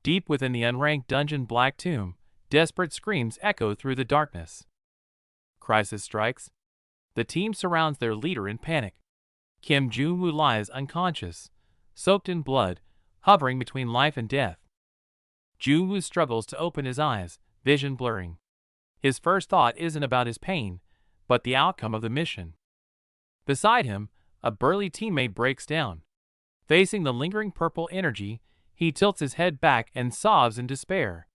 Deep within the unranked dungeon black tomb, desperate screams echo through the darkness. Crisis strikes. The team surrounds their leader in panic. Kim Jun-woo lies unconscious, soaked in blood, hovering between life and death. Jun-woo struggles to open his eyes, vision blurring. His first thought isn't about his pain, but the outcome of the mission. Beside him, a burly teammate breaks down. Facing the lingering purple energy, he tilts his head back and sobs in despair.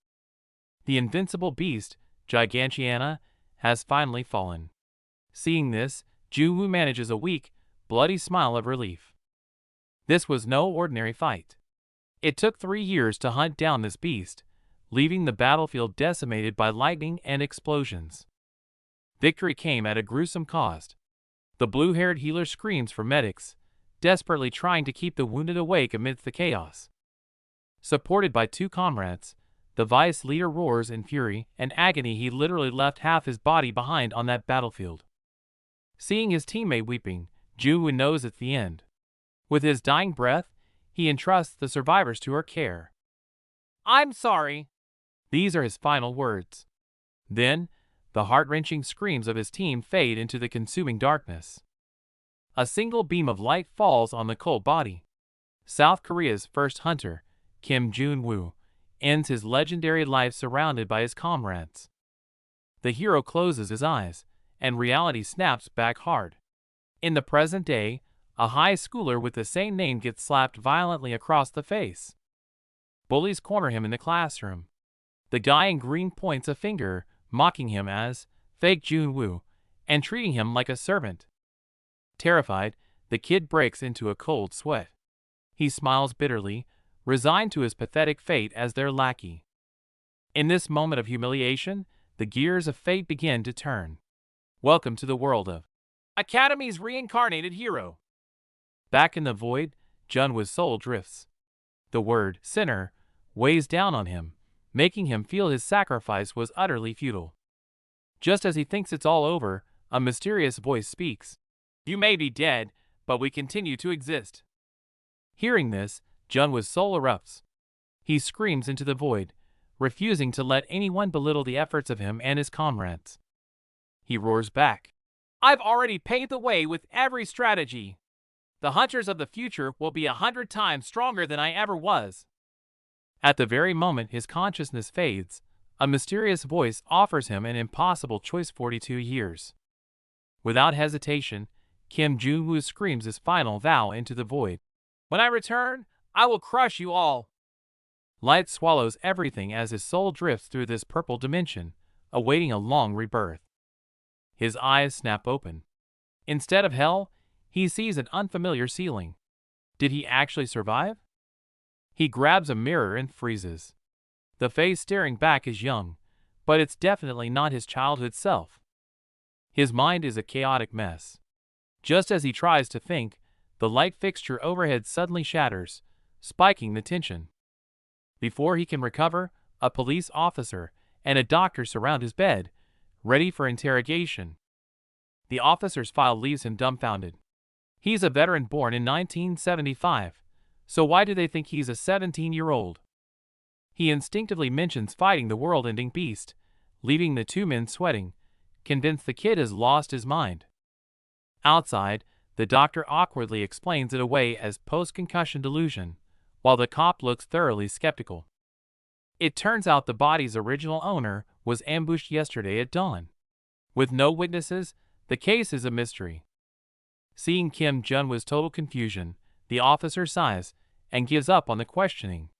The invincible beast, Gigantiana, has finally fallen. Seeing this, Jun-woo manages a weak, bloody smile of relief. This was no ordinary fight. It took 3 years to hunt down this beast, leaving the battlefield decimated by lightning and explosions. Victory came at a gruesome cost. The blue-haired healer screams for medics, desperately trying to keep the wounded awake amidst the chaos. Supported by 2 comrades, the Vice leader roars in fury and agony. He literally left half his body behind on that battlefield. Seeing his teammate weeping, Jun-woo knows it's the end. With his dying breath, he entrusts the survivors to her care. "I'm sorry." These are his final words. Then, the heart-wrenching screams of his team fade into the consuming darkness. A single beam of light falls on the cold body. South Korea's first hunter, Kim Jun-woo, ends his legendary life surrounded by his comrades. The hero closes his eyes, and reality snaps back hard. In the present day, a high schooler with the same name gets slapped violently across the face. Bullies corner him in the classroom. The guy in green points a finger, mocking him as fake Jun-woo and treating him like a servant. Terrified, the kid breaks into a cold sweat. He smiles bitterly, resigned to his pathetic fate as their lackey. In this moment of humiliation, the gears of fate begin to turn. Welcome to the world of Academy's reincarnated hero. Back in the void, Jun-woo's soul drifts. The word sinner weighs down on him, making him feel his sacrifice was utterly futile. Just as he thinks it's all over, a mysterious voice speaks. "You may be dead, but we continue to exist." Hearing this, Jun-woo's soul erupts. He screams into the void, refusing to let anyone belittle the efforts of him and his comrades. He roars back. "I've already paved the way with every strategy. The hunters of the future will be 100 times stronger than I ever was." At the very moment his consciousness fades, a mysterious voice offers him an impossible choice: 42 years. Without hesitation, Kim Jun-woo screams his final vow into the void. "When I return, I will crush you all." Light swallows everything as his soul drifts through this purple dimension, awaiting a long rebirth. His eyes snap open. Instead of hell, he sees an unfamiliar ceiling. Did he actually survive? He grabs a mirror and freezes. The face staring back is young, but it's definitely not his childhood self. His mind is a chaotic mess. Just as he tries to think, the light fixture overhead suddenly shatters, spiking the tension. Before he can recover, a police officer and a doctor surround his bed, ready for interrogation. The officer's file leaves him dumbfounded. He's a veteran born in 1975, so why do they think he's a 17-year-old? He instinctively mentions fighting the world-ending beast, leaving the 2 men sweating, convinced the kid has lost his mind. Outside, the doctor awkwardly explains it away as post-concussion delusion, while the cop looks thoroughly skeptical. It turns out the body's original owner was ambushed yesterday at dawn. With no witnesses, the case is a mystery. Seeing Kim Jun-woo's total confusion, the officer sighs and gives up on the questioning.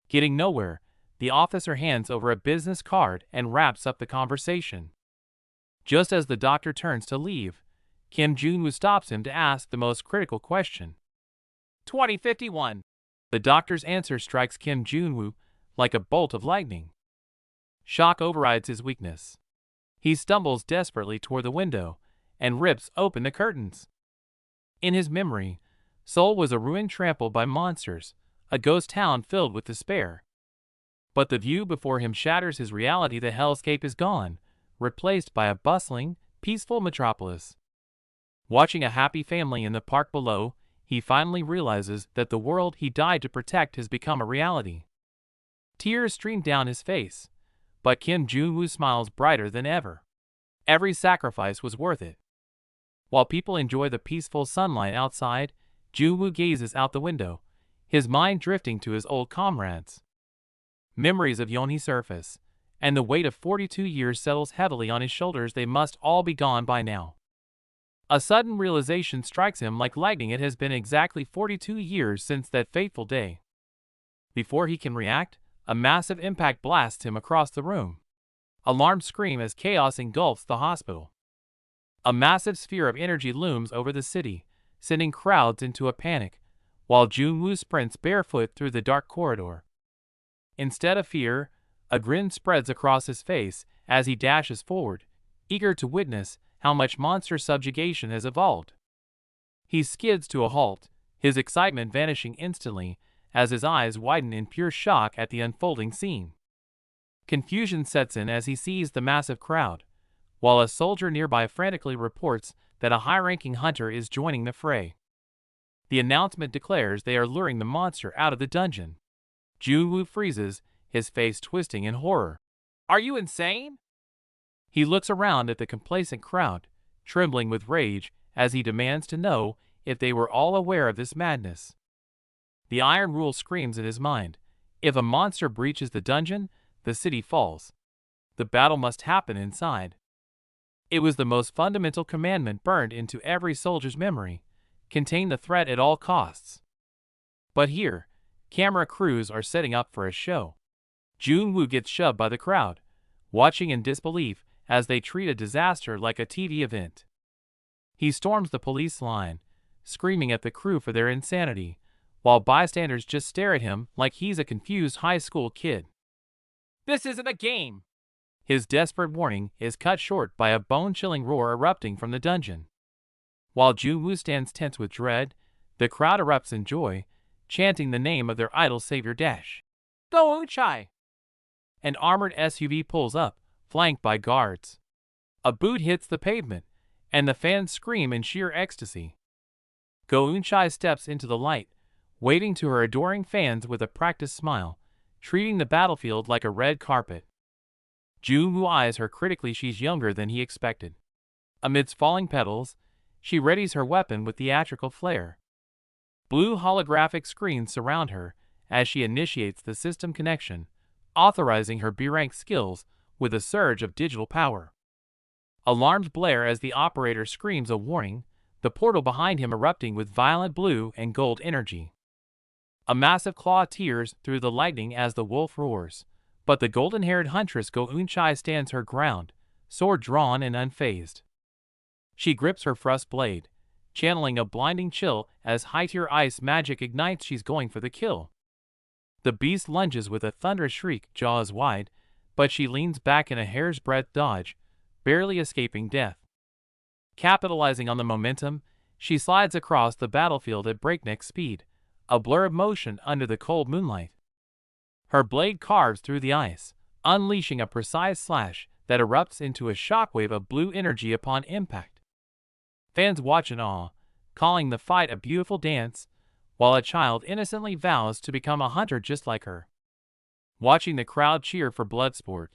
Getting nowhere, the officer hands over a business card and wraps up the conversation. Just as the doctor turns to leave, Kim Jun-woo stops him to ask the most critical question. 2051. The doctor's answer strikes Kim Jun-woo like a bolt of lightning. Shock overrides his weakness. He stumbles desperately toward the window and rips open the curtains. In his memory, Seoul was a ruin trampled by monsters, a ghost town filled with despair. But the view before him shatters his reality. The hellscape is gone, replaced by a bustling, peaceful metropolis. Watching a happy family in the park below, he finally realizes that the world he died to protect has become a reality. Tears stream down his face, but Kim Jong-woo smiles brighter than ever. Every sacrifice was worth it. While people enjoy the peaceful sunlight outside, Jong-woo gazes out the window, his mind drifting to his old comrades. Memories of Yonhee surface, and the weight of 42 years settles heavily on his shoulders. They must all be gone by now. A sudden realization strikes him like lightning. It has been exactly 42 years since that fateful day. Before he can react, a massive impact blasts him across the room. Alarms scream as chaos engulfs the hospital. A massive sphere of energy looms over the city, sending crowds into a panic, while Jong-woo sprints barefoot through the dark corridor. Instead of fear, a grin spreads across his face as he dashes forward, eager to witness how much monster subjugation has evolved. He skids to a halt, his excitement vanishing instantly as his eyes widen in pure shock at the unfolding scene. Confusion sets in as he sees the massive crowd, while a soldier nearby frantically reports that a high-ranking hunter is joining the fray. The announcement declares they are luring the monster out of the dungeon. Jong-woo freezes, his face twisting in horror. "Are you insane?" He looks around at the complacent crowd, trembling with rage as he demands to know if they were all aware of this madness. The iron rule screams in his mind. If a monster breaches the dungeon, the city falls. The battle must happen inside. It was the most fundamental commandment burned into every soldier's memory: contain the threat at all costs. But here, camera crews are setting up for a show. Jong-woo gets shoved by the crowd, watching in disbelief as they treat a disaster like a TV event. He storms the police line, screaming at the crew for their insanity, while bystanders just stare at him like he's a confused high school kid. "This isn't a game!" His desperate warning is cut short by a bone-chilling roar erupting from the dungeon. While Jong-woo stands tense with dread, the crowd erupts in joy, chanting the name of their idol savior Dash. "Go Eun-chae!" An armored SUV pulls up, flanked by guards. A boot hits the pavement, and the fans scream in sheer ecstasy. Go Eun-chae steps into the light, waving to her adoring fans with a practiced smile, treating the battlefield like a red carpet. Jong-woo eyes her critically. She's younger than he expected. Amidst falling petals, she readies her weapon with theatrical flair. Blue holographic screens surround her as she initiates the system connection, authorizing her B-rank skills with a surge of digital power. Alarms blare as the operator screams a warning, the portal behind him erupting with violent blue and gold energy. A massive claw tears through the lightning as the wolf roars, but the golden-haired huntress Go Eun-chae stands her ground, sword drawn and unfazed. She grips her thrust blade, channeling a blinding chill as high-tier ice magic ignites. She's going for the kill. The beast lunges with a thunderous shriek, jaws wide, but she leans back in a hair's breadth dodge, barely escaping death. Capitalizing on the momentum, she slides across the battlefield at breakneck speed, a blur of motion under the cold moonlight. Her blade carves through the ice, unleashing a precise slash that erupts into a shockwave of blue energy upon impact. Fans watch in awe, calling the fight a beautiful dance, while a child innocently vows to become a hunter just like her. Watching the crowd cheer for Bloodsport,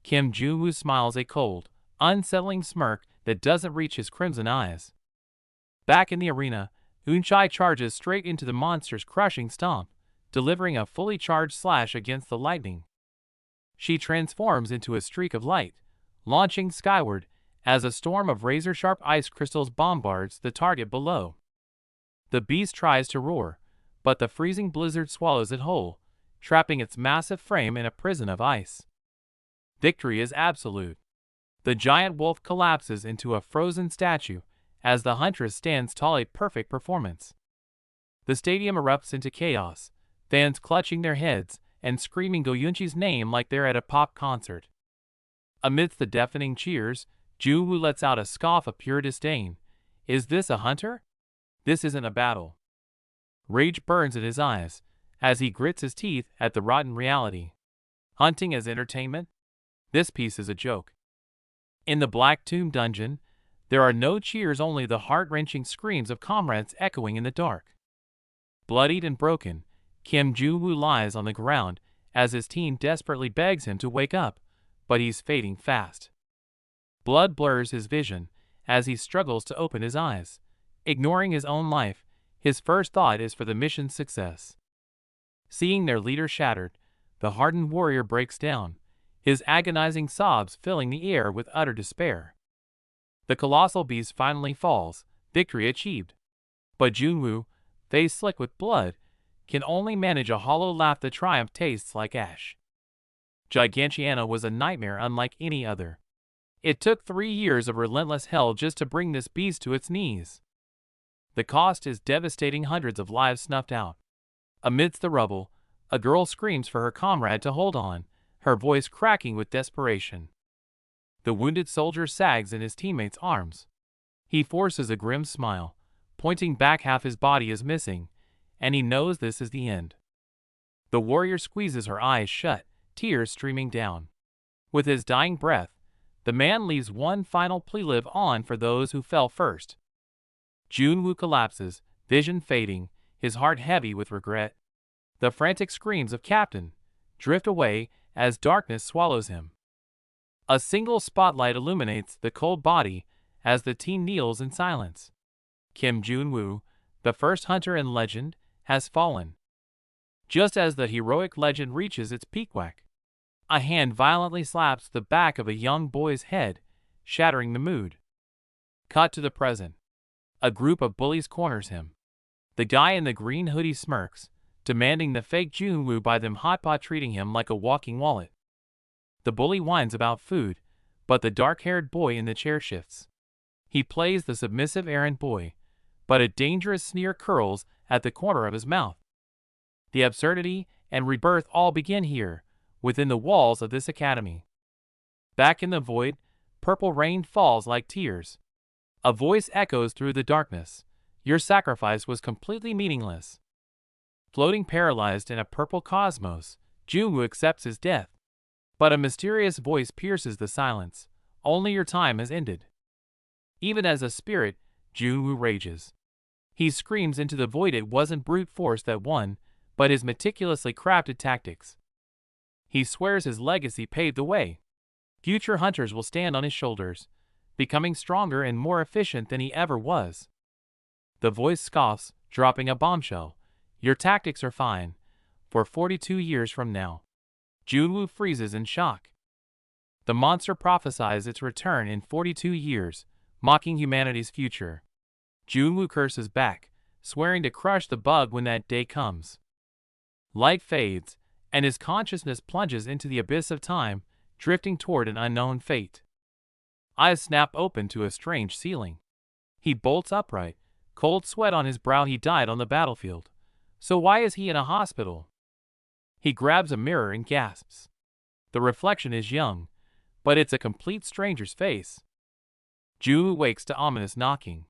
Kim Jong-woo smiles a cold, unsettling smirk that doesn't reach his crimson eyes. Back in the arena, Eun-chae charges straight into the monster's crushing stomp, delivering a fully charged slash against the lightning. She transforms into a streak of light, launching skyward as a storm of razor-sharp ice crystals bombards the target below. The beast tries to roar, but the freezing blizzard swallows it whole, trapping its massive frame in a prison of ice. Victory is absolute. The giant wolf collapses into a frozen statue as the huntress stands tall, a perfect performance. The stadium erupts into chaos, fans clutching their heads and screaming Go Eun-chae's name like they're at a pop concert. Amidst the deafening cheers, Jong-woo lets out a scoff of pure disdain. Is this a hunter? This isn't a battle. Rage burns in his eyes as he grits his teeth at the rotten reality. Hunting as entertainment? This piece is a joke. In the Black Tomb dungeon, there are no cheers, only the heart-wrenching screams of comrades echoing in the dark. Bloodied and broken, Kim Jong-woo lies on the ground as his team desperately begs him to wake up, but he's fading fast. Blood blurs his vision as he struggles to open his eyes. Ignoring his own life, his first thought is for the mission's success. Seeing their leader shattered, the hardened warrior breaks down, his agonizing sobs filling the air with utter despair. The colossal beast finally falls, victory achieved. But Junwoo, face slick with blood, can only manage a hollow laugh. The triumph tastes like ash. Gigantiana was a nightmare unlike any other. It took 3 years of relentless hell just to bring this beast to its knees. The cost is devastating, hundreds of lives snuffed out. Amidst the rubble, a girl screams for her comrade to hold on, her voice cracking with desperation. The wounded soldier sags in his teammate's arms. He forces a grim smile, pointing back. Half his body is missing, and he knows this is the end. The warrior squeezes her eyes shut, tears streaming down. With his dying breath, the man leaves one final plea: live on for those who fell first. Junwoo collapses, vision fading, his heart heavy with regret. The frantic screams of Captain drift away as darkness swallows him. A single spotlight illuminates the cold body as the team kneels in silence. Kim Junwoo, the first hunter in legend, has fallen. Just as the heroic legend reaches its peak, a hand violently slaps the back of a young boy's head, shattering the mood. Cut to the present. A group of bullies corners him. The guy in the green hoodie smirks, demanding the fake Junwoo buy them hot pot, treating him like a walking wallet. The bully whines about food, but the dark-haired boy in the chair shifts. He plays the submissive errand boy, but a dangerous sneer curls at the corner of his mouth. The absurdity and rebirth all begin here, within the walls of this academy. Back in the void, purple rain falls like tears. A voice echoes through the darkness. Your sacrifice was completely meaningless. Floating paralyzed in a purple cosmos, Junwoo accepts his death. But a mysterious voice pierces the silence. Only your time has ended. Even as a spirit, Junwoo rages. He screams into the void. It wasn't brute force that won, but his meticulously crafted tactics. He swears his legacy paved the way. Future hunters will stand on his shoulders, becoming stronger and more efficient than he ever was. The voice scoffs, dropping a bombshell. Your tactics are fine. For 42 years from now. Junwoo freezes in shock. The monster prophesies its return in 42 years, mocking humanity's future. Junwoo curses back, swearing to crush the bug when that day comes. Light fades, and his consciousness plunges into the abyss of time, drifting toward an unknown fate. Eyes snap open to a strange ceiling. He bolts upright, cold sweat on his brow. He died on the battlefield. So why is he in a hospital? He grabs a mirror and gasps. The reflection is young, but it's a complete stranger's face. Junwoo wakes to ominous knocking.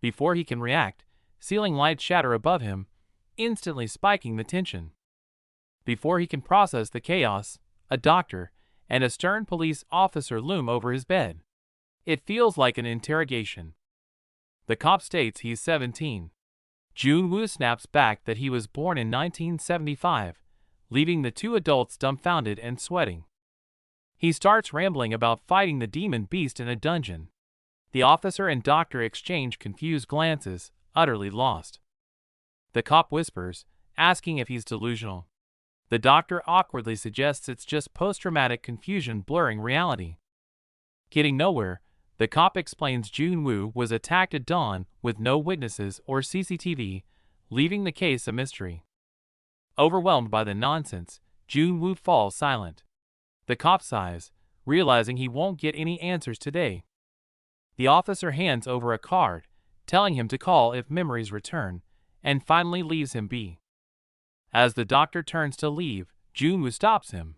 Before he can react, ceiling lights shatter above him, instantly spiking the tension. Before he can process the chaos, a doctor and a stern police officer loom over his bed. It feels like an interrogation. The cop states he's 17. Junwoo snaps back that he was born in 1975, leaving the two adults dumbfounded and sweating. He starts rambling about fighting the demon beast in a dungeon. The officer and doctor exchange confused glances, utterly lost. The cop whispers, asking if he's delusional. The doctor awkwardly suggests it's just post-traumatic confusion blurring reality. Getting nowhere, the cop explains Junwoo was attacked at dawn with no witnesses or CCTV, leaving the case a mystery. Overwhelmed by the nonsense, Junwoo falls silent. The cop sighs, realizing he won't get any answers today. The officer hands over a card, telling him to call if memories return, and finally leaves him be. As the doctor turns to leave, Junwoo stops him.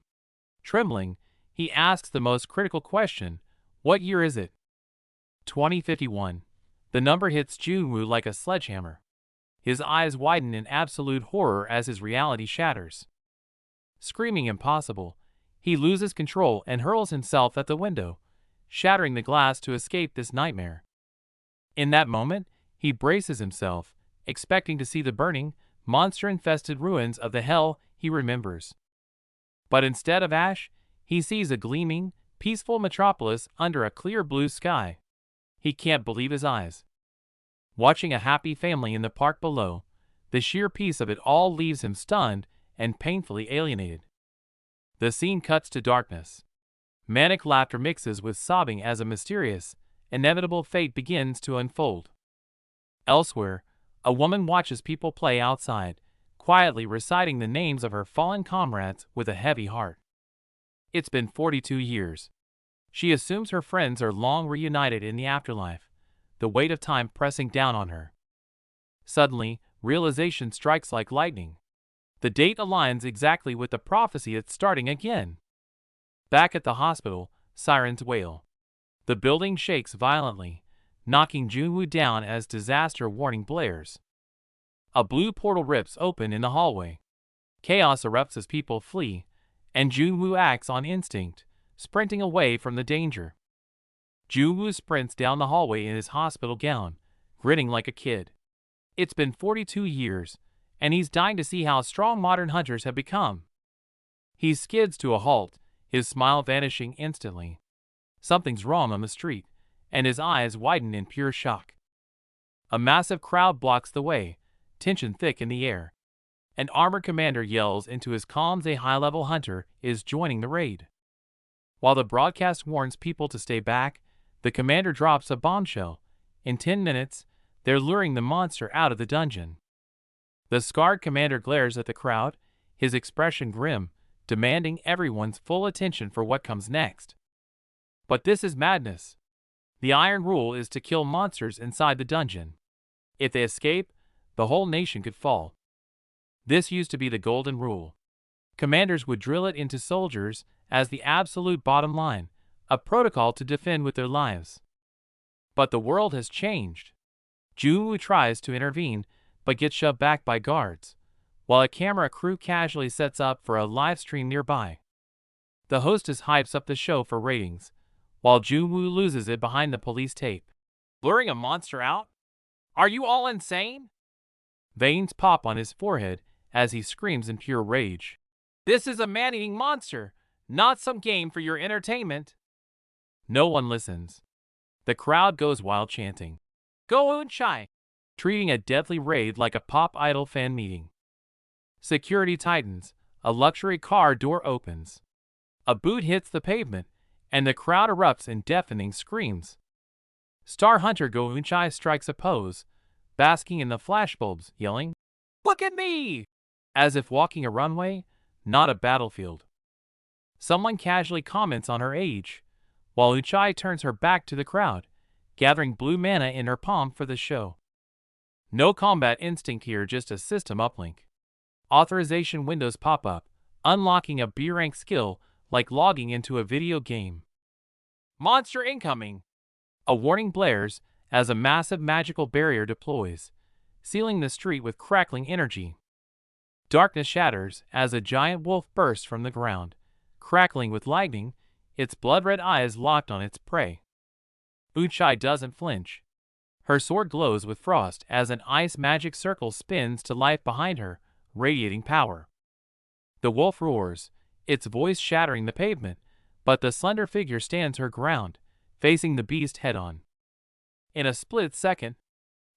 Trembling, he asks the most critical question, "What year is it?" 2051. The number hits Junwoo like a sledgehammer. His eyes widen in absolute horror as his reality shatters. Screaming impossible, he loses control and hurls himself at the window, shattering the glass to escape this nightmare. In that moment, he braces himself, expecting to see the burning, monster-infested ruins of the hell he remembers. But instead of ash, he sees a gleaming, peaceful metropolis under a clear blue sky. He can't believe his eyes. Watching a happy family in the park below, the sheer peace of it all leaves him stunned and painfully alienated. The scene cuts to darkness. Manic laughter mixes with sobbing as a mysterious, inevitable fate begins to unfold. Elsewhere, a woman watches people play outside, quietly reciting the names of her fallen comrades with a heavy heart. It's been 42 years. She assumes her friends are long reunited in the afterlife, the weight of time pressing down on her. Suddenly, realization strikes like lightning. The date aligns exactly with the prophecy it's starting again. Back at the hospital, sirens wail. The building shakes violently, knocking Junwoo down as disaster warning blares. A blue portal rips open in the hallway. Chaos erupts as people flee, and Junwoo acts on instinct, sprinting away from the danger. Junwoo sprints down the hallway in his hospital gown, grinning like a kid. It's been 42 years, and he's dying to see how strong modern hunters have become. He skids to a halt, his smile vanishing instantly. Something's wrong on the street, and his eyes widen in pure shock. A massive crowd blocks the way, tension thick in the air. An armored commander yells into his comms a high-level hunter is joining the raid. While the broadcast warns people to stay back, the commander drops a bombshell. In 10 minutes, they're luring the monster out of the dungeon. The scarred commander glares at the crowd, his expression grim, demanding everyone's full attention for what comes next. But this is madness. The iron rule is to kill monsters inside the dungeon. If they escape, the whole nation could fall. This used to be the golden rule. Commanders would drill it into soldiers as the absolute bottom line, a protocol to defend with their lives. But the world has changed. Junwoo tries to intervene, but gets shoved back by guards, while a camera crew casually sets up for a live stream nearby. The hostess hypes up the show for ratings, while Junwoo loses it behind the police tape. Luring a monster out? Are you all insane? Veins pop on his forehead as he screams in pure rage. This is a man-eating monster, not some game for your entertainment. No one listens. The crowd goes wild chanting, "Go Eun-chai!" treating a deadly raid like a pop idol fan meeting. Security tightens, a luxury car door opens. A boot hits the pavement, and the crowd erupts in deafening screams. Star hunter Go Eun-chai strikes a pose, basking in the flashbulbs, yelling, "Look at me!" as if walking a runway, not a battlefield. Someone casually comments on her age, while Eun-chai turns her back to the crowd, gathering blue mana in her palm for the show. No combat instinct here, just a system uplink. Authorization windows pop up, unlocking a B-rank skill like logging into a video game. Monster incoming! A warning blares as a massive magical barrier deploys, sealing the street with crackling energy. Darkness shatters as a giant wolf bursts from the ground, crackling with lightning, its blood-red eyes locked on its prey. Eun-chai doesn't flinch. Her sword glows with frost as an ice magic circle spins to life behind her, radiating power. The wolf roars, its voice shattering the pavement, but the slender figure stands her ground, facing the beast head-on. In a split second,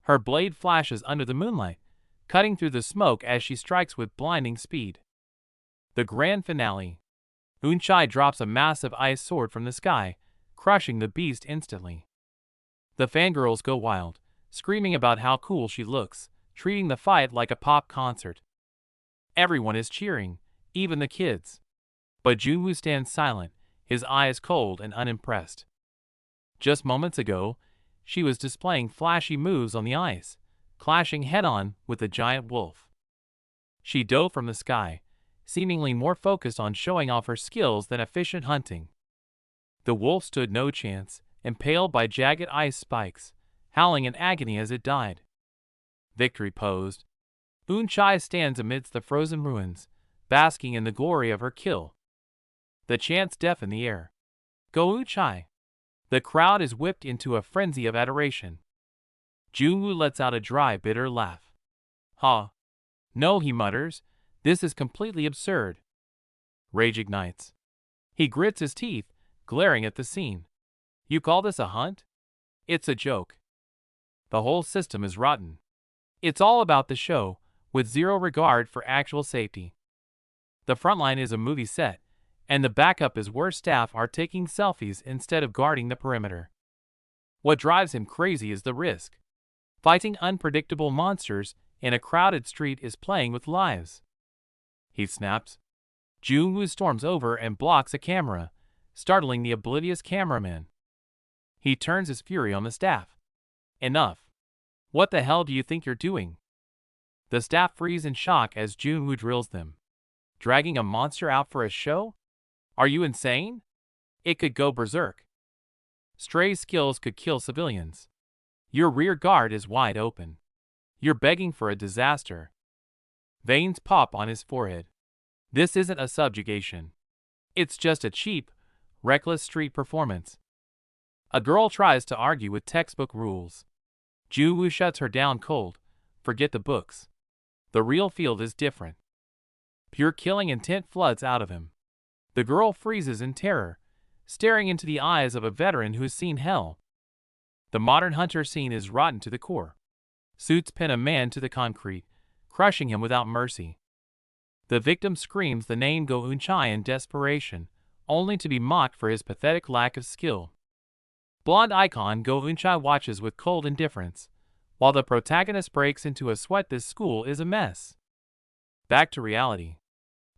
her blade flashes under the moonlight, cutting through the smoke as she strikes with blinding speed. The grand finale. Eun-chai drops a massive ice sword from the sky, crushing the beast instantly. The fangirls go wild, screaming about how cool she looks, treating the fight like a pop concert. Everyone is cheering, even the kids. But Junwoo stands silent, his eyes cold and unimpressed. Just moments ago, she was displaying flashy moves on the ice, clashing head-on with the giant wolf. She dove from the sky, seemingly more focused on showing off her skills than efficient hunting. The wolf stood no chance, impaled by jagged ice spikes, howling in agony as it died. Victory posed. Eun-chai stands amidst the frozen ruins, basking in the glory of her kill. The chants deafen the air. Go Eun-chai! The crowd is whipped into a frenzy of adoration. Junwoo lets out a dry, bitter laugh. "Huh. No," he mutters, "this is completely absurd." Rage ignites. He grits his teeth, glaring at the scene. You call this a hunt? It's a joke. The whole system is rotten. It's all about the show, with zero regard for actual safety. The front line is a movie set, and the backup is where staff are taking selfies instead of guarding the perimeter. What drives him crazy is the risk. Fighting unpredictable monsters in a crowded street is playing with lives. He snaps. Junwoo storms over and blocks a camera, startling the oblivious cameraman. He turns his fury on the staff. Enough. What the hell do you think you're doing? The staff freeze in shock as Junwoo drills them. Dragging a monster out for a show? Are you insane? It could go berserk. Stray's skills could kill civilians. Your rear guard is wide open. You're begging for a disaster. Veins pop on his forehead. This isn't a subjugation. It's just a cheap, reckless street performance. A girl tries to argue with textbook rules. Junwoo shuts her down cold. Forget the books. The real field is different. Pure killing intent floods out of him. The girl freezes in terror, staring into the eyes of a veteran who's seen hell. The modern hunter scene is rotten to the core. Suits pin a man to the concrete, crushing him without mercy. The victim screams the name Go Eun-chae in desperation, only to be mocked for his pathetic lack of skill. Blonde icon Go Eun-chae watches with cold indifference, while the protagonist breaks into a sweat. This school is a mess. Back to reality.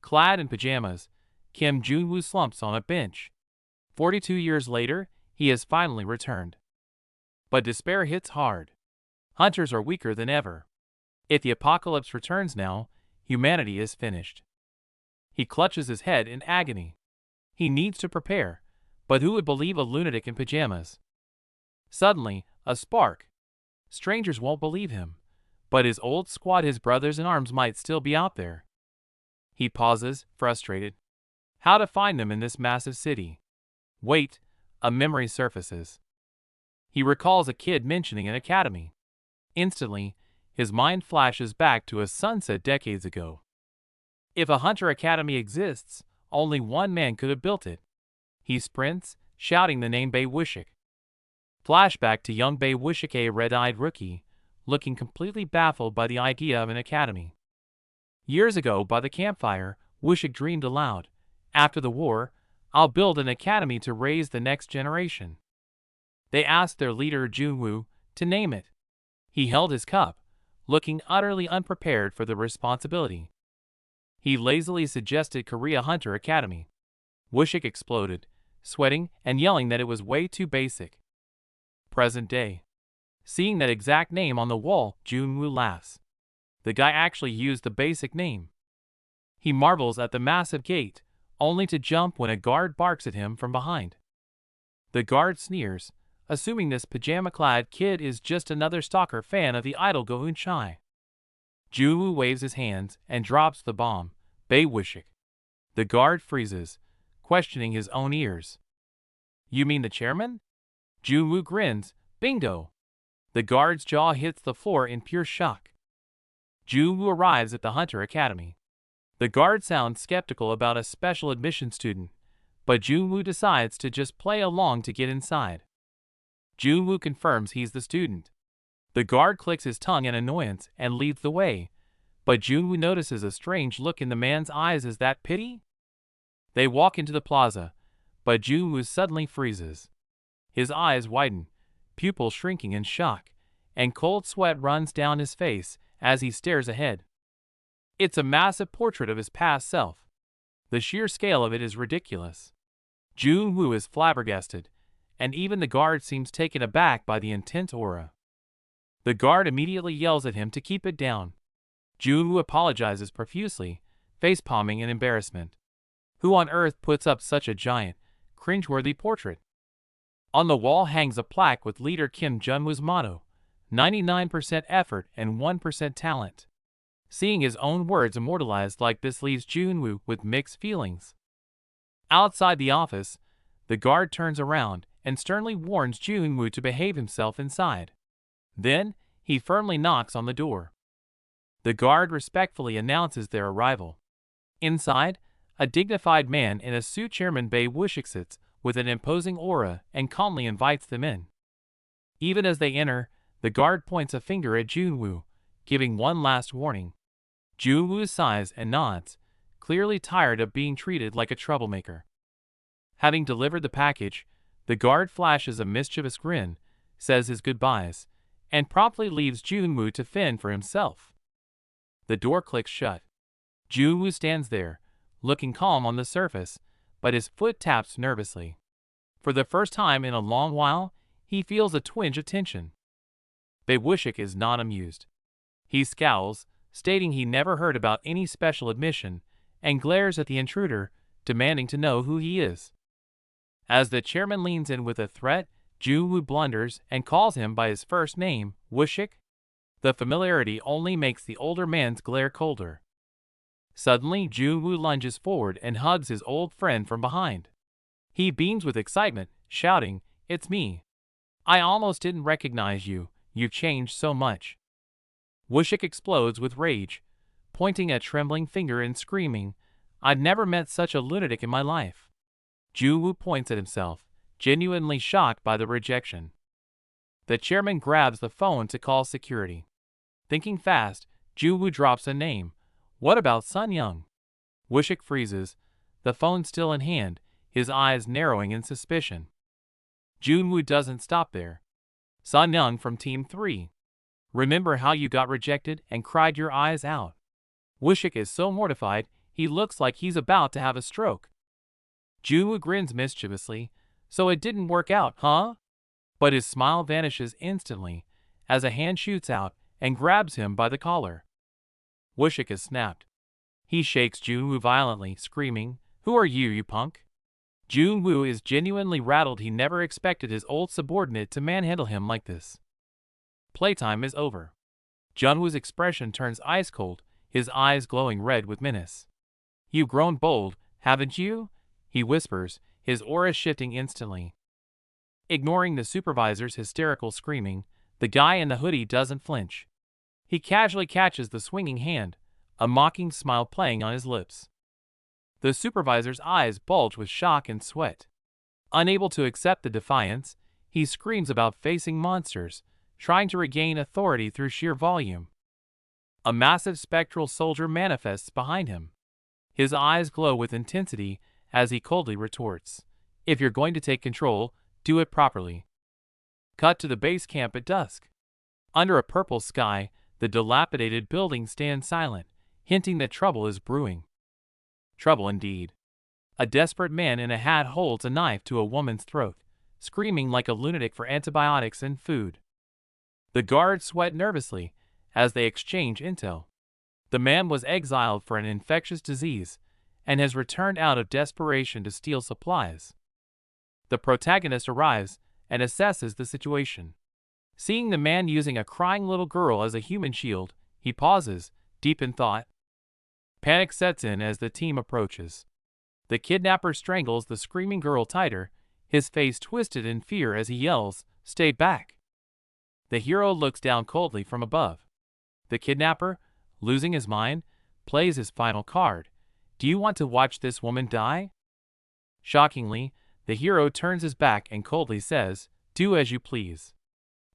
Clad in pajamas, Kim Junwoo slumps on a bench. 42 years later, he has finally returned. But despair hits hard. Hunters are weaker than ever. If the apocalypse returns now, humanity is finished. He clutches his head in agony. He needs to prepare, but who would believe a lunatic in pajamas? Suddenly, a spark. Strangers won't believe him, but his old squad, his brothers in arms, might still be out there. He pauses, frustrated. How to find them in this massive city? Wait, a memory surfaces. He recalls a kid mentioning an academy. Instantly, his mind flashes back to a sunset decades ago. If a hunter academy exists, only one man could have built it. He sprints, shouting the name Bae Wishik. Flashback to young Bae Wishik, a red-eyed rookie, looking completely baffled by the idea of an academy. Years ago, by the campfire, Wishik dreamed aloud. After the war, I'll build an academy to raise the next generation. They asked their leader Junwoo to name it. He held his cup, looking utterly unprepared for the responsibility. He lazily suggested Korea Hunter Academy. Wishik exploded, sweating and yelling that it was way too basic. Present day. Seeing that exact name on the wall, Junwoo laughs. The guy actually used the basic name. He marvels at the massive gate, only to jump when a guard barks at him from behind. The guard sneers, assuming this pajama-clad kid is just another stalker fan of the idol Go Eun-chae. Junwoo waves his hands and drops the bomb, Bae Wishik. The guard freezes, questioning his own ears. You mean the chairman? Junwoo grins, bingo! The guard's jaw hits the floor in pure shock. Junwoo arrives at the Hunter Academy. The guard sounds skeptical about a special admission student, but Junwoo decides to just play along to get inside. Junwoo confirms he's the student. The guard clicks his tongue in annoyance and leads the way, but Junwoo notices a strange look in the man's eyes. Is that pity? They walk into the plaza, but Junwoo suddenly freezes. His eyes widen, pupils shrinking in shock, and cold sweat runs down his face as he stares ahead. It's a massive portrait of his past self. The sheer scale of it is ridiculous. Junwoo is flabbergasted, and even the guard seems taken aback by the intense aura. The guard immediately yells at him to keep it down. Junwoo apologizes profusely, face-palming in embarrassment. Who on earth puts up such a giant, cringeworthy portrait? On the wall hangs a plaque with leader Kim Junwoo's motto, 99% effort and 1% talent. Seeing his own words immortalized like this leaves Junwoo with mixed feelings. Outside the office, the guard turns around and sternly warns Junwoo to behave himself inside. Then, he firmly knocks on the door. The guard respectfully announces their arrival. Inside, A dignified man in a suit, Chairman Bei Wushik, sits with an imposing aura and calmly invites them in. Even as they enter, the guard points a finger at Junwoo, giving one last warning. Junwoo sighs and nods, clearly tired of being treated like a troublemaker. Having delivered the package, the guard flashes a mischievous grin, says his goodbyes, and promptly leaves Junwoo to fend for himself. The door clicks shut. Junwoo stands there, looking calm on the surface, but his foot taps nervously. For the first time in a long while, he feels a twinge of tension. Bei Wushik is not amused. He scowls, stating he never heard about any special admission, and glares at the intruder, demanding to know who he is. As the chairman leans in with a threat, Junwoo blunders and calls him by his first name, Wushik. The familiarity only makes the older man's glare colder. Suddenly, Junwoo lunges forward and hugs his old friend from behind. He beams with excitement, shouting, "It's me. I almost didn't recognize you, you've changed so much." Wushik explodes with rage, pointing a trembling finger and screaming, "I've never met such a lunatic in my life." Junwoo points at himself, genuinely shocked by the rejection. The chairman grabs the phone to call security. Thinking fast, Junwoo drops a name. "What about Sun Young?" Wushik freezes, the phone still in hand, his eyes narrowing in suspicion. Junwoo doesn't stop there. "Sun Young from Team 3. Remember how you got rejected and cried your eyes out?" Wushik is so mortified, he looks like he's about to have a stroke. Junwoo grins mischievously. "So it didn't work out, huh?" But his smile vanishes instantly, as a hand shoots out and grabs him by the collar. Wushik is snapped. He shakes Junwoo violently, screaming, "Who are you, you punk?" Junwoo is genuinely rattled. He never expected his old subordinate to manhandle him like this. Playtime is over. Junwoo's expression turns ice cold, his eyes glowing red with menace. "You've grown bold, haven't you?" he whispers, his aura shifting instantly. Ignoring the supervisor's hysterical screaming, the guy in the hoodie doesn't flinch. He casually catches the swinging hand, a mocking smile playing on his lips. The supervisor's eyes bulge with shock and sweat. Unable to accept the defiance, he screams about facing monsters, trying to regain authority through sheer volume. A massive spectral soldier manifests behind him. His eyes glow with intensity as he coldly retorts, "If you're going to take control, do it properly." Cut to the base camp at dusk. Under a purple sky, the dilapidated building stands silent, hinting that trouble is brewing. Trouble indeed. A desperate man in a hat holds a knife to a woman's throat, screaming like a lunatic for antibiotics and food. The guards sweat nervously as they exchange intel. The man was exiled for an infectious disease and has returned out of desperation to steal supplies. The protagonist arrives and assesses the situation. Seeing the man using a crying little girl as a human shield, he pauses, deep in thought. Panic sets in as the team approaches. The kidnapper strangles the screaming girl tighter, his face twisted in fear as he yells, "Stay back!" The hero looks down coldly from above. The kidnapper, losing his mind, plays his final card. "Do you want to watch this woman die?" Shockingly, the hero turns his back and coldly says, "Do as you please."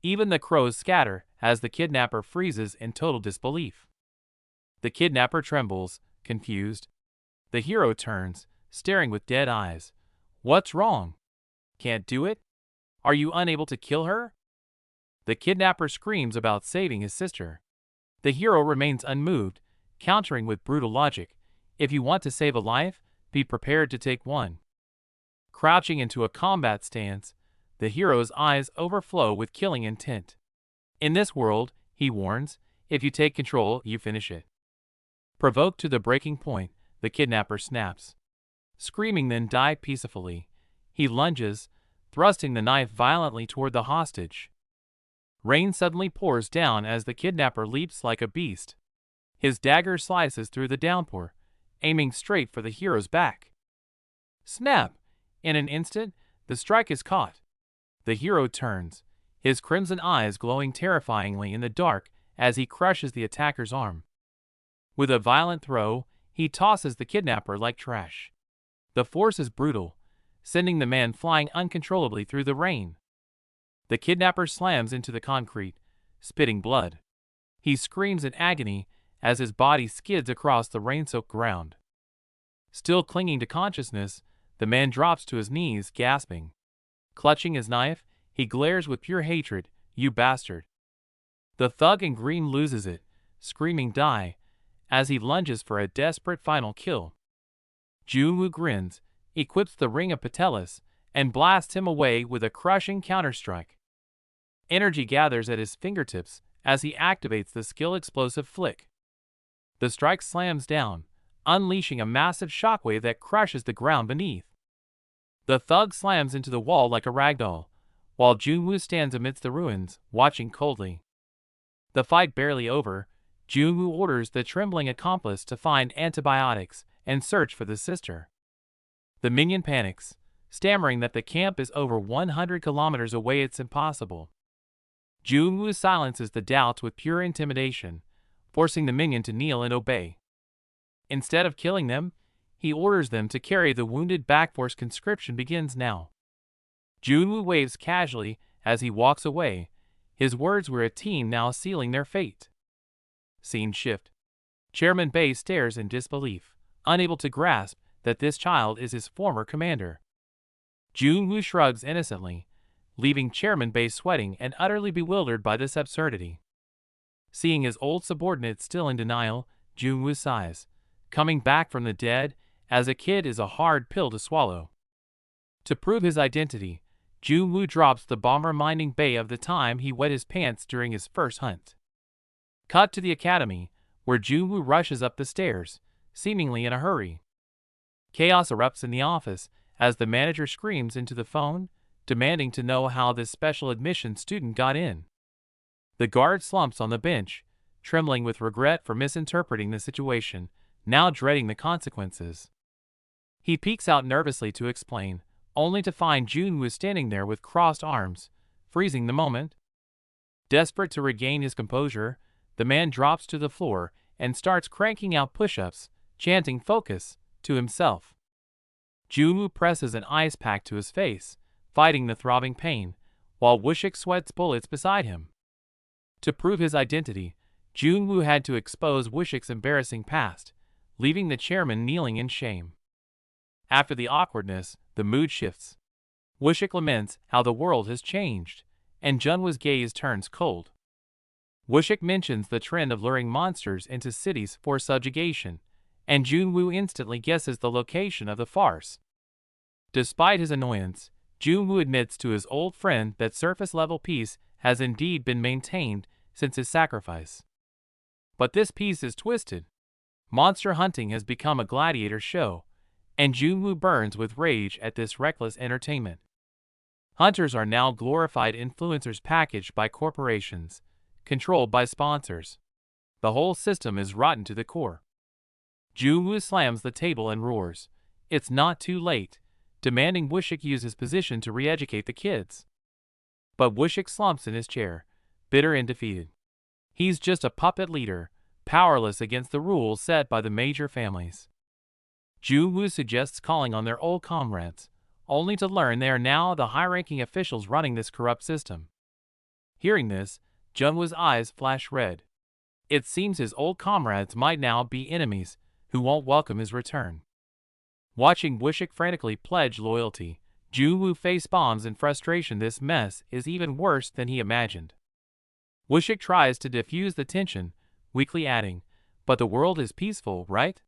Even the crows scatter as the kidnapper freezes in total disbelief. The kidnapper trembles, confused. The hero turns, staring with dead eyes. "What's wrong? Can't do it? Are you unable to kill her?" The kidnapper screams about saving his sister. The hero remains unmoved, countering with brutal logic. "If you want to save a life, be prepared to take one." Crouching into a combat stance, the hero's eyes overflow with killing intent. "In this world," he warns, "if you take control, you finish it." Provoked to the breaking point, the kidnapper snaps. Screaming then die peacefully. He lunges, thrusting the knife violently toward the hostage. Rain suddenly pours down as the kidnapper leaps like a beast. His dagger slices through the downpour, aiming straight for the hero's back. Snap! In an instant, the strike is caught. The hero turns, his crimson eyes glowing terrifyingly in the dark as he crushes the attacker's arm. With a violent throw, he he tosses the kidnapper like trash. The force is brutal, sending the man flying uncontrollably through the rain. The kidnapper slams into the concrete, spitting blood. He screams in agony as his body skids across the rain-soaked ground. Still clinging to consciousness, the man drops to his knees, gasping. Clutching his knife, he glares with pure hatred, "You bastard." The thug in green loses it, screaming "Die," as he lunges for a desperate final kill. Jun-woo grins, equips the Ring of Patelis, and blasts him away with a crushing counterstrike. Energy gathers at his fingertips as he activates the skill explosive flick. The strike slams down, unleashing a massive shockwave that crushes the ground beneath. The thug slams into the wall like a ragdoll, while Jun-woo stands amidst the ruins, watching coldly. The fight barely over, Jun-woo orders the trembling accomplice to find antibiotics and search for the sister. The minion panics, stammering that the camp is over 100 kilometers away. It's impossible. Jun-woo silences the doubts with pure intimidation, forcing the minion to kneel and obey. Instead of killing them, he orders them to carry the wounded back. Force conscription begins now. Jun-woo waves casually as he walks away. His words were a team now sealing their fate. Scene shift. Chairman Bei stares in disbelief, unable to grasp that this child is his former commander. Jun-woo shrugs innocently, leaving Chairman Bei sweating and utterly bewildered by this absurdity. Seeing his old subordinate still in denial, Jun-woo sighs. Coming back from the dead as a kid is a hard pill to swallow. To prove his identity, Jun-woo drops the bomb, reminding Bei of the time he wet his pants during his first hunt. Cut to the academy, where Jun-woo rushes up the stairs, seemingly in a hurry. Chaos erupts in the office as the manager screams into the phone, demanding to know how this special admission student got in. The guard slumps on the bench, trembling with regret for misinterpreting the situation, now dreading the consequences. He peeks out nervously to explain, only to find Jun-woo standing there with crossed arms, freezing the moment. Desperate to regain his composure, the man drops to the floor and starts cranking out push-ups, chanting "Focus" to himself. Jun-woo presses an ice pack to his face, fighting the throbbing pain, while Woo-shik sweats bullets beside him. To prove his identity, Jun-woo had to expose Woo-shik's embarrassing past, leaving the chairman kneeling in shame. After the awkwardness, the mood shifts. Woo-shik laments how the world has changed, and Jun-woo's gaze turns cold. Woo-shik mentions the trend of luring monsters into cities for subjugation, and Jun-woo instantly guesses the location of the farce. Despite his annoyance, Jun-woo admits to his old friend that surface-level peace has indeed been maintained since his sacrifice. But this peace is twisted. Monster hunting has become a gladiator show, and Jun-woo burns with rage at this reckless entertainment. Hunters are now glorified influencers packaged by corporations, controlled by sponsors. The whole system is rotten to the core. Jun-woo slams the table and roars, "It's not too late," demanding Woo-shik use his position to re-educate the kids. But Woo-shik slumps in his chair, bitter and defeated. He's just a puppet leader, powerless against the rules set by the major families. Jun-woo suggests calling on their old comrades, only to learn they are now the high-ranking officials running this corrupt system. Hearing this, Jun-woo's eyes flash red. It seems his old comrades might now be enemies who won't welcome his return. Watching Woo-shik frantically pledge loyalty, Jun-woo face bombs in frustration. This mess is even worse than he imagined. Woo-shik tries to diffuse the tension, weakly adding, "But the world is peaceful, right?"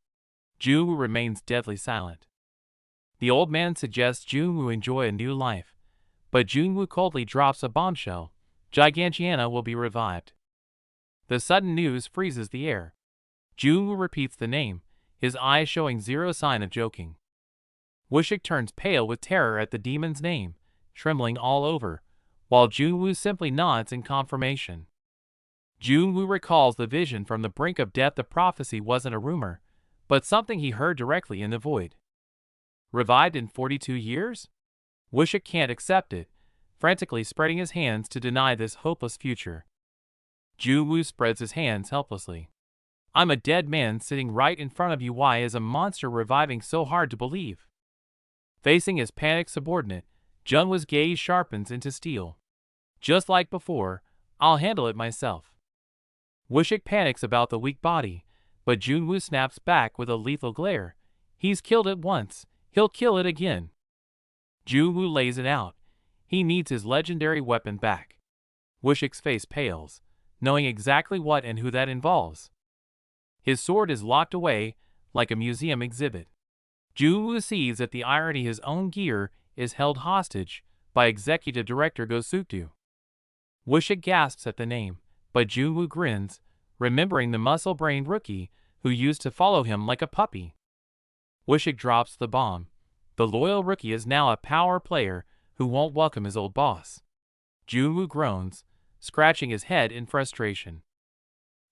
Jun-woo remains deadly silent. The old man suggests Jun-woo enjoy a new life, but Jun-woo coldly drops a bombshell. Gigantiana will be revived. The sudden news freezes the air. Jun-woo repeats the name, his eyes showing zero sign of joking. Woo-shik turns pale with terror at the demon's name, trembling all over, while Jun-woo simply nods in confirmation. Jun-woo recalls the vision from the brink of death. The prophecy wasn't a rumor, but something he heard directly in the void. Revived in 42 years? Woo-shik can't accept it, frantically spreading his hands to deny this hopeless future. Jun-woo spreads his hands helplessly. I'm a dead man sitting right in front of you. Why is a monster reviving so hard to believe? Facing his panicked subordinate, Junwoo's gaze sharpens into steel. Just like before, I'll handle it myself. Wishik panics about the weak body, but Junwoo snaps back with a lethal glare. He's killed it once, he'll kill it again. Junwoo lays it out. He needs his legendary weapon back. Wishik's face pales, knowing exactly what and who that involves. His sword is locked away, like a museum exhibit. Junwoo sees that the irony his own gear is held hostage by Executive Director Go Sukdu. Wishik gasps at the name, but Junwoo grins, remembering the muscle-brained rookie who used to follow him like a puppy. Wishik drops the bomb. The loyal rookie is now a power player who won't welcome his old boss. Junwoo groans, scratching his head in frustration.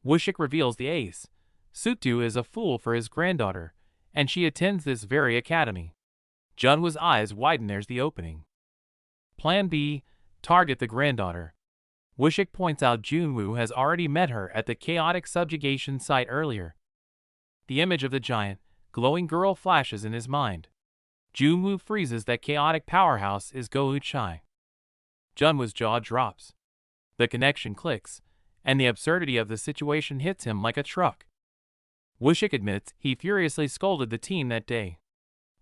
Wishik reveals the ace. Sukdu is a fool for his granddaughter, and she attends this very academy. Junwoo's eyes widen. There's the opening. Plan B, target the granddaughter. Wishik points out Junwoo has already met her at the chaotic subjugation site earlier. The image of the giant, glowing girl flashes in his mind. Junwoo freezes. That chaotic powerhouse is Go Uchai. Junwoo's jaw drops. The connection clicks, and the absurdity of the situation hits him like a truck. Wishik admits he furiously scolded the team that day.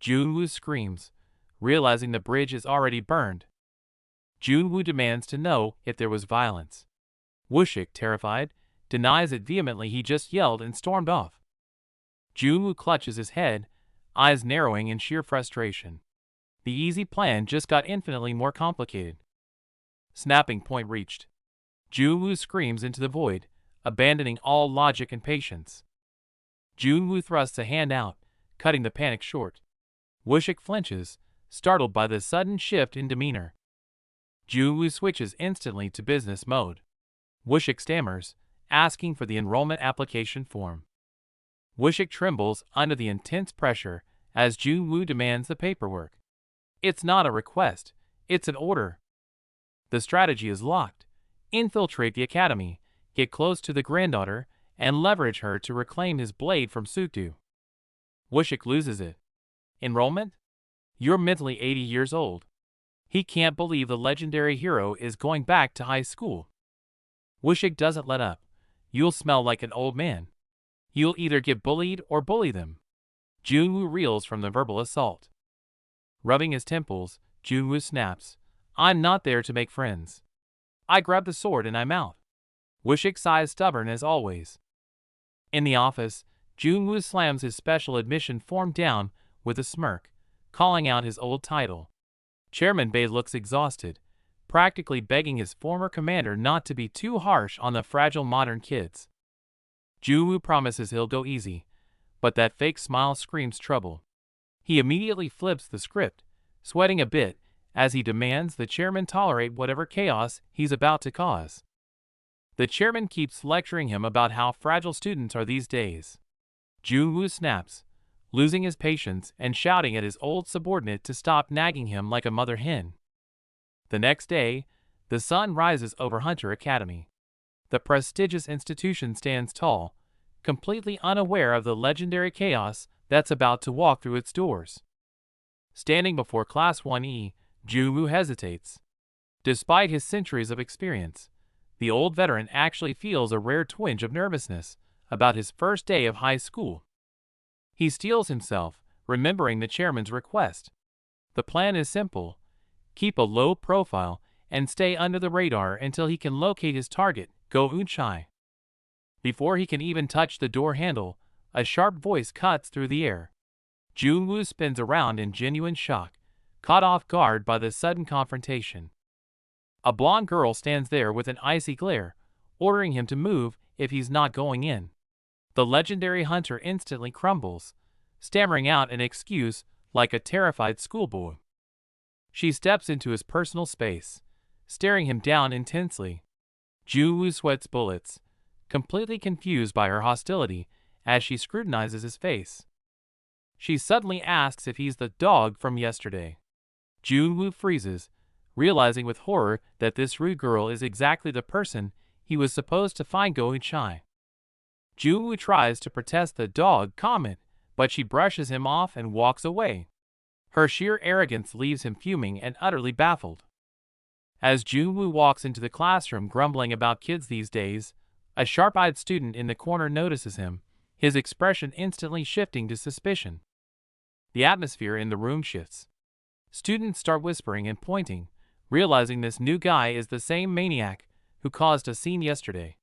Junwoo screams, realizing the bridge is already burned. Junwoo demands to know if there was violence. Wishik, terrified, denies it vehemently. He just yelled and stormed off. Junwoo clutches his head, eyes narrowing in sheer frustration. The easy plan just got infinitely more complicated. Snapping point reached. Junwoo screams into the void, abandoning all logic and patience. Junwoo thrusts a hand out, cutting the panic short. Wishik flinches, startled by the sudden shift in demeanor. Junwoo switches instantly to business mode. Wishik stammers, asking for the enrollment application form. Wishik trembles under the intense pressure as Junwoo demands the paperwork. It's not a request, it's an order. The strategy is locked. Infiltrate the academy, get close to the granddaughter, and leverage her to reclaim his blade from Sukdu. Wishik loses it. Enrollment? You're mentally 80 years old. He can't believe the legendary hero is going back to high school. Wishik doesn't let up. You'll smell like an old man. You'll either get bullied or bully them. Junwoo reels from the verbal assault. Rubbing his temples, Junwoo snaps, I'm not there to make friends. I grab the sword and I'm out. Wishik sighs, stubborn as always. In the office, Junwoo slams his special admission form down with a smirk, calling out his old title. Chairman Bei looks exhausted, practically begging his former commander not to be too harsh on the fragile modern kids. Junwoo promises he'll go easy, but that fake smile screams trouble. He immediately flips the script, sweating a bit as he demands the chairman tolerate whatever chaos he's about to cause. The chairman keeps lecturing him about how fragile students are these days. Junwoo snaps, losing his patience and shouting at his old subordinate to stop nagging him like a mother hen. The next day, the sun rises over Hunter Academy. The prestigious institution stands tall, completely unaware of the legendary chaos that's about to walk through its doors. Standing before Class 1E, Junwoo hesitates. Despite his centuries of experience, the old veteran actually feels a rare twinge of nervousness about his first day of high school. He steels himself, remembering the chairman's request. The plan is simple: keep a low profile and stay under the radar until he can locate his target, Go Uchai. Before he can even touch the door handle, a sharp voice cuts through the air. Junwoo spins around in genuine shock, caught off guard by the sudden confrontation. A blonde girl stands there with an icy glare, ordering him to move if he's not going in. The legendary hunter instantly crumbles, stammering out an excuse like a terrified schoolboy. She steps into his personal space, staring him down intensely. Junwoo sweats bullets, completely confused by her hostility as she scrutinizes his face. She suddenly asks if he's the dog from yesterday. Junwoo freezes, realizing with horror that this rude girl is exactly the person he was supposed to find Go Uchai. Junwoo tries to protest the dog comment, but she brushes him off and walks away. Her sheer arrogance leaves him fuming and utterly baffled. As Junwoo walks into the classroom grumbling about kids these days, a sharp-eyed student in the corner notices him, his expression instantly shifting to suspicion. The atmosphere in the room shifts. Students start whispering and pointing, realizing this new guy is the same maniac who caused a scene yesterday.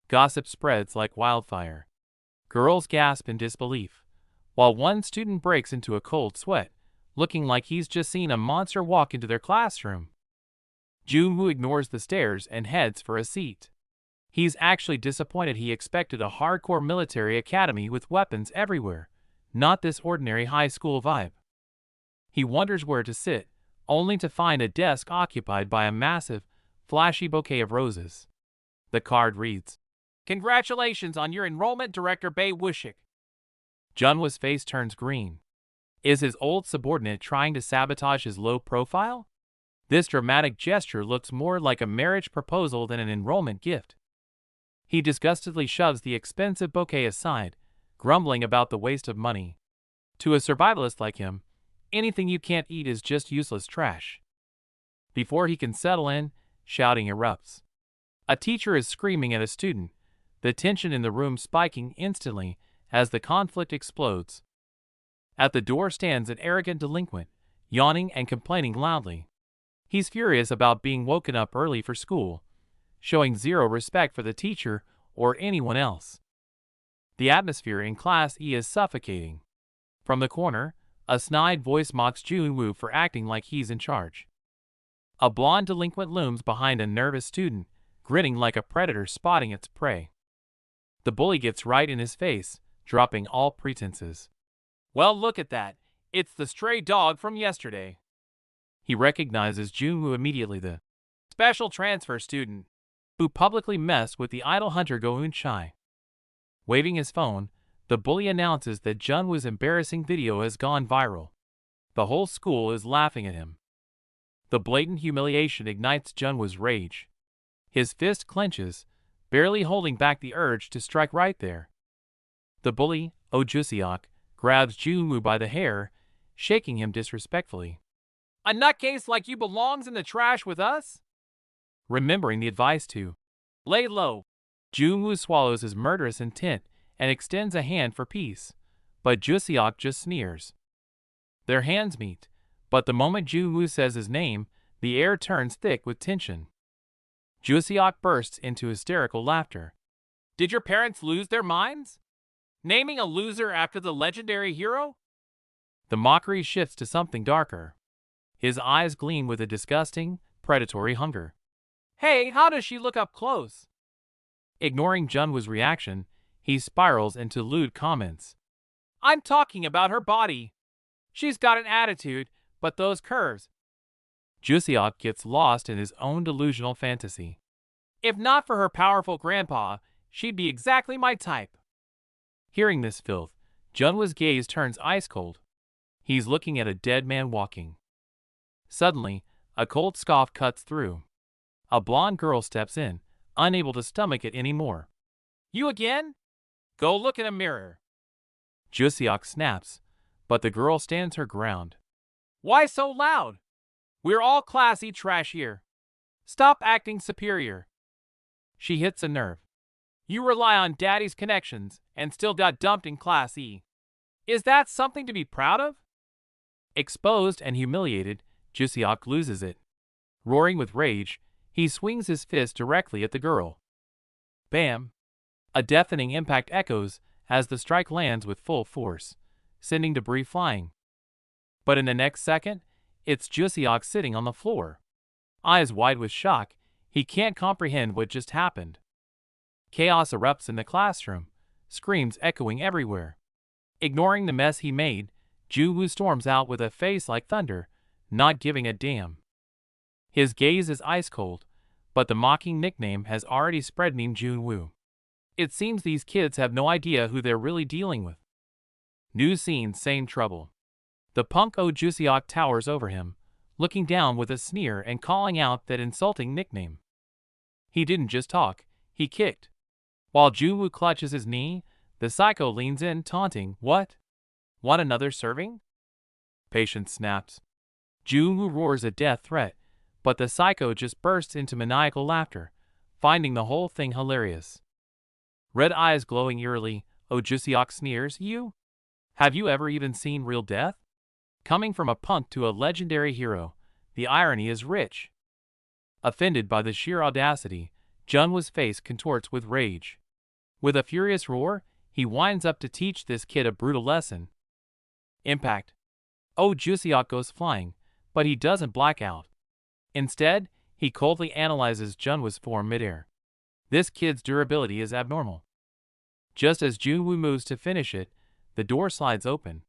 Gossip spreads like wildfire. Girls gasp in disbelief, while one student breaks into a cold sweat, looking like he's just seen a monster walk into their classroom. Junwoo ignores the stares and heads for a seat. He's actually disappointed. He expected a hardcore military academy with weapons everywhere, not this ordinary high school vibe. He wonders where to sit, only to find a desk occupied by a massive, flashy bouquet of roses. The card reads, "Congratulations on your enrollment, Director Bae Wushik." Junwoo's face turns green. Is his old subordinate trying to sabotage his low profile? This dramatic gesture looks more like a marriage proposal than an enrollment gift. He disgustedly shoves the expensive bouquet aside, grumbling about the waste of money. To a survivalist like him, anything you can't eat is just useless trash. Before he can settle in, shouting erupts. A teacher is screaming at a student, the tension in the room spiking instantly as the conflict explodes. At the door stands an arrogant delinquent, yawning and complaining loudly. He's furious about being woken up early for school, showing zero respect for the teacher or anyone else. The atmosphere in Class E is suffocating. From the corner, a snide voice mocks Junwoo for acting like he's in charge. A blonde delinquent looms behind a nervous student, grinning like a predator spotting its prey. The bully gets right in his face, dropping all pretenses. "Well, look at that. It's the stray dog from yesterday." He recognizes Junwoo immediately, the special transfer student who publicly messed with the idol hunter Go Eun-chai. Waving his phone, the bully announces that Junwoo's embarrassing video has gone viral. The whole school is laughing at him. The blatant humiliation ignites Junwoo's rage. His fist clenches, barely holding back the urge to strike right there. The bully, Oh Juseok, grabs Junwoo by the hair, shaking him disrespectfully. "A nutcase like you belongs in the trash with us?" Remembering the advice to lay low, Junwoo swallows his murderous intent and extends a hand for peace, but Juseok just sneers. Their hands meet, but the moment Junwoo says his name, the air turns thick with tension. Juseok bursts into hysterical laughter. "Did your parents lose their minds? Naming a loser after the legendary hero?" The mockery shifts to something darker. His eyes gleam with a disgusting, predatory hunger. "Hey, how does she look up close?" Ignoring Junwoo's reaction, he spirals into lewd comments. "I'm talking about her body. She's got an attitude, but those curves." Juseok gets lost in his own delusional fantasy. "If not for her powerful grandpa, she'd be exactly my type." Hearing this filth, Junwoo's gaze turns ice cold. He's looking at a dead man walking. Suddenly, a cold scoff cuts through. A blonde girl steps in, unable to stomach it anymore. "You again? Go look in a mirror." Juseok snaps, but the girl stands her ground. "Why so loud? We're all classy trash here. Stop acting superior." She hits a nerve. "You rely on daddy's connections and still got dumped in Class E. Is that something to be proud of?" Exposed and humiliated, Juseok loses it. Roaring with rage, he swings his fist directly at the girl. Bam! A deafening impact echoes as the strike lands with full force, sending debris flying. But in the next second, it's Juseok sitting on the floor. Eyes wide with shock, he can't comprehend what just happened. Chaos erupts in the classroom, screams echoing everywhere. Ignoring the mess he made, Junwoo storms out with a face like thunder, not giving a damn. His gaze is ice cold, but the mocking nickname has already spread meme Junwoo. It seems these kids have no idea who they're really dealing with. New scene, same trouble. The punk Oh Juseok towers over him, looking down with a sneer and calling out that insulting nickname. He didn't just talk, he kicked. While Junwoo clutches his knee, the psycho leans in, taunting, "What? Want another serving?" Patience snaps. Junwoo roars a death threat, but the psycho just bursts into maniacal laughter, finding the whole thing hilarious. Red eyes glowing eerily, Oh Jusiok sneers, "You? Have you ever even seen real death?" Coming from a punk to a legendary hero, the irony is rich. Offended by the sheer audacity, Junwoo's face contorts with rage. With a furious roar, he winds up to teach this kid a brutal lesson. Impact. Oh Jusiok goes flying, but he doesn't black out. Instead, he coldly analyzes Junwoo's form midair. This kid's durability is abnormal. Just as Junwoo moves to finish it, the door slides open.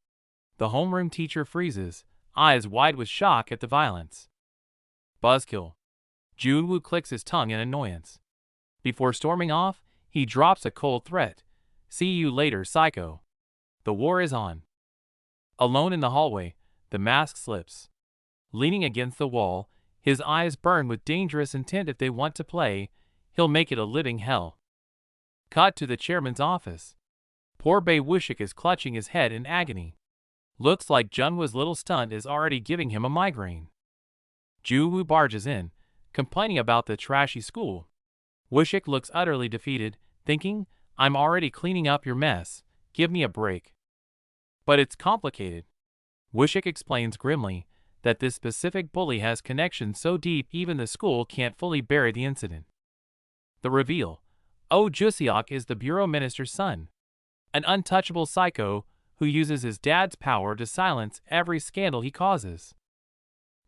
The homeroom teacher freezes, eyes wide with shock at the violence. Buzzkill. Junwoo clicks his tongue in annoyance. Before storming off, he drops a cold threat. "See you later, psycho." The war is on. Alone in the hallway, the mask slips. Leaning against the wall, his eyes burn with dangerous intent. If they want to play, he'll make it a living hell. Cut to the chairman's office. Poor Bae Wushik is clutching his head in agony. Looks like Junwoo's little stunt is already giving him a migraine. Junwoo barges in, complaining about the trashy school. Wushik looks utterly defeated, thinking, "I'm already cleaning up your mess, give me a break." But it's complicated. Wushik explains grimly that this specific bully has connections so deep even the school can't fully bury the incident. The reveal: Oh Jusiok is the bureau minister's son. An untouchable psycho who uses his dad's power to silence every scandal he causes.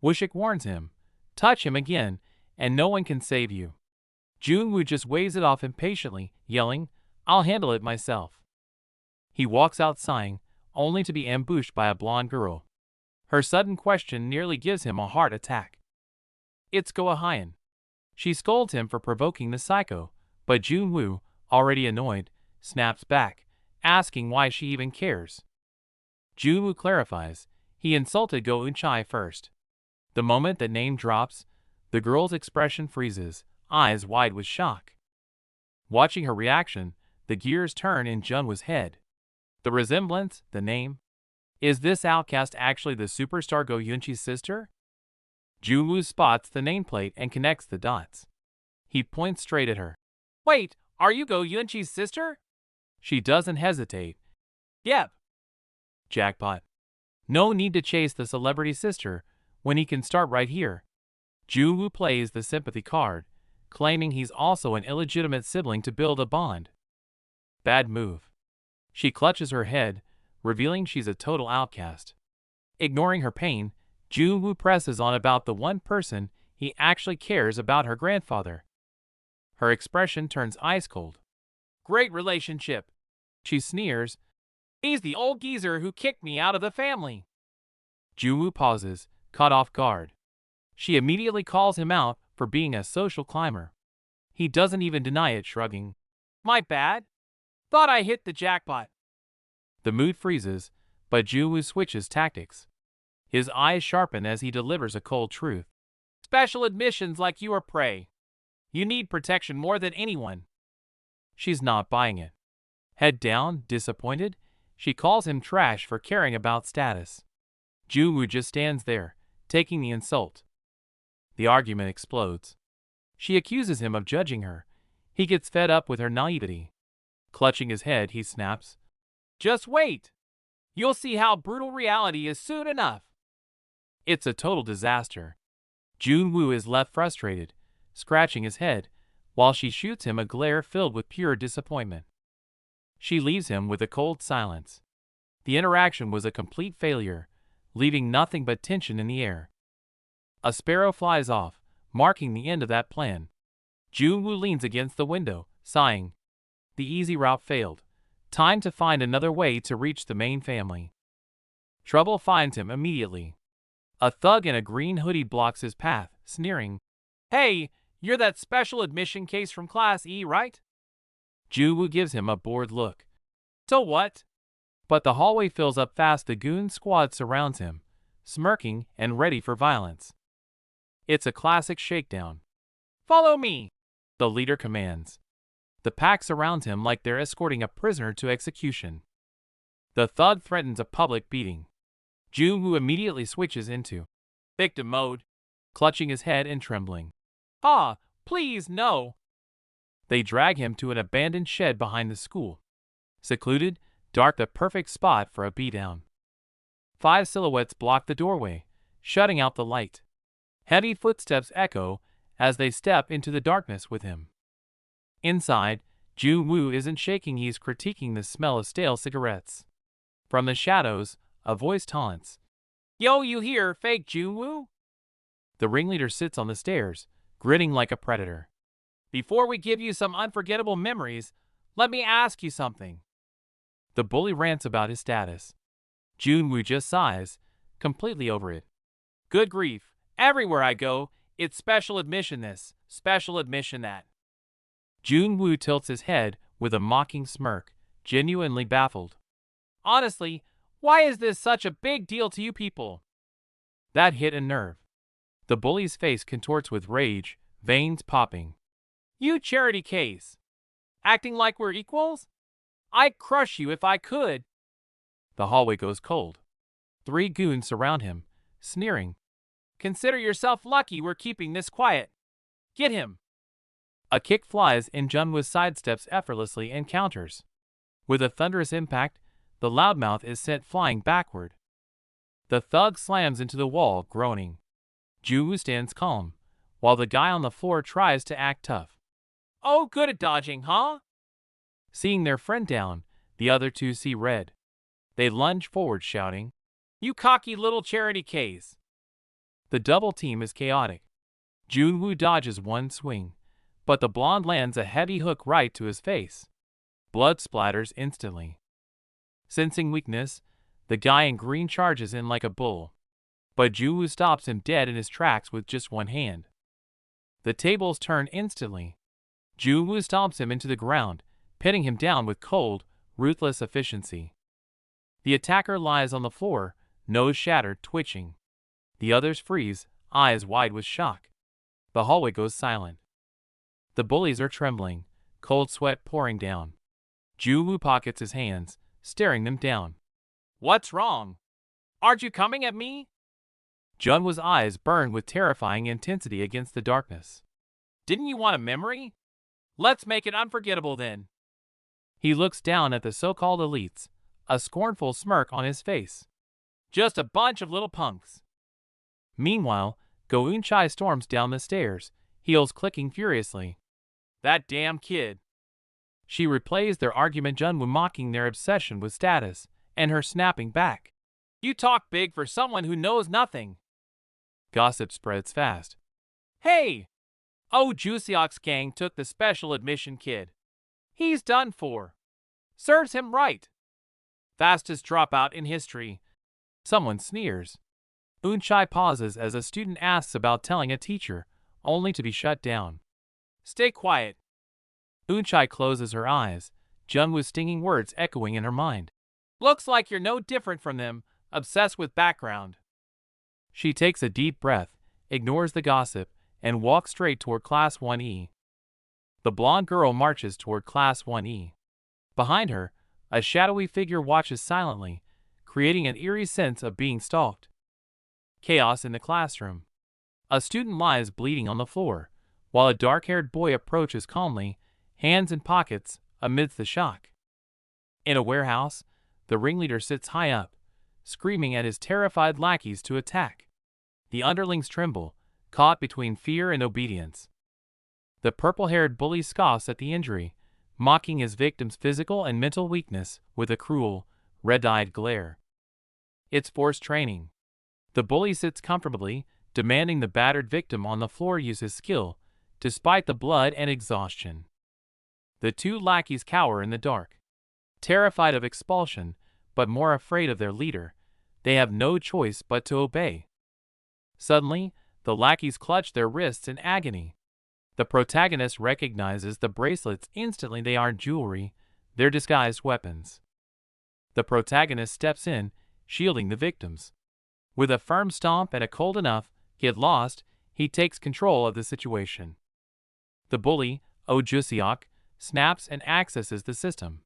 Wushik warns him, "Touch him again, and no one can save you." Junwoo just waves it off impatiently, yelling, "I'll handle it myself." He walks out sighing, only to be ambushed by a blonde girl. Her sudden question nearly gives him a heart attack. It's Go Hyun. She scolds him for provoking the psycho, but Junwoo, already annoyed, snaps back, asking why she even cares. Junwoo clarifies, he insulted Go Eunchai first. The moment the name drops, the girl's expression freezes, eyes wide with shock. Watching her reaction, the gears turn in Junwoo's head. The resemblance, the name. Is this outcast actually the superstar Go Eunchai's sister? Junwoo spots the nameplate and connects the dots. He points straight at her. "Wait, are you Go Eunchai's sister?" She doesn't hesitate. "Yep." Jackpot. No need to chase the celebrity sister when he can start right here. Junwoo plays the sympathy card, claiming he's also an illegitimate sibling to build a bond. Bad move. She clutches her head, revealing she's a total outcast. Ignoring her pain, Junwoo presses on about the one person he actually cares about, her grandfather. Her expression turns ice cold. "Great relationship," she sneers. "He's the old geezer who kicked me out of the family." Junwoo pauses, caught off guard. She immediately calls him out for being a social climber. He doesn't even deny it, shrugging. "My bad. Thought I hit the jackpot." The mood freezes, but Junwoo switches tactics. His eyes sharpen as he delivers a cold truth. "Special admissions like you are prey. You need protection more than anyone." She's not buying it. Head down, disappointed, she calls him trash for caring about status. Junwoo just stands there, taking the insult. The argument explodes. She accuses him of judging her. He gets fed up with her naivety. Clutching his head, he snaps, "Just wait. You'll see how brutal reality is soon enough." It's a total disaster. Junwoo is left frustrated, scratching his head, while she shoots him a glare filled with pure disappointment. She leaves him with a cold silence. The interaction was a complete failure, leaving nothing but tension in the air. A sparrow flies off, marking the end of that plan. Junwoo leans against the window, sighing. The easy route failed. Time to find another way to reach the main family. Trouble finds him immediately. A thug in a green hoodie blocks his path, sneering, "Hey, you're that special admission case from Class E, right?" Junwoo gives him a bored look. "So what?" But the hallway fills up fast. The goon squad surrounds him, smirking and ready for violence. It's a classic shakedown. "Follow me," the leader commands. The pack surrounds him like they're escorting a prisoner to execution. The thug threatens a public beating. Jun-woo immediately switches into victim mode, clutching his head and trembling. Ah, please no! They drag him to an abandoned shed behind the school. Secluded, dark, the perfect spot for a beatdown. 5 silhouettes block the doorway, shutting out the light. Heavy footsteps echo as they step into the darkness with him. Inside, Jun-woo isn't shaking, he's critiquing the smell of stale cigarettes. From the shadows, a voice taunts. Yo, you here, fake Jun-woo? The ringleader sits on the stairs, grinning like a predator. Before we give you some unforgettable memories, let me ask you something. The bully rants about his status. Jun-woo just sighs, completely over it. Good grief, everywhere I go, it's special admission this, special admission that. Jun-woo tilts his head with a mocking smirk, genuinely baffled. Honestly, why is this such a big deal to you people? That hit a nerve. The bully's face contorts with rage, veins popping. You charity case. Acting like we're equals? I'd crush you if I could. The hallway goes cold. 3 goons surround him, sneering. Consider yourself lucky we're keeping this quiet. Get him. A kick flies and Jun-woo sidesteps effortlessly and counters. With a thunderous impact, the loudmouth is sent flying backward. The thug slams into the wall, groaning. Jun-woo stands calm, while the guy on the floor tries to act tough. Oh, good at dodging, huh? Seeing their friend down, the other 2 see red. They lunge forward, shouting, You cocky little charity case. The double team is chaotic. Jun-woo dodges one swing, but the blonde lands a heavy hook right to his face. Blood splatters instantly. Sensing weakness, the guy in green charges in like a bull. But Jun-woo stops him dead in his tracks with just one hand. The tables turn instantly. Jun-woo stomps him into the ground, pinning him down with cold, ruthless efficiency. The attacker lies on the floor, nose shattered, twitching. The others freeze, eyes wide with shock. The hallway goes silent. The bullies are trembling, cold sweat pouring down. Jun-woo pockets his hands, staring them down. What's wrong? Aren't you coming at me? Jun-woo's eyes burn with terrifying intensity against the darkness. Didn't you want a memory? Let's make it unforgettable then. He looks down at the so-called elites, a scornful smirk on his face. Just a bunch of little punks. Meanwhile, Go Eun-chai storms down the stairs, heels clicking furiously. That damn kid. She replays their argument, Jun-woo mocking their obsession with status, and her snapping back. You talk big for someone who knows nothing. Gossip spreads fast. Hey! Oh, Jusiok's gang took the special admission kid. He's done for. Serves him right. Fastest dropout in history. Someone sneers. Eun-chai pauses as a student asks about telling a teacher, only to be shut down. Stay quiet. Eun-chai closes her eyes, Jun-woo's stinging words echoing in her mind. Looks like you're no different from them, obsessed with background. She takes a deep breath, ignores the gossip, and walks straight toward Class 1E. The blonde girl marches toward Class 1E. Behind her, a shadowy figure watches silently, creating an eerie sense of being stalked. Chaos in the classroom. A student lies bleeding on the floor, while a dark-haired boy approaches calmly, hands in pockets, amidst the shock. In a warehouse, the ringleader sits high up, screaming at his terrified lackeys to attack. The underlings tremble, caught between fear and obedience. The purple-haired bully scoffs at the injury, mocking his victim's physical and mental weakness with a cruel, red-eyed glare. It's forced training. The bully sits comfortably, demanding the battered victim on the floor use his skill, despite the blood and exhaustion. The 2 lackeys cower in the dark. Terrified of expulsion, but more afraid of their leader, they have no choice but to obey. Suddenly, the lackeys clutch their wrists in agony. The protagonist recognizes the bracelets instantly. They aren't jewelry, they're disguised weapons. The protagonist steps in, shielding the victims. With a firm stomp and a cold enough, get lost, he takes control of the situation. The bully, Oh Jusiok, snaps and accesses the system.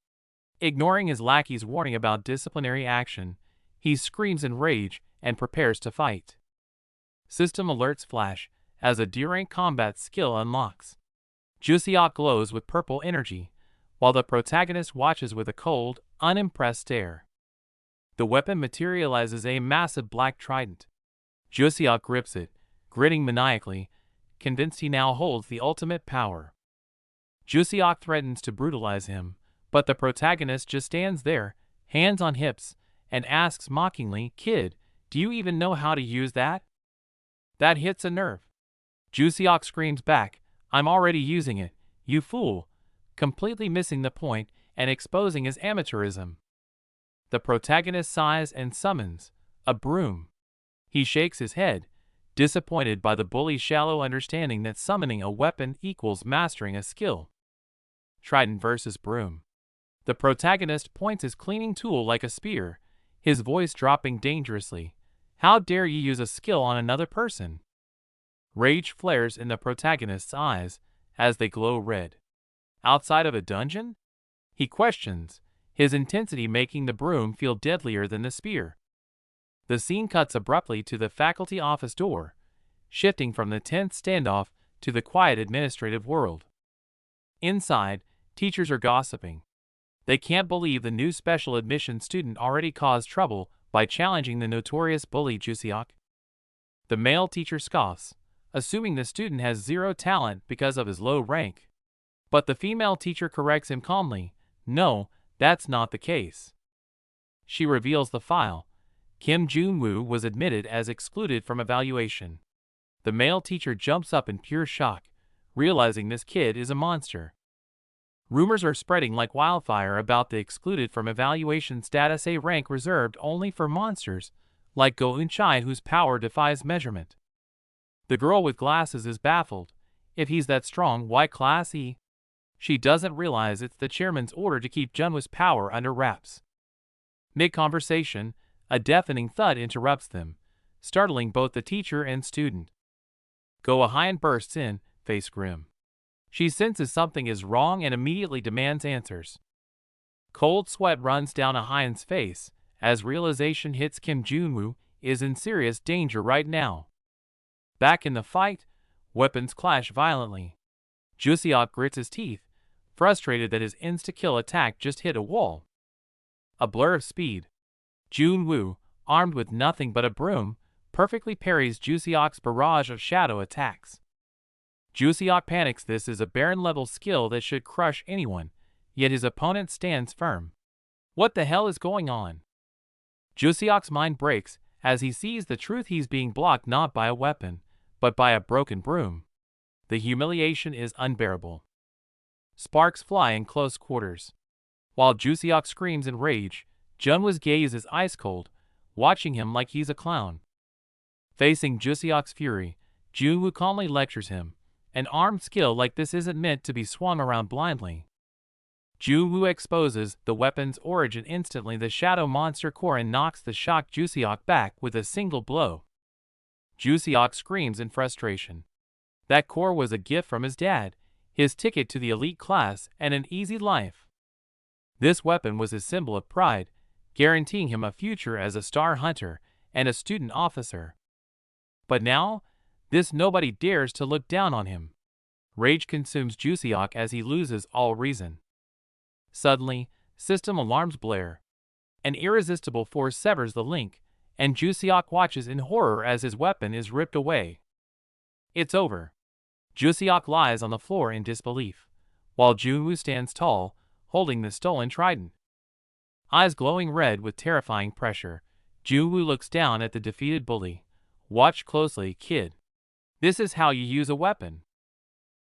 Ignoring his lackey's warning about disciplinary action, he screams in rage and prepares to fight. System alerts flash as a D-rank combat skill unlocks. Jusiok glows with purple energy, while the protagonist watches with a cold, unimpressed stare. The weapon materializes a massive black trident. Jusiok grips it, grinning maniacally, convinced he now holds the ultimate power. Jusiok threatens to brutalize him, but the protagonist just stands there, hands on hips, and asks mockingly, "Kid, do you even know how to use that?" That hits a nerve. Jusiok screams back, "I'm already using it, you fool," completely missing the point and exposing his amateurism. The protagonist sighs and summons a broom. He shakes his head, disappointed by the bully's shallow understanding that summoning a weapon equals mastering a skill. Trident versus broom. The protagonist points his cleaning tool like a spear, his voice dropping dangerously. "How dare you use a skill on another person?" Rage flares in the protagonist's eyes as they glow red. Outside of a dungeon? He questions, his intensity making the broom feel deadlier than the spear. The scene cuts abruptly to the faculty office door, shifting from the tense standoff to the quiet administrative world. Inside, teachers are gossiping. They can't believe the new special admission student already caused trouble by challenging the notorious bully Jusiok. The male teacher scoffs, assuming the student has zero talent because of his low rank. But the female teacher corrects him calmly, "No, that's not the case." She reveals the file. Kim Jun-woo was admitted as excluded from evaluation. The male teacher jumps up in pure shock, realizing this kid is a monster. Rumors are spreading like wildfire about the excluded from evaluation status, a rank reserved only for monsters, like Go Eun-chai, whose power defies measurement. The girl with glasses is baffled. If he's that strong, why class E? She doesn't realize it's the chairman's order to keep Junwoo's power under wraps. Mid-conversation, a deafening thud interrupts them, startling both the teacher and student. Go Ahyun bursts in, face grim. She senses something is wrong and immediately demands answers. Cold sweat runs down Ahyun's face as realization hits. Kim Jun-woo is in serious danger right now. Back in the fight, weapons clash violently. Jusiok grits his teeth, frustrated that his insta-kill attack just hit a wall. A blur of speed. Jun-woo, armed with nothing but a broom, perfectly parries Jusiok's barrage of shadow attacks. Jusiok panics. This is a Baron-level skill that should crush anyone, yet his opponent stands firm. What the hell is going on? Jusiok's mind breaks as he sees the truth. He's being blocked not by a weapon, but by a broken broom. The humiliation is unbearable. Sparks fly in close quarters. While Jusiok screams in rage, Junwoo's gaze is ice cold, watching him like he's a clown. Facing Jusiok's fury, Junwoo calmly lectures him. An armed skill like this isn't meant to be swung around blindly. Junwoo exposes the weapon's origin instantly. The shadow monster Korin knocks the shocked Jusiok back with a single blow. Jusiok screams in frustration. That core was a gift from his dad, his ticket to the elite class and an easy life. This weapon was his symbol of pride, guaranteeing him a future as a star hunter and a student officer. But now, this nobody dares to look down on him. Rage consumes Jusiok as he loses all reason. Suddenly, system alarms blare. An irresistible force severs the link, and Jusiok watches in horror as his weapon is ripped away. It's over. Jusiok lies on the floor in disbelief, while Junwoo stands tall, holding the stolen trident. Eyes glowing red with terrifying pressure, Junwoo looks down at the defeated bully. "Watch closely, kid. This is how you use a weapon."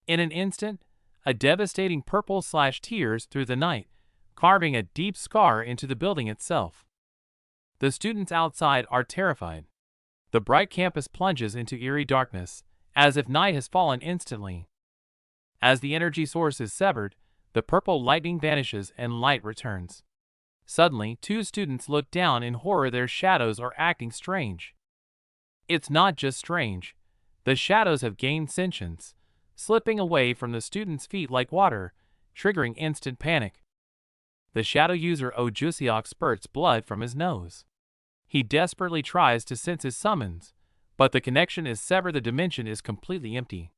In an instant, a devastating purple tears through the night, carving a deep scar into the building itself. The students outside are terrified. The bright campus plunges into eerie darkness, as if night has fallen instantly. As the energy source is severed, the purple lightning vanishes and light returns. Suddenly, two students look down in horror. Their shadows are acting strange. It's not just strange. The shadows have gained sentience, slipping away from the students' feet like water, triggering instant panic. The shadow user Jusiok spurts blood from his nose. He desperately tries to sense his summons, but the connection is severed. The dimension is completely empty.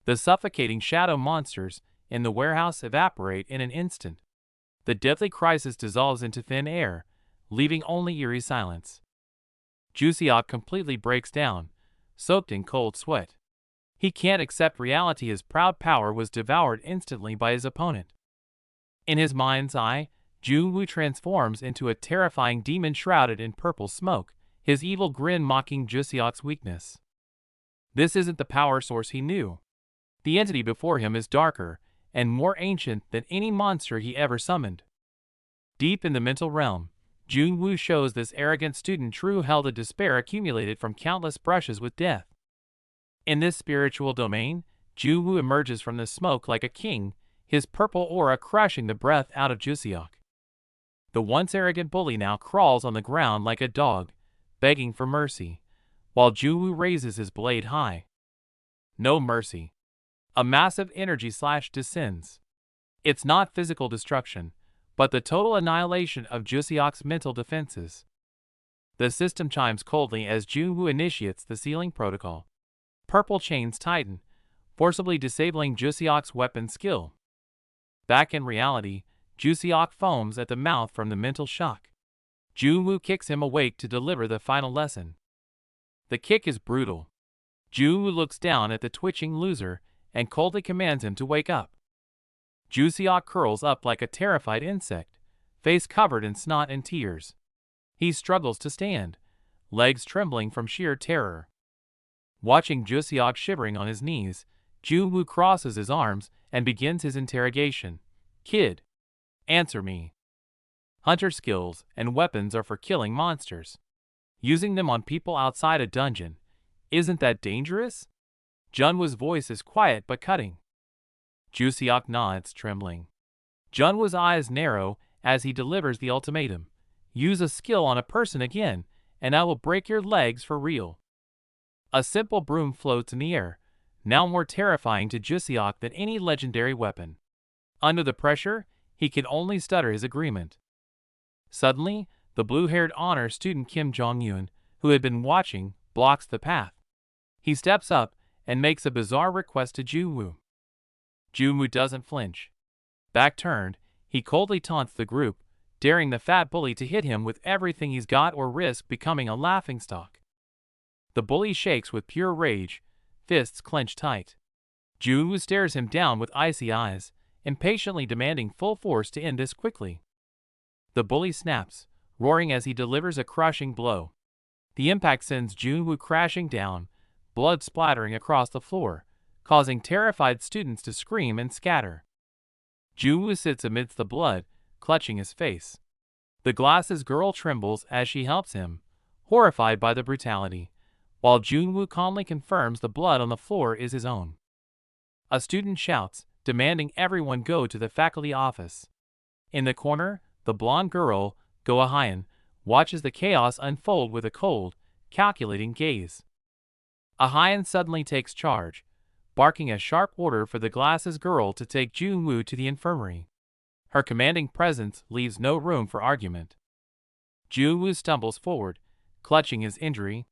The suffocating shadow monsters in the warehouse evaporate in an instant. The deadly crisis dissolves into thin air, leaving only eerie silence. Jusiok completely breaks down, soaked in cold sweat. He can't accept reality. His proud power was devoured instantly by his opponent. In his mind's eye, Junwoo transforms into a terrifying demon shrouded in purple smoke, his evil grin mocking Jusiok's weakness. This isn't the power source he knew. The entity before him is darker and more ancient than any monster he ever summoned. Deep in the mental realm, Junwoo shows this arrogant student true hell. The despair accumulated from countless brushes with death. In this spiritual domain, Junwoo emerges from the smoke like a king, his purple aura crushing the breath out of Jusiok. The once arrogant bully now crawls on the ground like a dog, begging for mercy, while Junwoo raises his blade high. No mercy. A massive energy slash descends. It's not physical destruction, but the total annihilation of Jusiok's mental defenses. The system chimes coldly as Junwoo initiates the sealing protocol. Purple chains tighten, forcibly disabling Jusiok's weapon skill. Back in reality, Jusiok foams at the mouth from the mental shock. Junwoo kicks him awake to deliver the final lesson. The kick is brutal. Junwoo looks down at the twitching loser and coldly commands him to wake up. Jusiok curls up like a terrified insect, face covered in snot and tears. He struggles to stand, legs trembling from sheer terror. Watching Jusiok shivering on his knees, Junwoo crosses his arms and begins his interrogation. Kid, answer me. Hunter skills and weapons are for killing monsters. Using them on people outside a dungeon, isn't that dangerous? Junwoo's voice is quiet but cutting. Jusiok nods, trembling. Junwoo's eyes narrow as he delivers the ultimatum. Use a skill on a person again, and I will break your legs for real. A simple broom floats in the air, now more terrifying to Jusiok than any legendary weapon. Under the pressure, he can only stutter his agreement. Suddenly, the blue-haired honor student Kim Jong-un, who had been watching, blocks the path. He steps up and makes a bizarre request to Junwoo. Junwoo doesn't flinch. Back turned, he coldly taunts the group, daring the fat bully to hit him with everything he's got or risk becoming a laughingstock. The bully shakes with pure rage, fists clenched tight. Junwoo stares him down with icy eyes, impatiently demanding full force to end this quickly. The bully snaps, roaring as he delivers a crushing blow. The impact sends Junwoo crashing down, blood splattering across the floor, causing terrified students to scream and scatter. Junwoo sits amidst the blood, clutching his face. The glasses girl trembles as she helps him, horrified by the brutality, while Junwoo calmly confirms the blood on the floor is his own. A student shouts, demanding everyone go to the faculty office. In the corner, the blonde girl, Goa Hyun, watches the chaos unfold with a cold, calculating gaze. Hyun suddenly takes charge, barking a sharp order for the glasses girl to take Junwoo to the infirmary. Her commanding presence leaves no room for argument. Junwoo stumbles forward, clutching his injury.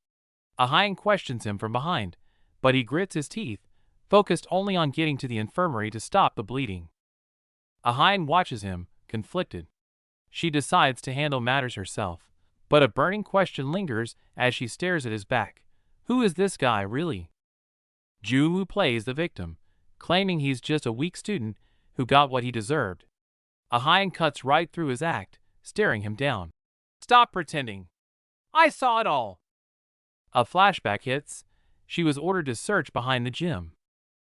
Hyun questions him from behind, but he grits his teeth, focused only on getting to the infirmary to stop the bleeding. Hyun watches him, conflicted. She decides to handle matters herself, but a burning question lingers as she stares at his back. Who is this guy, really? Junwoo plays the victim, claiming he's just a weak student who got what he deserved. Hyun cuts right through his act, staring him down. Stop pretending. I saw it all. A flashback hits. She was ordered to search behind the gym.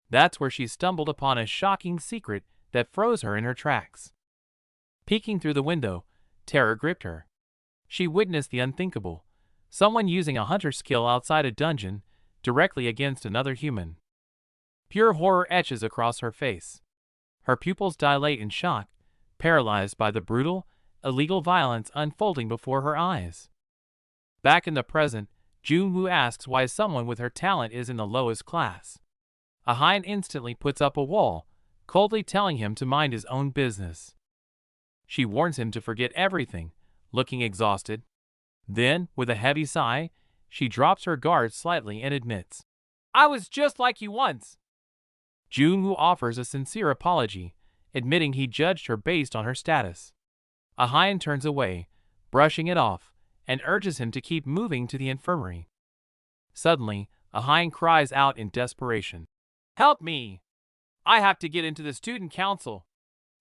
That's where she stumbled upon a shocking secret that froze her in her tracks. Peeking through the window, terror gripped her. She witnessed the unthinkable. Someone using a hunter skill outside a dungeon, directly against another human. Pure horror etches across her face. Her pupils dilate in shock, paralyzed by the brutal, illegal violence unfolding before her eyes. Back in the present, Junwoo asks why someone with her talent is in the lowest class. Hyun instantly puts up a wall, coldly telling him to mind his own business. She warns him to forget everything, looking exhausted. Then, with a heavy sigh, she drops her guard slightly and admits, "I was just like you once." Junwoo offers a sincere apology, admitting he judged her based on her status. Ahyun turns away, brushing it off, and urges him to keep moving to the infirmary. Suddenly, Ahyun cries out in desperation, "Help me! I have to get into the student council."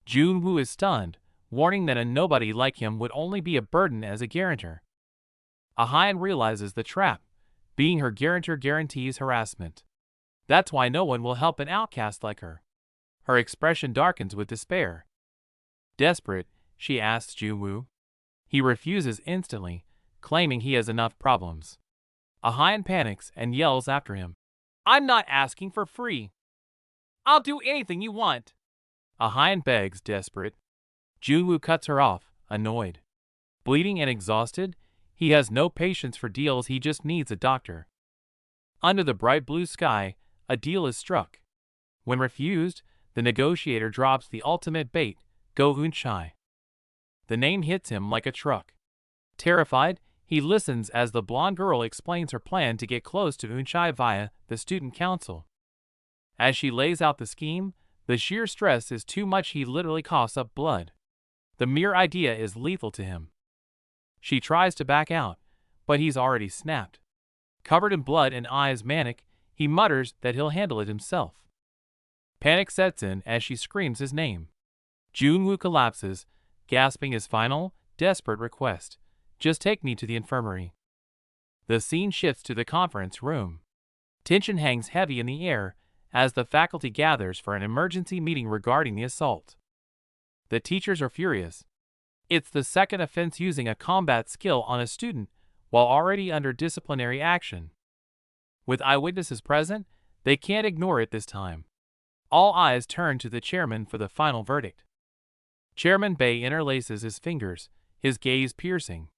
Junwoo is stunned, warning that a nobody like him would only be a burden as a guarantor. Ahyun realizes the trap. Being her guarantor guarantees harassment. That's why no one will help an outcast like her. Her expression darkens with despair. Desperate, she asks Junwoo. He refuses instantly, claiming he has enough problems. Ahyun panics and yells after him, "I'm not asking for free. I'll do anything you want." Ahyun begs, desperate. Junwoo cuts her off, annoyed. Bleeding and exhausted, he has no patience for deals, he just needs a doctor. Under the bright blue sky, a deal is struck. When refused, the negotiator drops the ultimate bait, Go Eunchai. The name hits him like a truck. Terrified, he listens as the blonde girl explains her plan to get close to Eunchai via the student council. As she lays out the scheme, the sheer stress is too much, he literally coughs up blood. The mere idea is lethal to him. She tries to back out, but he's already snapped. Covered in blood and eyes manic, he mutters that he'll handle it himself. Panic sets in as she screams his name. Junwoo collapses, gasping his final, desperate request, "Just take me to the infirmary." The scene shifts to the conference room. Tension hangs heavy in the air as the faculty gathers for an emergency meeting regarding the assault. The teachers are furious. It's the second offense using a combat skill on a student while already under disciplinary action. With eyewitnesses present, they can't ignore it this time. All eyes turn to the chairman for the final verdict. Chairman Bae interlaces his fingers, his gaze piercing.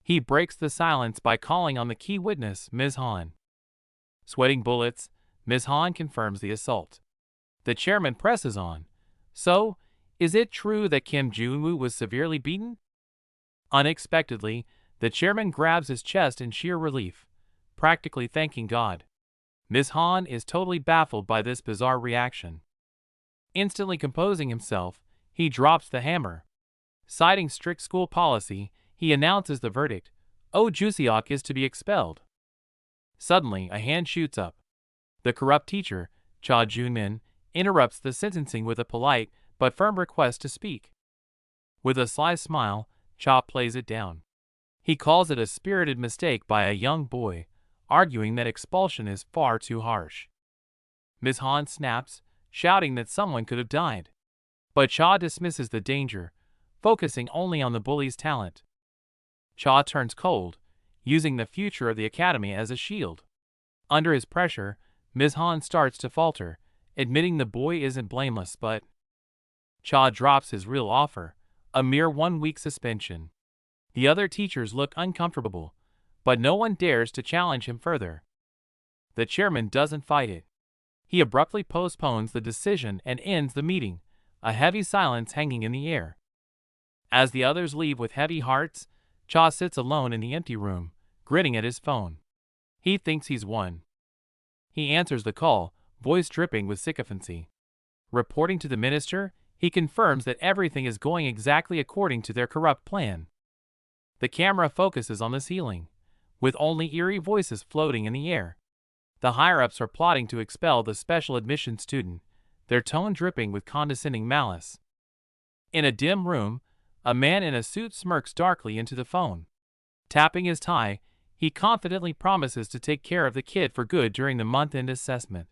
He breaks the silence by calling on the key witness, Ms. Han. Sweating bullets, Ms. Han confirms the assault. The chairman presses on. "So, is it true that Kim Junwoo was severely beaten?" Unexpectedly, the chairman grabs his chest in sheer relief, practically thanking God. Ms. Han is totally baffled by this bizarre reaction. Instantly composing himself, he drops the hammer. Citing strict school policy, he announces the verdict. Oh Juseok is to be expelled. Suddenly, a hand shoots up. The corrupt teacher, Cha Junmin, interrupts the sentencing with a polite but firm request to speak. With a sly smile, Cha plays it down. He calls it a spirited mistake by a young boy, arguing that expulsion is far too harsh. Ms. Han snaps, shouting that someone could have died. But Cha dismisses the danger, focusing only on the bully's talent. Cha turns cold, using the future of the academy as a shield. Under his pressure, Ms. Han starts to falter, admitting the boy isn't blameless, but Cha drops his real offer, a mere 1-week suspension. The other teachers look uncomfortable, but no one dares to challenge him further. The chairman doesn't fight it. He abruptly postpones the decision and ends the meeting, a heavy silence hanging in the air. As the others leave with heavy hearts, Cha sits alone in the empty room, grinning at his phone. He thinks he's won. He answers the call, voice dripping with sycophancy. Reporting to the minister, he confirms that everything is going exactly according to their corrupt plan. The camera focuses on the ceiling, with only eerie voices floating in the air. The higher-ups are plotting to expel the special admission student, their tone dripping with condescending malice. In a dim room, a man in a suit smirks darkly into the phone. Tapping his tie, he confidently promises to take care of the kid for good during the month-end assessment.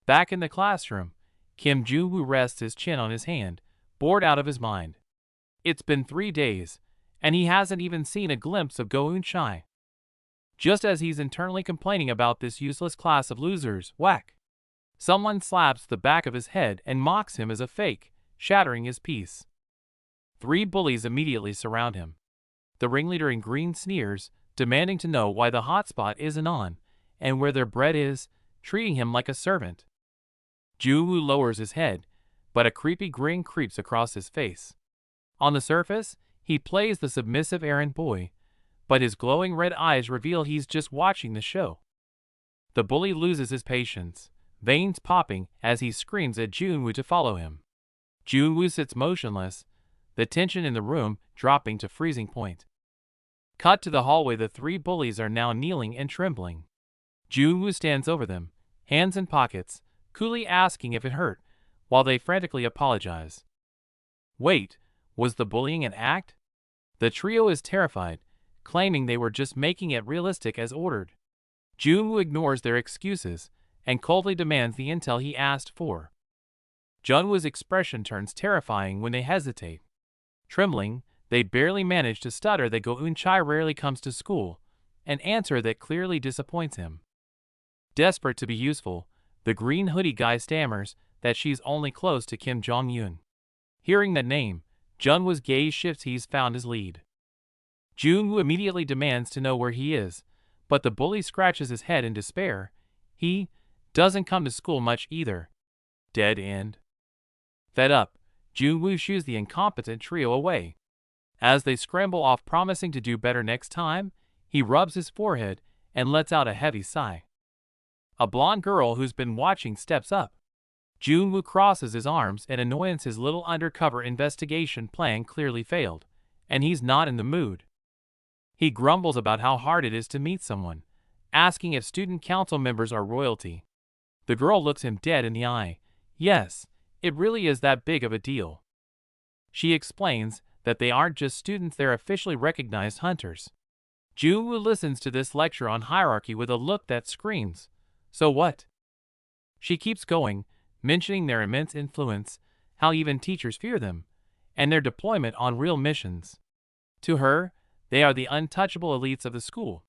Back in the classroom, Kim Junwoo rests his chin on his hand, bored out of his mind. It's been 3 days, and he hasn't even seen a glimpse of Go Eunchai. Just as he's internally complaining about this useless class of losers, whack! Someone slaps the back of his head and mocks him as a fake, shattering his peace. 3 bullies immediately surround him. The ringleader in green sneers, demanding to know why the hotspot isn't on, and where their bread is, treating him like a servant. Junwoo lowers his head, but a creepy grin creeps across his face. On the surface, he plays the submissive errand boy, but his glowing red eyes reveal he's just watching the show. The bully loses his patience, veins popping as he screams at Junwoo to follow him. Junwoo sits motionless, the tension in the room dropping to freezing point. Cut to the hallway. The three bullies are now kneeling and trembling. Junwoo stands over them, hands in pockets, coolly asking if it hurt, while they frantically apologize. Wait, was the bullying an act? The trio is terrified, claiming they were just making it realistic as ordered. Junwoo ignores their excuses and coldly demands the intel he asked for. Junwoo's expression turns terrifying when they hesitate. Trembling, they barely manage to stutter that Go-eun-chai rarely comes to school, an answer that clearly disappoints him. Desperate to be useful, the green hoodie guy stammers that she's only close to Kim Jong-un. Hearing that name, Junwoo's gaze shifts. He's found his lead. Junwoo immediately demands to know where he is, but the bully scratches his head in despair. He doesn't come to school much either. Dead end. Fed up, Junwoo shoos the incompetent trio away. As they scramble off promising to do better next time, he rubs his forehead and lets out a heavy sigh. A blonde girl who's been watching steps up. Junwoo crosses his arms in annoyance. His little undercover investigation plan clearly failed, and he's not in the mood. He grumbles about how hard it is to meet someone, asking if student council members are royalty. The girl looks him dead in the eye. Yes, it really is that big of a deal. She explains that they aren't just students, they're officially recognized hunters. Junwoo listens to this lecture on hierarchy with a look that screams, "So what?" She keeps going, mentioning their immense influence, how even teachers fear them, and their deployment on real missions. To her, they are the untouchable elites of the school.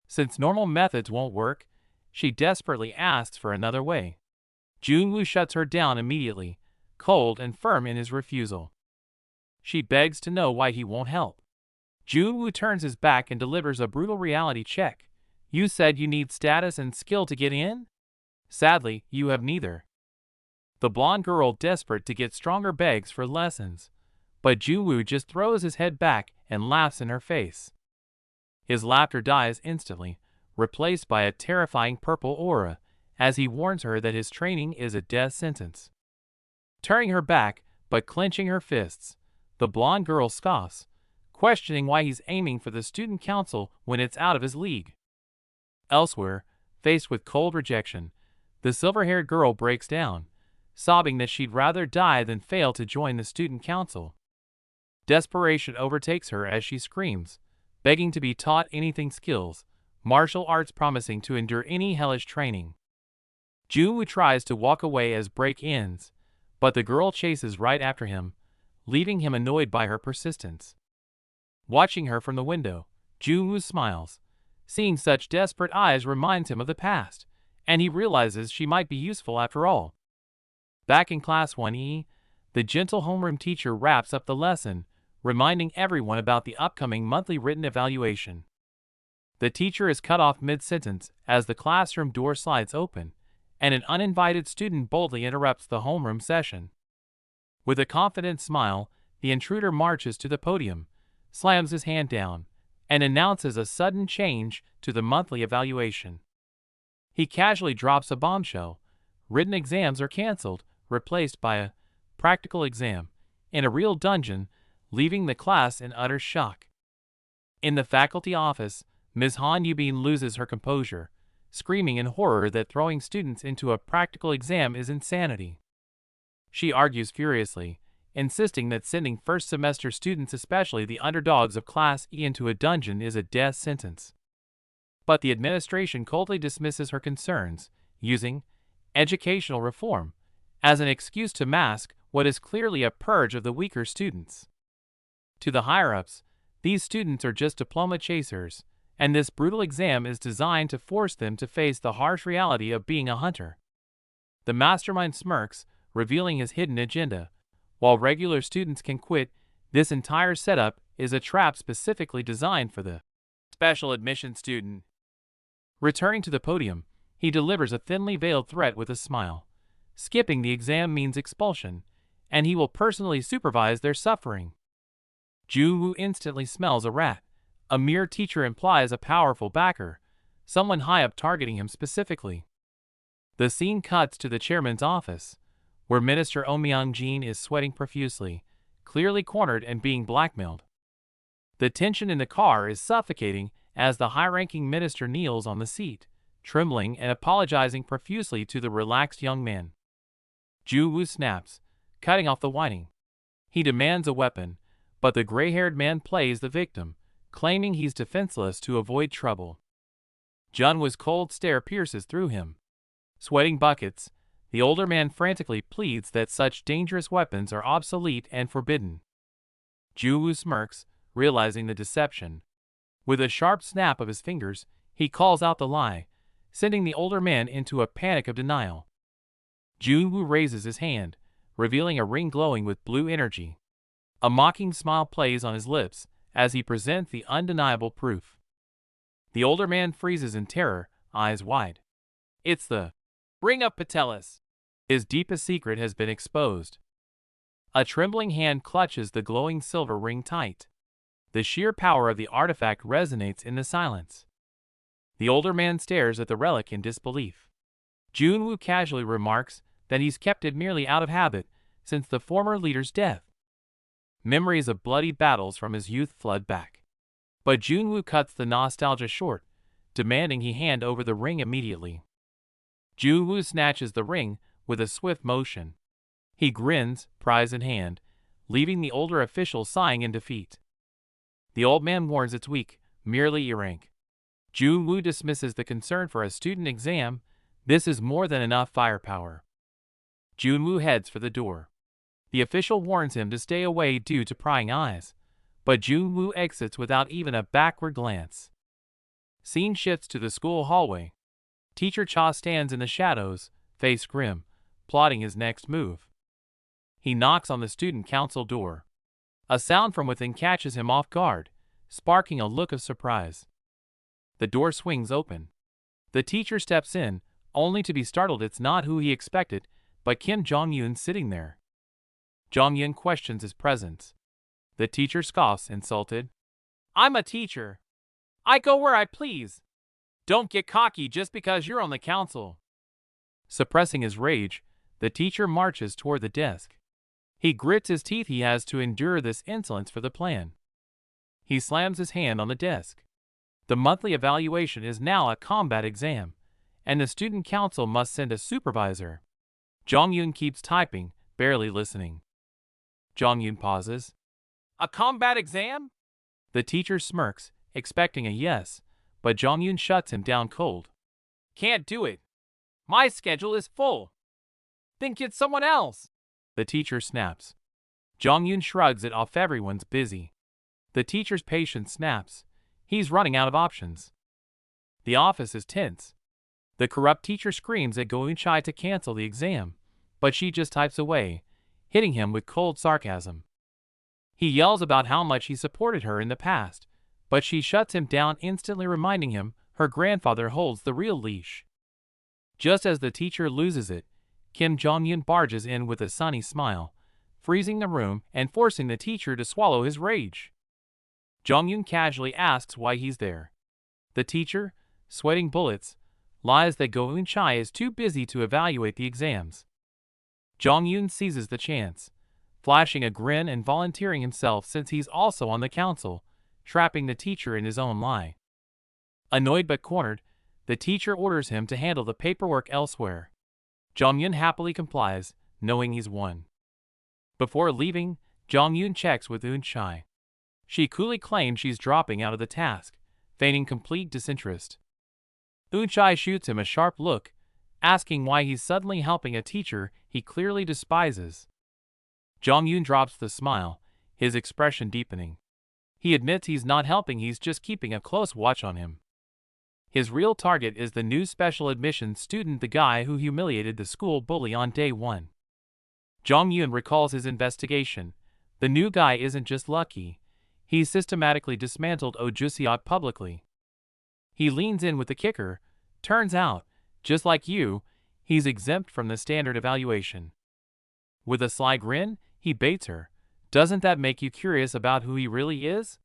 Since normal methods won't work, she desperately asks for another way. Junwoo shuts her down immediately, cold and firm in his refusal. She begs to know why he won't help. Junwoo turns his back and delivers a brutal reality check. You said you need status and skill to get in? Sadly, you have neither. The blonde girl, desperate to get stronger, begs for lessons, but Junwoo just throws his head back and laughs in her face. His laughter dies instantly, replaced by a terrifying purple aura, as he warns her that his training is a death sentence. Turning her back, but clenching her fists, the blonde girl scoffs, questioning why he's aiming for the student council when it's out of his league. Elsewhere, faced with cold rejection, the silver-haired girl breaks down, sobbing that she'd rather die than fail to join the student council. Desperation overtakes her as she screams, begging to be taught anything skills, martial arts, promising to endure any hellish training. Junwoo tries to walk away as break ends, but the girl chases right after him, leaving him annoyed by her persistence. Watching her from the window, Junwoo smiles. Seeing such desperate eyes reminds him of the past, and he realizes she might be useful after all. Back in Class 1E, the gentle homeroom teacher wraps up the lesson, reminding everyone about the upcoming monthly written evaluation. The teacher is cut off mid-sentence as the classroom door slides open, and an uninvited student boldly interrupts the homeroom session. With a confident smile, the intruder marches to the podium, slams his hand down, and announces a sudden change to the monthly evaluation. He casually drops a bombshell. Written exams are canceled, replaced by a practical exam in a real dungeon, leaving the class in utter shock. In the faculty office, Ms. Han Yubin loses her composure, screaming in horror that throwing students into a practical exam is insanity. She argues furiously, insisting that sending first-semester students, especially the underdogs of Class E, into a dungeon is a death sentence. But the administration coldly dismisses her concerns, using educational reform as an excuse to mask what is clearly a purge of the weaker students. To the higher-ups, these students are just diploma chasers, and this brutal exam is designed to force them to face the harsh reality of being a hunter. The mastermind smirks, revealing his hidden agenda. While regular students can quit, this entire setup is a trap specifically designed for the special admission student. Returning to the podium, he delivers a thinly veiled threat with a smile. skipping the exam means expulsion, and he will personally supervise their suffering. Jun-woo instantly smells a rat. A mere teacher implies a powerful backer, someone high up targeting him specifically. The scene cuts to the chairman's office, where Minister Oh Myung-jin is sweating profusely, clearly cornered and being blackmailed. The tension in the car is suffocating as the high-ranking minister kneels on the seat, trembling and apologizing profusely to the relaxed young man. Jun-woo snaps, cutting off the whining. He demands a weapon, but the gray-haired man plays the victim, claiming he's defenseless to avoid trouble. Jun-woo's cold stare pierces through him. Sweating buckets, the older man frantically pleads that such dangerous weapons are obsolete and forbidden. Jun-woo smirks, realizing the deception. With a sharp snap of his fingers, he calls out the lie, sending the older man into a panic of denial. Jun-woo raises his hand, revealing a ring glowing with blue energy. A mocking smile plays on his lips as he presents the undeniable proof. The older man freezes in terror, eyes wide. It's the ring of Patelis. His deepest secret has been exposed. A trembling hand clutches the glowing silver ring tight. The sheer power of the artifact resonates in the silence. The older man stares at the relic in disbelief. Jun-woo casually remarks that he's kept it merely out of habit since the former leader's death. Memories of bloody battles from his youth flood back. But Jun-woo cuts the nostalgia short, demanding he hand over the ring immediately. Jun-woo snatches the ring with a swift motion. He grins, prize in hand, leaving the older official sighing in defeat. The old man warns it's weak, merely earrank. Jun-woo dismisses the concern for a student exam. This is more than enough firepower. Jun-woo heads for the door. The official warns him to stay away due to prying eyes, but Jun-woo exits without even a backward glance. Scene shifts to the school hallway. Teacher Cha stands in the shadows, face grim, plotting his next move. He knocks on the student council door. A sound from within catches him off guard, sparking a look of surprise. The door swings open. The teacher steps in, only to be startled. It's not who he expected, but Kim Jong-un sitting there. Jong-un questions his presence. The teacher scoffs, insulted. I'm a teacher. I go where I please. Don't get cocky just because you're on the council. Suppressing his rage, the teacher marches toward the desk. He grits his teeth. He has to endure this insolence for the plan. He slams his hand on the desk. The monthly evaluation is now a combat exam, and the student council must send a supervisor. Jong-un keeps typing, barely listening. Jong-un pauses. A combat exam? The teacher smirks, expecting a yes, but Jong-un shuts him down cold. Can't do it. My schedule is full. Then get someone else. The teacher snaps. Jong-un shrugs it off. Everyone's busy. The teacher's patience snaps. He's running out of options. The office is tense. The corrupt teacher screams at Go Eun-chai to cancel the exam, but she just types away, hitting him with cold sarcasm. He yells about how much he supported her in the past, but she shuts him down, instantly reminding him her grandfather holds the real leash. Just as the teacher loses it, Kim Jong-un barges in with a sunny smile, freezing the room and forcing the teacher to swallow his rage. Jong-un casually asks why he's there. The teacher, sweating bullets, lies that Go Eun-chai is too busy to evaluate the exams. Jong-un seizes the chance, flashing a grin and volunteering himself since he's also on the council, trapping the teacher in his own lie. Annoyed but cornered, the teacher orders him to handle the paperwork elsewhere. Jong-un happily complies, knowing he's won. Before leaving, Jong-un checks with Eun-chai. She coolly claims she's dropping out of the task, feigning complete disinterest. Eun-chai shoots him a sharp look, asking why he's suddenly helping a teacher he clearly despises. Jong-un drops the smile, his expression deepening. He admits he's not helping, he's just keeping a close watch on him. His real target is the new special admissions student, the guy who humiliated the school bully on day one. Jong-un recalls his investigation. The new guy isn't just lucky. He's systematically dismantled Oh Jusiot publicly. He leans in with the kicker. Turns out, just like you, He's exempt from the standard evaluation. With a sly grin, he baits her. Doesn't that make you curious about who he really is?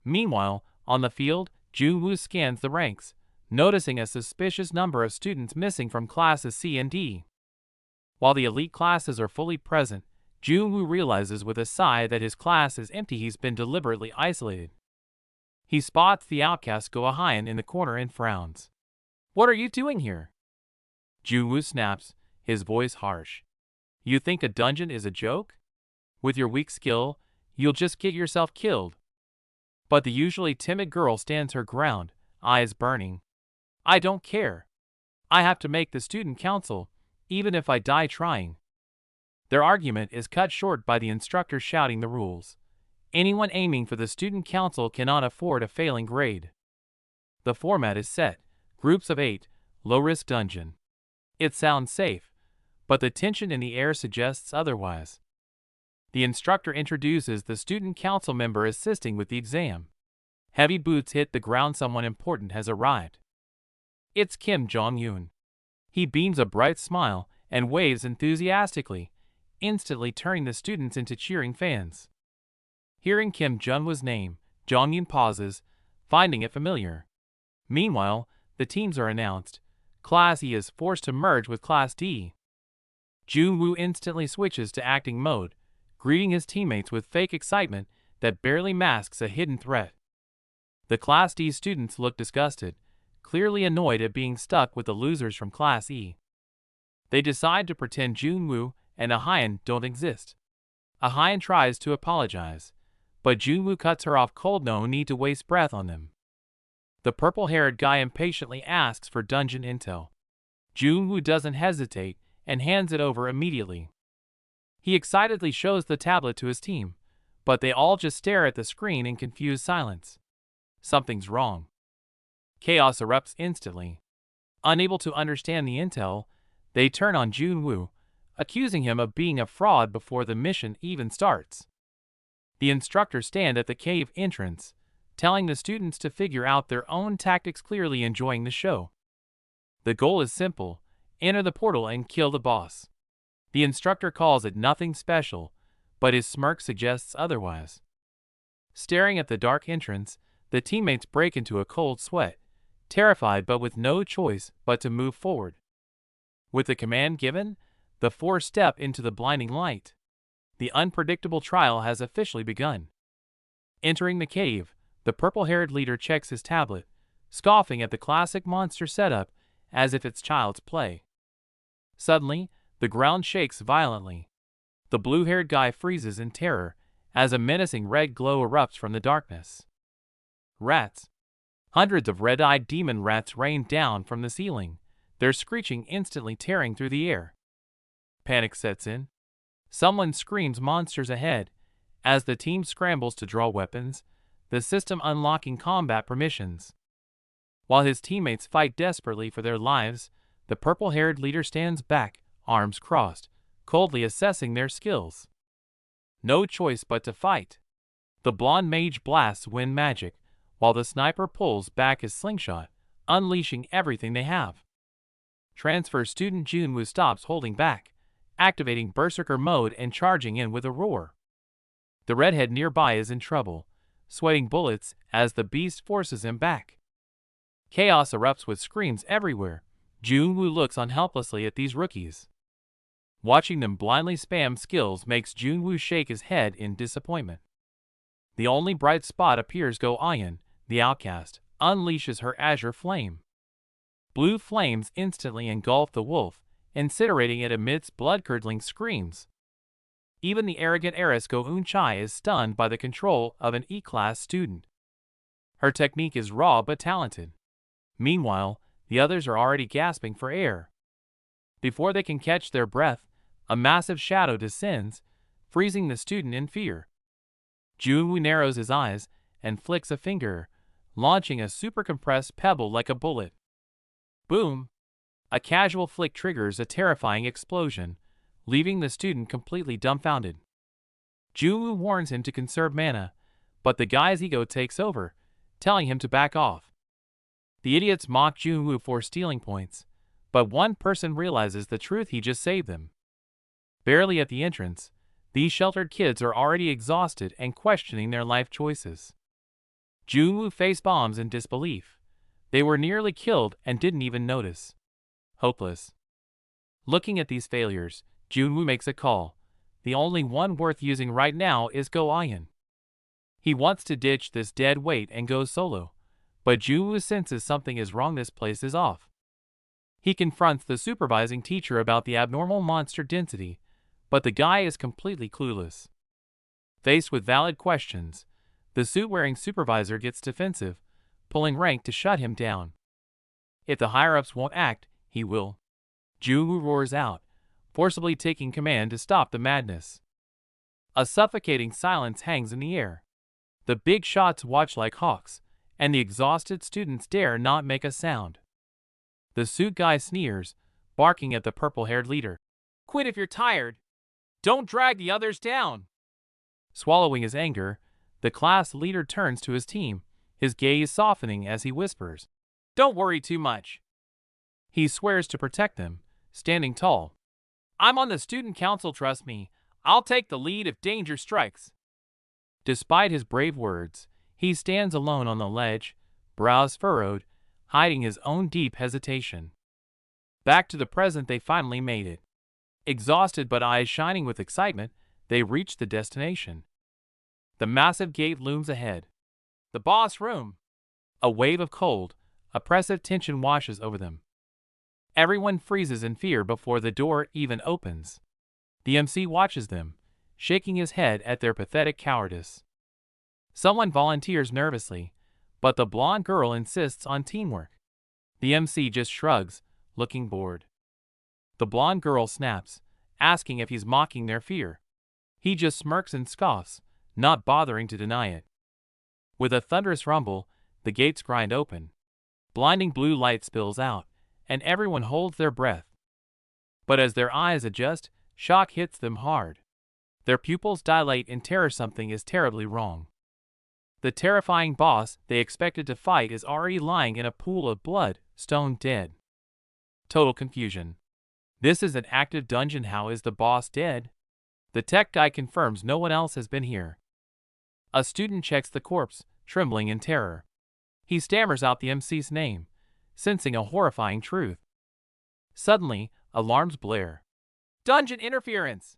Meanwhile, on the field, Junwoo scans the ranks, noticing a suspicious number of students missing from classes C and D. While the elite classes are fully present, Junwoo realizes with a sigh that his class is empty. He's been deliberately isolated. He spots the outcast Go-Ahyun in the corner and frowns. "What are you doing here?" Junwoo snaps, his voice harsh. "You think a dungeon is a joke? With your weak skill, you'll just get yourself killed." But the usually timid girl stands her ground, eyes burning. "I don't care. I have to make the student council, even if I die trying." Their argument is cut short by the instructor shouting the rules. Anyone aiming for the student council cannot afford a failing grade. The format is set, groups of 8, low-risk dungeon. It sounds safe, but the tension in the air suggests otherwise. The instructor introduces the student council member assisting with the exam. Heavy boots hit the ground. Someone important has arrived. It's Kim Jong-un. He beams a bright smile and waves enthusiastically, instantly turning the students into cheering fans. Hearing Kim Jong-un's name, Jong-un pauses, finding it familiar. Meanwhile, the teams are announced. Class E is forced to merge with Class D. Junwoo instantly switches to acting mode, greeting his teammates with fake excitement that barely masks a hidden threat. The Class D students look disgusted, clearly annoyed at being stuck with the losers from Class E. They decide to pretend Junwoo and Ahyun don't exist. Ahyun tries to apologize, but Junwoo cuts her off cold. No need to waste breath on them. The purple-haired guy impatiently asks for dungeon intel. Junwoo doesn't hesitate and hands it over immediately. He excitedly shows the tablet to his team, but they all just stare at the screen in confused silence. Something's wrong. Chaos erupts instantly. Unable to understand the intel, they turn on Junwoo, accusing him of being a fraud before the mission even starts. The instructors stand at the cave entrance, telling the students to figure out their own tactics, clearly enjoying the show. The goal is simple: enter the portal and kill the boss. The instructor calls it nothing special, but his smirk suggests otherwise. Staring at the dark entrance, the teammates break into a cold sweat, terrified but with no choice but to move forward. With the command given, the four step into the blinding light. The unpredictable trial has officially begun. Entering the cave, the purple-haired leader checks his tablet, scoffing at the classic monster setup as if it's child's play. Suddenly, the ground shakes violently. The blue-haired guy freezes in terror as a menacing red glow erupts from the darkness. Rats. Hundreds of red-eyed demon rats rain down from the ceiling, their screeching instantly tearing through the air. Panic sets in. Someone screams monsters ahead as the team scrambles to draw weapons, the system unlocking combat permissions. While his teammates fight desperately for their lives, the purple-haired leader stands back, arms crossed, coldly assessing their skills. No choice but to fight. The blonde mage blasts wind magic, while the sniper pulls back his slingshot, unleashing everything they have. Transfer student Junwoo stops holding back, activating berserker mode and charging in with a roar. The redhead nearby is in trouble, sweating bullets as the beast forces him back. Chaos erupts with screams everywhere. Junwoo looks on helplessly at these rookies. Watching them blindly spam skills makes Junwoo shake his head in disappointment. The only bright spot appears Go-Ahyun, the outcast, unleashes her azure flame. Blue flames instantly engulf the wolf, incinerating it amidst blood-curdling screams. Even the arrogant heiress Go-Eun-chai is stunned by the control of an E-class student. Her technique is raw but talented. Meanwhile, the others are already gasping for air. Before they can catch their breath, a massive shadow descends, freezing the student in fear. Junwoo narrows his eyes and flicks a finger, launching a super-compressed pebble like a bullet. Boom! A casual flick triggers a terrifying explosion, leaving the student completely dumbfounded. Junwoo warns him to conserve mana, but the guy's ego takes over, telling him to back off. The idiots mock Junwoo for stealing points, but one person realizes the truth: he just saved them. Barely at the entrance, these sheltered kids are already exhausted and questioning their life choices. Junwoo face bombs in disbelief. They were nearly killed and didn't even notice. Hopeless. Looking at these failures, Junwoo makes a call. The only one worth using right now is Go Ian. He wants to ditch this dead weight and go solo, but Junwoo senses something is wrong. This place is off. He confronts the supervising teacher about the abnormal monster density, but the guy is completely clueless. Faced with valid questions, the suit-wearing supervisor gets defensive, pulling rank to shut him down. If the higher-ups won't act, he will. Junwoo roars out, forcibly taking command to stop the madness. A suffocating silence hangs in the air. The big shots watch like hawks, and the exhausted students dare not make a sound. The suit guy sneers, barking at the purple-haired leader. "Quit if you're tired. Don't drag the others down." Swallowing his anger, the class leader turns to his team, his gaze softening as he whispers, "Don't worry too much." He swears to protect them, standing tall. "I'm on the student council, trust me. I'll take the lead if danger strikes." Despite his brave words, he stands alone on the ledge, brows furrowed, hiding his own deep hesitation. Back to the present, they finally made it. Exhausted but eyes shining with excitement, they reach the destination. The massive gate looms ahead. The boss room. A wave of cold, oppressive tension washes over them. Everyone freezes in fear before the door even opens. The MC watches them, shaking his head at their pathetic cowardice. Someone volunteers nervously, but the blonde girl insists on teamwork. The MC just shrugs, looking bored. The blonde girl snaps, asking if he's mocking their fear. He just smirks and scoffs, not bothering to deny it. With a thunderous rumble, the gates grind open. Blinding blue light spills out, and everyone holds their breath. But as their eyes adjust, shock hits them hard. Their pupils dilate in terror. Something is terribly wrong. The terrifying boss they expected to fight is already lying in a pool of blood, stone dead. Total confusion. This is an active dungeon. How is the boss dead? The tech guy confirms no one else has been here. A student checks the corpse, trembling in terror. He stammers out the MC's name, sensing a horrifying truth. Suddenly, alarms blare. "Dungeon interference!"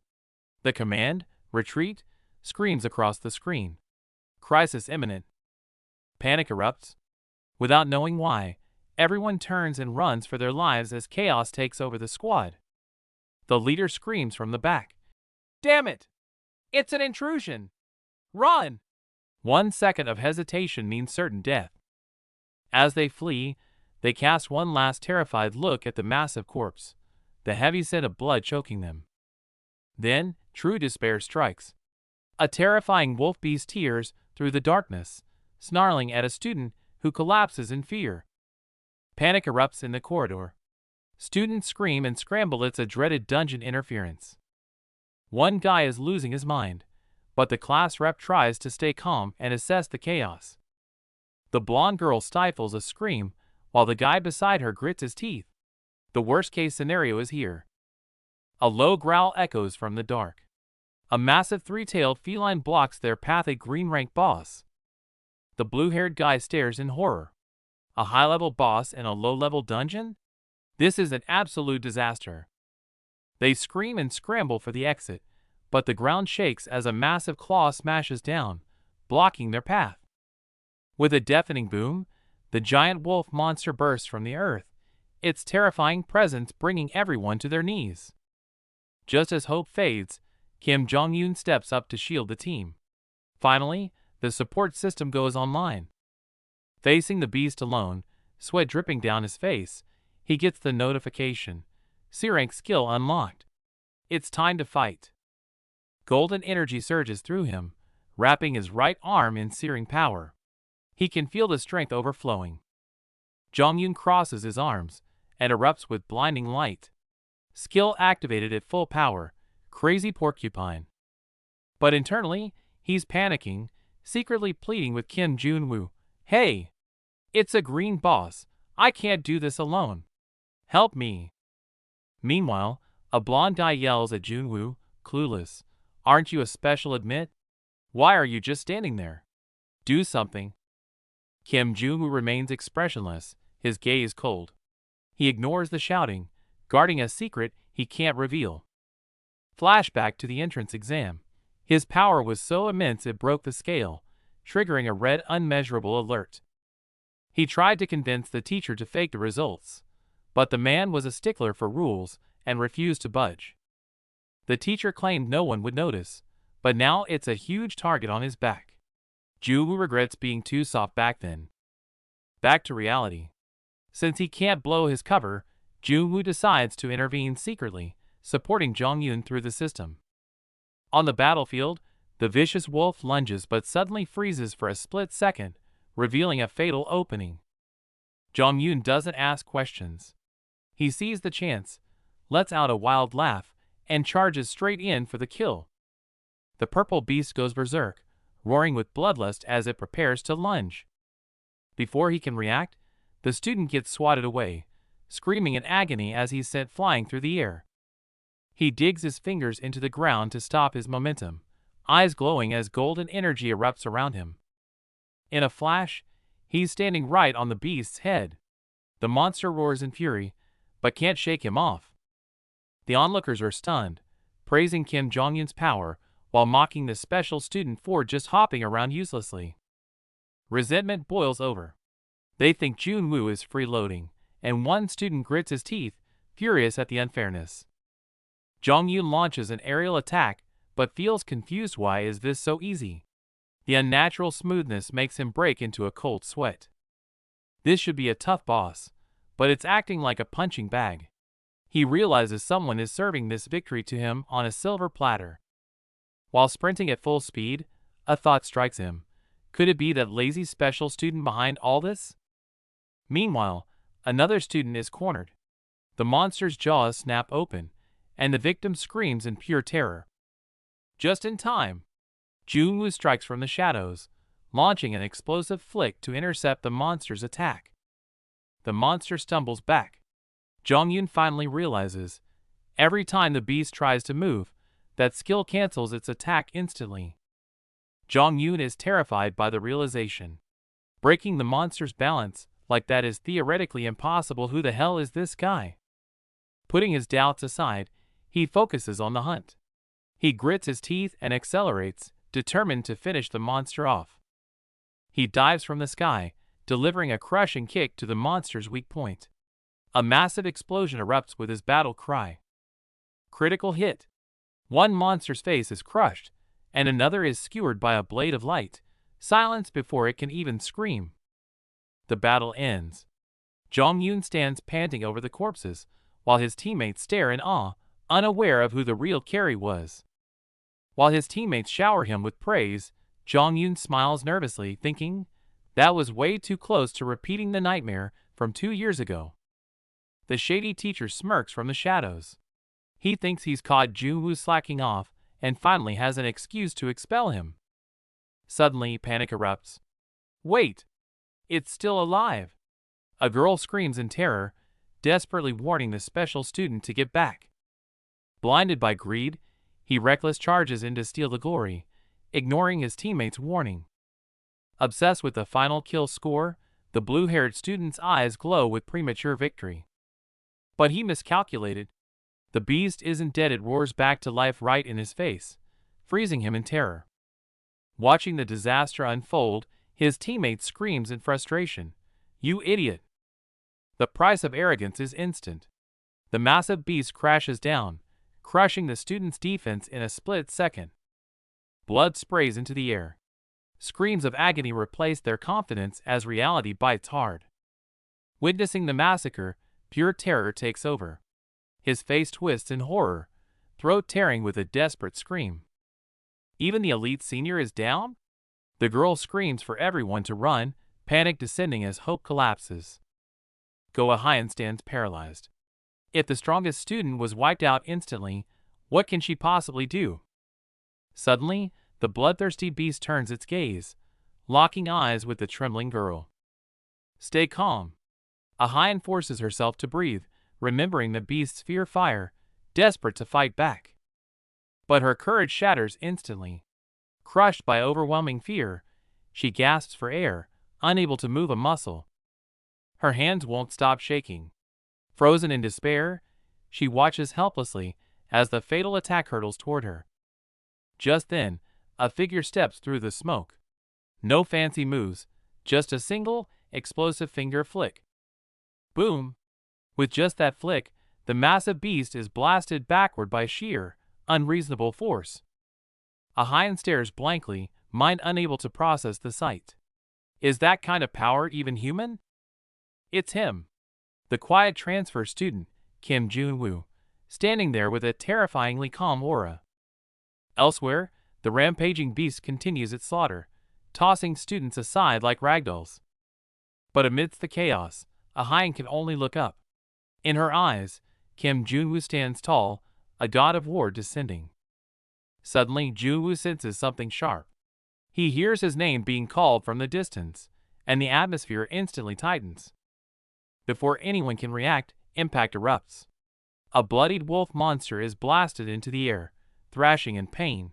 The command, "Retreat," screams across the screen. Crisis imminent. Panic erupts. Without knowing why, everyone turns and runs for their lives as chaos takes over the squad. The leader screams from the back. "Damn it! It's an intrusion! Run!" 1 second of hesitation means certain death. As they flee, they cast one last terrified look at the massive corpse, the heavy scent of blood choking them. Then, true despair strikes. A terrifying wolf beast tears through the darkness, snarling at a student who collapses in fear. Panic erupts in the corridor. Students scream and scramble. It's a dreaded dungeon interference. One guy is losing his mind, but the class rep tries to stay calm and assess the chaos. The blonde girl stifles a scream while the guy beside her grits his teeth. The worst-case scenario is here. A low growl echoes from the dark. A massive three-tailed feline blocks their path. A green-rank boss. The blue-haired guy stares in horror. A high-level boss in a low-level dungeon? This is an absolute disaster. They scream and scramble for the exit, but the ground shakes as a massive claw smashes down, blocking their path. With a deafening boom, the giant wolf monster bursts from the earth, its terrifying presence bringing everyone to their knees. Just as hope fades, Kim Jong-un steps up to shield the team. Finally, the support system goes online. Facing the beast alone, sweat dripping down his face, he gets the notification. C-rank skill unlocked. It's time to fight. Golden energy surges through him, wrapping his right arm in searing power. He can feel the strength overflowing. Jong-un crosses his arms and erupts with blinding light. Skill activated at full power, crazy porcupine. But internally, he's panicking, secretly pleading with Kim Jong-woo. "Hey! It's a green boss. I can't do this alone." Help me! Meanwhile, a blonde guy yells at Junwoo, clueless. Aren't you a special admit? Why are you just standing there? Do something. Kim Junwoo remains expressionless, his gaze cold. He ignores the shouting, guarding a secret he can't reveal. Flashback to the entrance exam. His power was so immense it broke the scale, triggering a red unmeasurable alert. He tried to convince the teacher to fake the results, but the man was a stickler for rules and refused to budge. The teacher claimed no one would notice, but now it's a huge target on his back. Junwoo regrets being too soft back then. Back to reality. Since he can't blow his cover, Junwoo decides to intervene secretly, supporting Jonghyun through the system. On the battlefield, the vicious wolf lunges but suddenly freezes for a split second, revealing a fatal opening. Jonghyun doesn't ask questions. He sees the chance, lets out a wild laugh, and charges straight in for the kill. The purple beast goes berserk, roaring with bloodlust as it prepares to lunge. Before he can react, the student gets swatted away, screaming in agony as he's sent flying through the air. He digs his fingers into the ground to stop his momentum, eyes glowing as golden energy erupts around him. In a flash, he's standing right on the beast's head. The monster roars in fury, but can't shake him off. The onlookers are stunned, praising Kim Jonghyun's power while mocking the special student for just hopping around uselessly. Resentment boils over. They think Junwoo is freeloading, and one student grits his teeth, furious at the unfairness. Jonghyun launches an aerial attack, but feels confused. Why is this so easy? The unnatural smoothness makes him break into a cold sweat. This should be a tough boss, but it's acting like a punching bag. He realizes someone is serving this victory to him on a silver platter. While sprinting at full speed, a thought strikes him. Could it be that lazy special student behind all this? Meanwhile, another student is cornered. The monster's jaws snap open, and the victim screams in pure terror. Just in time, Junwoo strikes from the shadows, launching an explosive flick to intercept the monster's attack. The monster stumbles back. Jonghyun finally realizes, every time the beast tries to move, that skill cancels its attack instantly. Jonghyun is terrified by the realization. Breaking the monster's balance like that is theoretically impossible. Who the hell is this guy? Putting his doubts aside, he focuses on the hunt. He grits his teeth and accelerates, determined to finish the monster off. He dives from the sky, delivering a crushing kick to the monster's weak point. A massive explosion erupts with his battle cry. Critical hit. One monster's face is crushed, and another is skewered by a blade of light, silenced before it can even scream. The battle ends. Jonghyun stands panting over the corpses, while his teammates stare in awe, unaware of who the real carry was. While his teammates shower him with praise, Jonghyun smiles nervously, thinking, that was way too close to repeating the nightmare from 2 years ago. The shady teacher smirks from the shadows. He thinks he's caught Junwoo slacking off and finally has an excuse to expel him. Suddenly, panic erupts. Wait! It's still alive! A girl screams in terror, desperately warning the special student to get back. Blinded by greed, he reckless charges in to steal the glory, ignoring his teammates' warning. Obsessed with the final kill score, the blue-haired student's eyes glow with premature victory. But he miscalculated. The beast isn't dead. It roars back to life right in his face, freezing him in terror. Watching the disaster unfold, his teammate screams in frustration, "You idiot!" The price of arrogance is instant. The massive beast crashes down, crushing the student's defense in a split second. Blood sprays into the air. Screams of agony replace their confidence as reality bites hard. Witnessing the massacre, pure terror takes over. His face twists in horror, throat tearing with a desperate scream. Even the elite senior is down? The girl screams for everyone to run, panic descending as hope collapses. Go-Ahyun stands paralyzed. If the strongest student was wiped out instantly, what can she possibly do? Suddenly, the bloodthirsty beast turns its gaze, locking eyes with the trembling girl. Stay calm. Ahyun forces herself to breathe, remembering the beast's fierce fire, desperate to fight back. But her courage shatters instantly. Crushed by overwhelming fear, she gasps for air, unable to move a muscle. Her hands won't stop shaking. Frozen in despair, she watches helplessly as the fatal attack hurtles toward her. Just then, a figure steps through the smoke. No fancy moves, just a single, explosive finger flick. Boom! With just that flick, the massive beast is blasted backward by sheer, unreasonable force. Ahian stares blankly, mind unable to process the sight. Is that kind of power even human? It's him. The quiet transfer student, Kim Jun-woo, standing there with a terrifyingly calm aura. Elsewhere, the rampaging beast continues its slaughter, tossing students aside like ragdolls. But amidst the chaos, Ahian can only look up. In her eyes, Kim Jun-woo stands tall, a god of war descending. Suddenly, Jun-woo senses something sharp. He hears his name being called from the distance, and the atmosphere instantly tightens. Before anyone can react, impact erupts. A bloodied wolf monster is blasted into the air, thrashing in pain.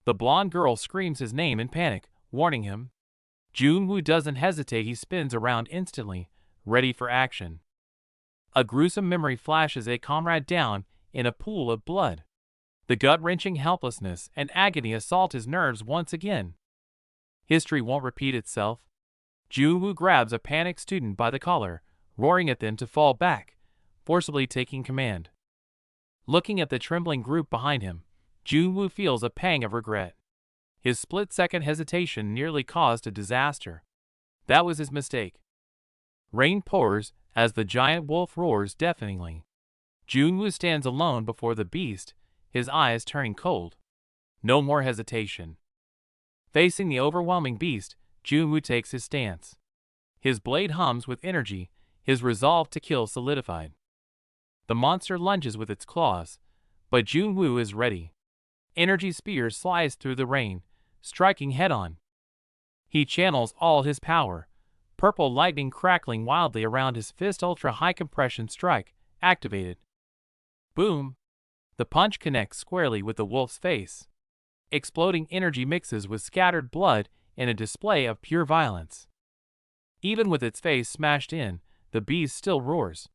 The blonde girl screams his name in panic, warning him. Jun-woo doesn't hesitate, he spins around instantly, ready for action. A gruesome memory flashes a comrade down in a pool of blood. The gut-wrenching helplessness and agony assault his nerves once again. History won't repeat itself. Jun-woo grabs a panicked student by the collar, roaring at them to fall back, forcibly taking command. Looking at the trembling group behind him, Jun-woo feels a pang of regret. His split-second hesitation nearly caused a disaster. That was his mistake. Rain pours as the giant wolf roars deafeningly. Jun-woo stands alone before the beast, his eyes turning cold. No more hesitation. Facing the overwhelming beast, Jun-woo takes his stance. His blade hums with energy, his resolve to kill solidified. The monster lunges with its claws, but Jun-woo is ready. Energy spears slice through the rain, striking head-on. He channels all his power, purple lightning crackling wildly around his fist. Ultra-high compression strike activated. Boom! The punch connects squarely with the wolf's face. Exploding energy mixes with scattered blood in a display of pure violence. Even with its face smashed in, the beast still roars.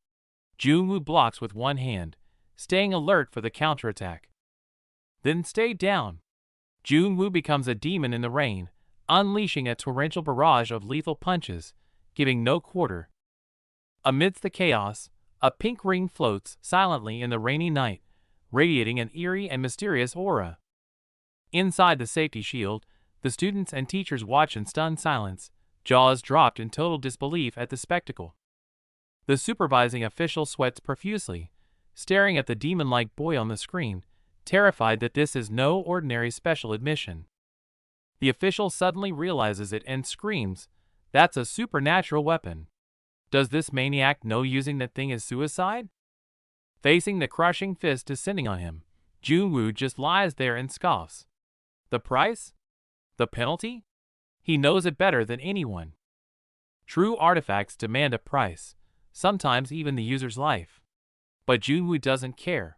Jun-woo blocks with one hand, staying alert for the counterattack. Then stay down. Jun-woo becomes a demon in the rain, unleashing a torrential barrage of lethal punches, giving no quarter. Amidst the chaos, a pink ring floats silently in the rainy night, radiating an eerie and mysterious aura. Inside the safety shield, the students and teachers watch in stunned silence, jaws dropped in total disbelief at the spectacle. The supervising official sweats profusely, staring at the demon-like boy on the screen, terrified that this is no ordinary special admission. The official suddenly realizes it and screams, "That's a supernatural weapon. Does this maniac know using that thing is suicide?" Facing the crushing fist descending on him, Jun-woo just lies there and scoffs. The price? The penalty? He knows it better than anyone. True artifacts demand a price, sometimes even the user's life. But Jun-woo doesn't care.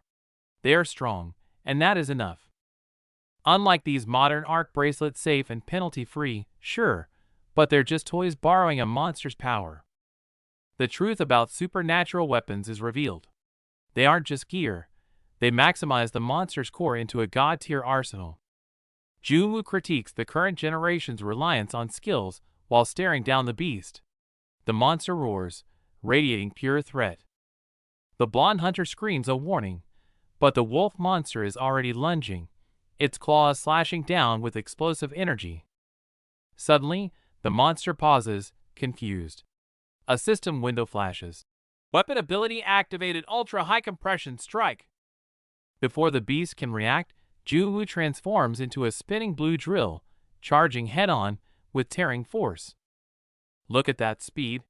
They are strong, and that is enough. Unlike these modern arc bracelets, safe and penalty-free, sure, but they're just toys borrowing a monster's power. The truth about supernatural weapons is revealed. They aren't just gear. They maximize the monster's core into a god-tier arsenal. Jun-woo critiques the current generation's reliance on skills while staring down the beast. The monster roars, radiating pure threat. The blonde hunter screams a warning, but the wolf monster is already lunging, its claws slashing down with explosive energy. Suddenly, the monster pauses, confused. A system window flashes. Weapon ability activated, ultra-high compression strike. Before the beast can react, Jun-woo transforms into a spinning blue drill, charging head-on with tearing force. Look at that speed.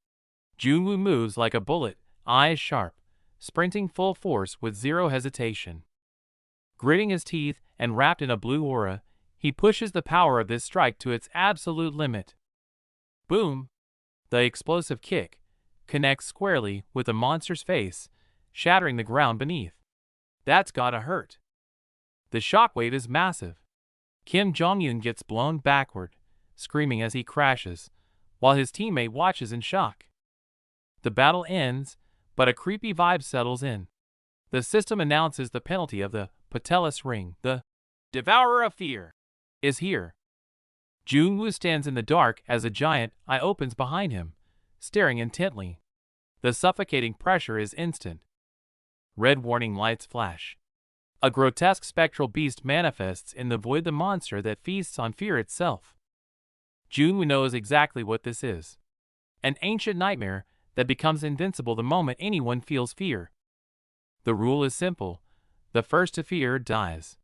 Jun-woo moves like a bullet, eyes sharp, sprinting full force with zero hesitation. Gritting his teeth and wrapped in a blue aura, he pushes the power of this strike to its absolute limit. Boom! The explosive kick connects squarely with the monster's face, shattering the ground beneath. That's gotta hurt. The shockwave is massive. Kim Jong-un gets blown backward, screaming as he crashes, while his teammate watches in shock. The battle ends, but a creepy vibe settles in. The system announces the penalty of the Patelis ring, the Devourer of Fear, is here. Jung-woo stands in the dark as a giant eye opens behind him, staring intently. The suffocating pressure is instant. Red warning lights flash. A grotesque spectral beast manifests in the void, the monster that feasts on fear itself. Jung-woo knows exactly what this is. An ancient nightmare that becomes invincible the moment anyone feels fear. The rule is simple: the first to fear dies.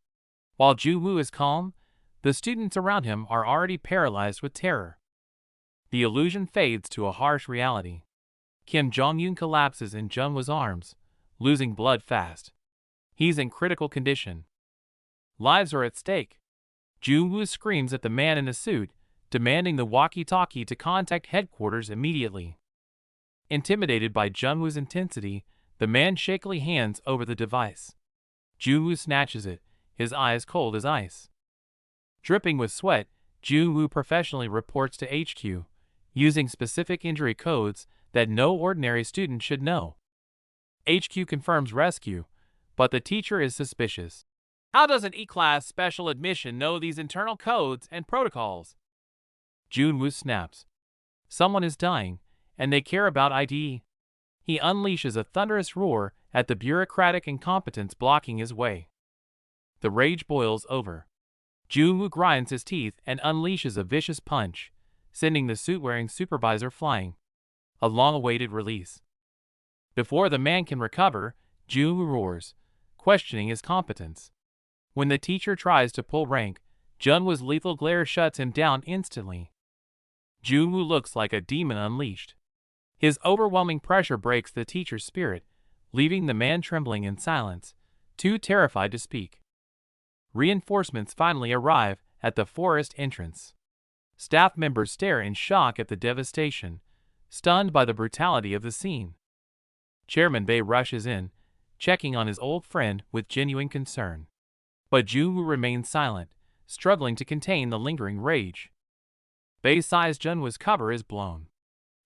While Jung-woo is calm, the students around him are already paralyzed with terror. The illusion fades to a harsh reality. Kim Jong-un collapses in Jung-woo's arms, losing blood fast. He's in critical condition. Lives are at stake. Jung-woo screams at the man in the suit, demanding the walkie-talkie to contact headquarters immediately. Intimidated by Jung-woo's intensity, the man shakily hands over the device. Jung-woo snatches it, his eyes cold as ice. Dripping with sweat, Jung-woo professionally reports to HQ, using specific injury codes that no ordinary student should know. HQ confirms rescue, but the teacher is suspicious. How does an E-class special admission know these internal codes and protocols? Jung-woo snaps. Someone is dying, and they care about ID. He unleashes a thunderous roar at the bureaucratic incompetence blocking his way. The rage boils over. Jung-woo grinds his teeth and unleashes a vicious punch, sending the suit-wearing supervisor flying. A long-awaited release. Before the man can recover, Jung-woo roars, questioning his competence. When the teacher tries to pull rank, Jung-woo's lethal glare shuts him down instantly. Jung-woo looks like a demon unleashed. His overwhelming pressure breaks the teacher's spirit, leaving the man trembling in silence, too terrified to speak. Reinforcements finally arrive at the forest entrance. Staff members stare in shock at the devastation, stunned by the brutality of the scene. Chairman Bei rushes in, checking on his old friend with genuine concern. But Jung-woo remains silent, struggling to contain the lingering rage. Bei sighs. Jung-woo's cover is blown.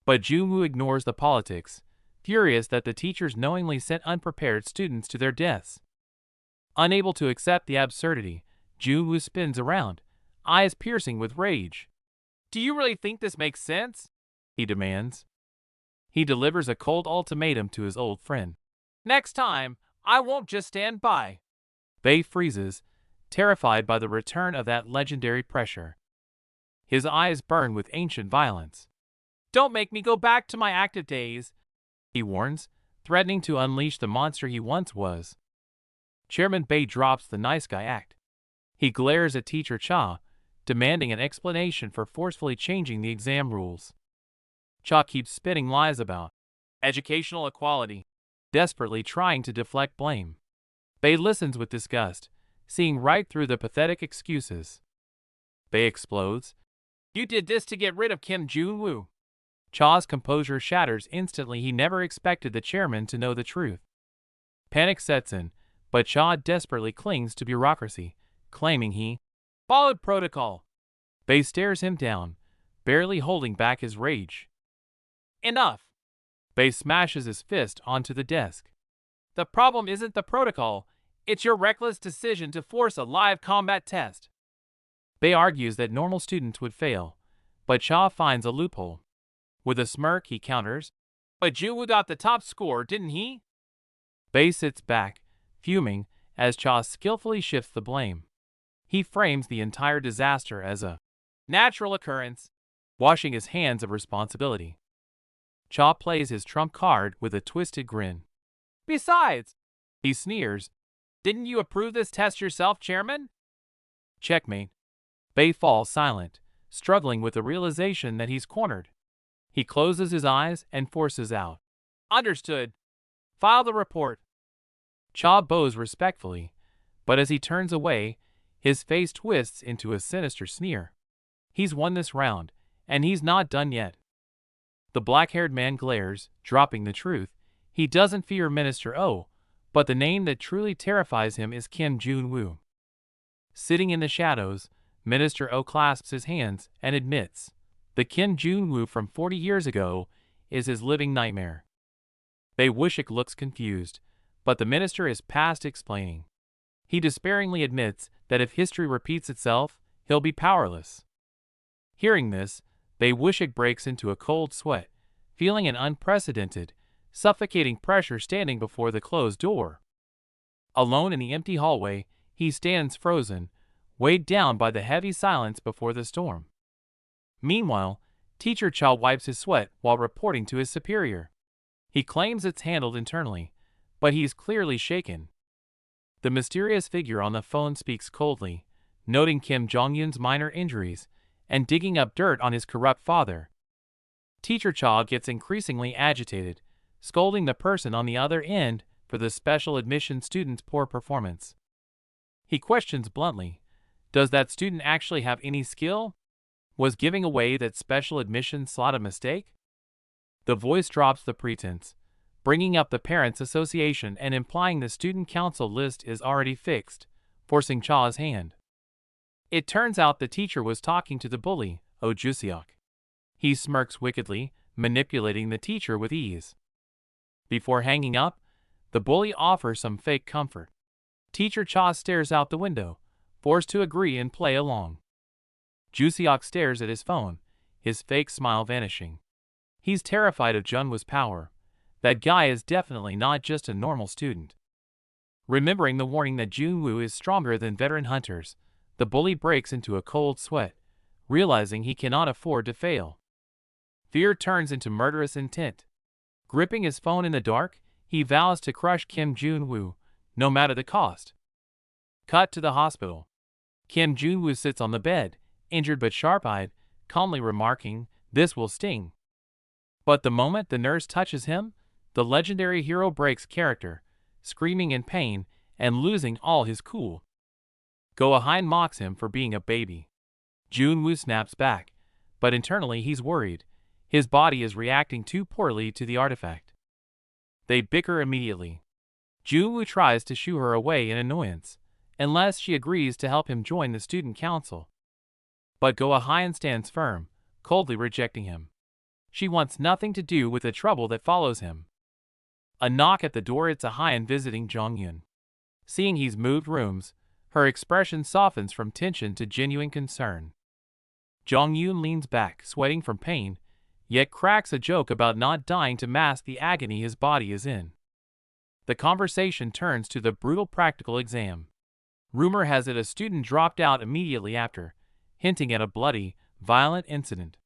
But Jung-woo ignores the politics, furious that the teachers knowingly sent unprepared students to their deaths. Unable to accept the absurdity, Jung-woo spins around, eyes piercing with rage. Do you really think this makes sense? He demands. He delivers a cold ultimatum to his old friend. Next time, I won't just stand by. Bei freezes, terrified by the return of that legendary pressure. His eyes burn with ancient violence. Don't make me go back to my active days, he warns, threatening to unleash the monster he once was. Chairman Bei drops the nice guy act. He glares at Teacher Cha, demanding an explanation for forcefully changing the exam rules. Cha keeps spitting lies about educational equality, desperately trying to deflect blame. Bei listens with disgust, seeing right through the pathetic excuses. Bei explodes. You did this to get rid of Kim Jong-woo. Cha's composure shatters instantly. He never expected the chairman to know the truth. Panic sets in, but Cha desperately clings to bureaucracy, claiming he followed protocol. Bei stares him down, barely holding back his rage. Enough! Bei smashes his fist onto the desk. The problem isn't the protocol, it's your reckless decision to force a live combat test. Bei argues that normal students would fail, but Cha finds a loophole. With a smirk, he counters, but Jung-woo got the top score, didn't he? Bei sits back, fuming, as Cha skillfully shifts the blame. He frames the entire disaster as a natural occurrence, washing his hands of responsibility. Cha plays his trump card with a twisted grin. Besides, he sneers, didn't you approve this test yourself, Chairman? Checkmate. Bei falls silent, struggling with the realization that he's cornered. He closes his eyes and forces out. Understood. File the report. Cha bows respectfully, but as he turns away, his face twists into a sinister sneer. He's won this round, and he's not done yet. The black-haired man glares, dropping the truth. He doesn't fear Minister O, but the name that truly terrifies him is Kim Jun-woo. Sitting in the shadows, Minister O clasps his hands and admits, the Kim Jun-woo from 40 years ago is his living nightmare. Bae Wushik looks confused, but the minister is past explaining. He despairingly admits that if history repeats itself, he'll be powerless. Hearing this, Bae Wushik breaks into a cold sweat, feeling an unprecedented, suffocating pressure standing before the closed door. Alone in the empty hallway, he stands frozen, weighed down by the heavy silence before the storm. Meanwhile, Teacher Cha wipes his sweat while reporting to his superior. He claims it's handled internally, but he's clearly shaken. The mysterious figure on the phone speaks coldly, noting Kim Jong-un's minor injuries and digging up dirt on his corrupt father. Teacher Cha gets increasingly agitated, scolding the person on the other end for the special admission student's poor performance. He questions bluntly, does that student actually have any skill? Was giving away that special admission slot a mistake? The voice drops the pretense, bringing up the Parents Association and implying the student council list is already fixed, forcing Cha's hand. It turns out the teacher was talking to the bully, Oh Juseok. He smirks wickedly, manipulating the teacher with ease. Before hanging up, the bully offers some fake comfort. Teacher Cha stares out the window, forced to agree and play along. Juseok stares at his phone, his fake smile vanishing. He's terrified of Junwoo's power. That guy is definitely not just a normal student. Remembering the warning that Junwoo is stronger than veteran hunters, the bully breaks into a cold sweat, realizing he cannot afford to fail. Fear turns into murderous intent. Gripping his phone in the dark, he vows to crush Kim Jun-woo, no matter the cost. Cut to the hospital. Kim Jun-woo sits on the bed, injured but sharp-eyed, calmly remarking, "This will sting." But the moment the nurse touches him, the legendary hero breaks character, screaming in pain and losing all his cool. Go-Ahein mocks him for being a baby. Jun-woo snaps back, but internally he's worried. His body is reacting too poorly to the artifact. They bicker immediately. Jun-woo tries to shoo her away in annoyance, unless she agrees to help him join the student council. But Go-Ahein stands firm, coldly rejecting him. She wants nothing to do with the trouble that follows him. A knock at the door. It's Ahein visiting Jong-yun. Seeing he's moved rooms, her expression softens from tension to genuine concern. Jong-yun leans back, sweating from pain, yet cracks a joke about not dying to mask the agony his body is in. The conversation turns to the brutal practical exam. Rumor has it a student dropped out immediately after, hinting at a bloody, violent incident.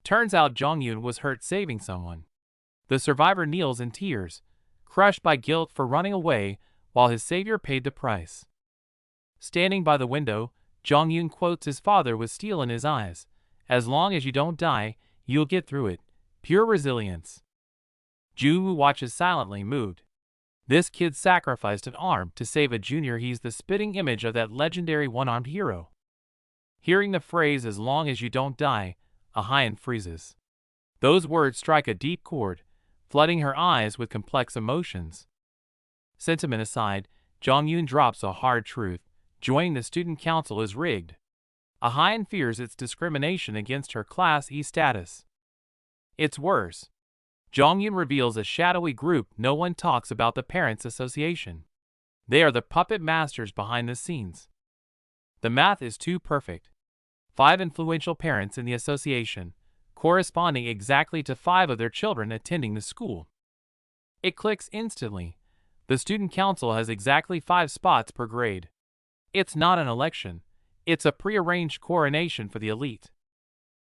Turns out Jong-yun was hurt saving someone. The survivor kneels in tears, crushed by guilt for running away while his savior paid the price. Standing by the window, Jong-yun quotes his father with steel in his eyes, "As long as you don't die, you'll get through it. Pure resilience." Jun-woo watches silently, moved. This kid sacrificed an arm to save a junior. He's the spitting image of that legendary one-armed hero. Hearing the phrase, "as long as you don't die," Ahein freezes. Those words strike a deep chord, flooding her eyes with complex emotions. Sentiment aside, Jong-yun drops a hard truth. Joining the student council is rigged. Ahein fears it's discrimination against her Class E status. It's worse. Jong-yun reveals a shadowy group. No one talks about the Parents Association. They are the puppet masters behind the scenes. The math is too perfect. 5 influential parents in the association, corresponding exactly to 5 of their children attending the school. It clicks instantly. The student council has exactly 5 spots per grade. It's not an election. It's a prearranged coronation for the elite.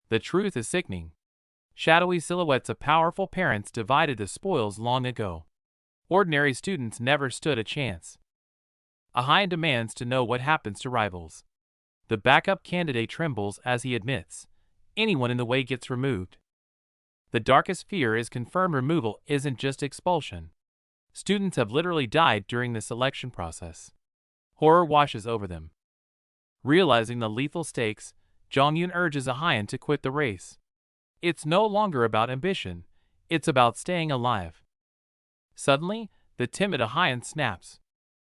The truth is sickening. Shadowy silhouettes of powerful parents divided the spoils long ago. Ordinary students never stood a chance. Ahein demands to know what happens to rivals. The backup candidate trembles as he admits, anyone in the way gets removed. The darkest fear is confirmed removal isn't just expulsion. Students have literally died during the selection process. Horror washes over them. Realizing the lethal stakes, Jong-yun urges Ahein to quit the race. It's no longer about ambition, it's about staying alive. Suddenly, the timid Ahian snaps.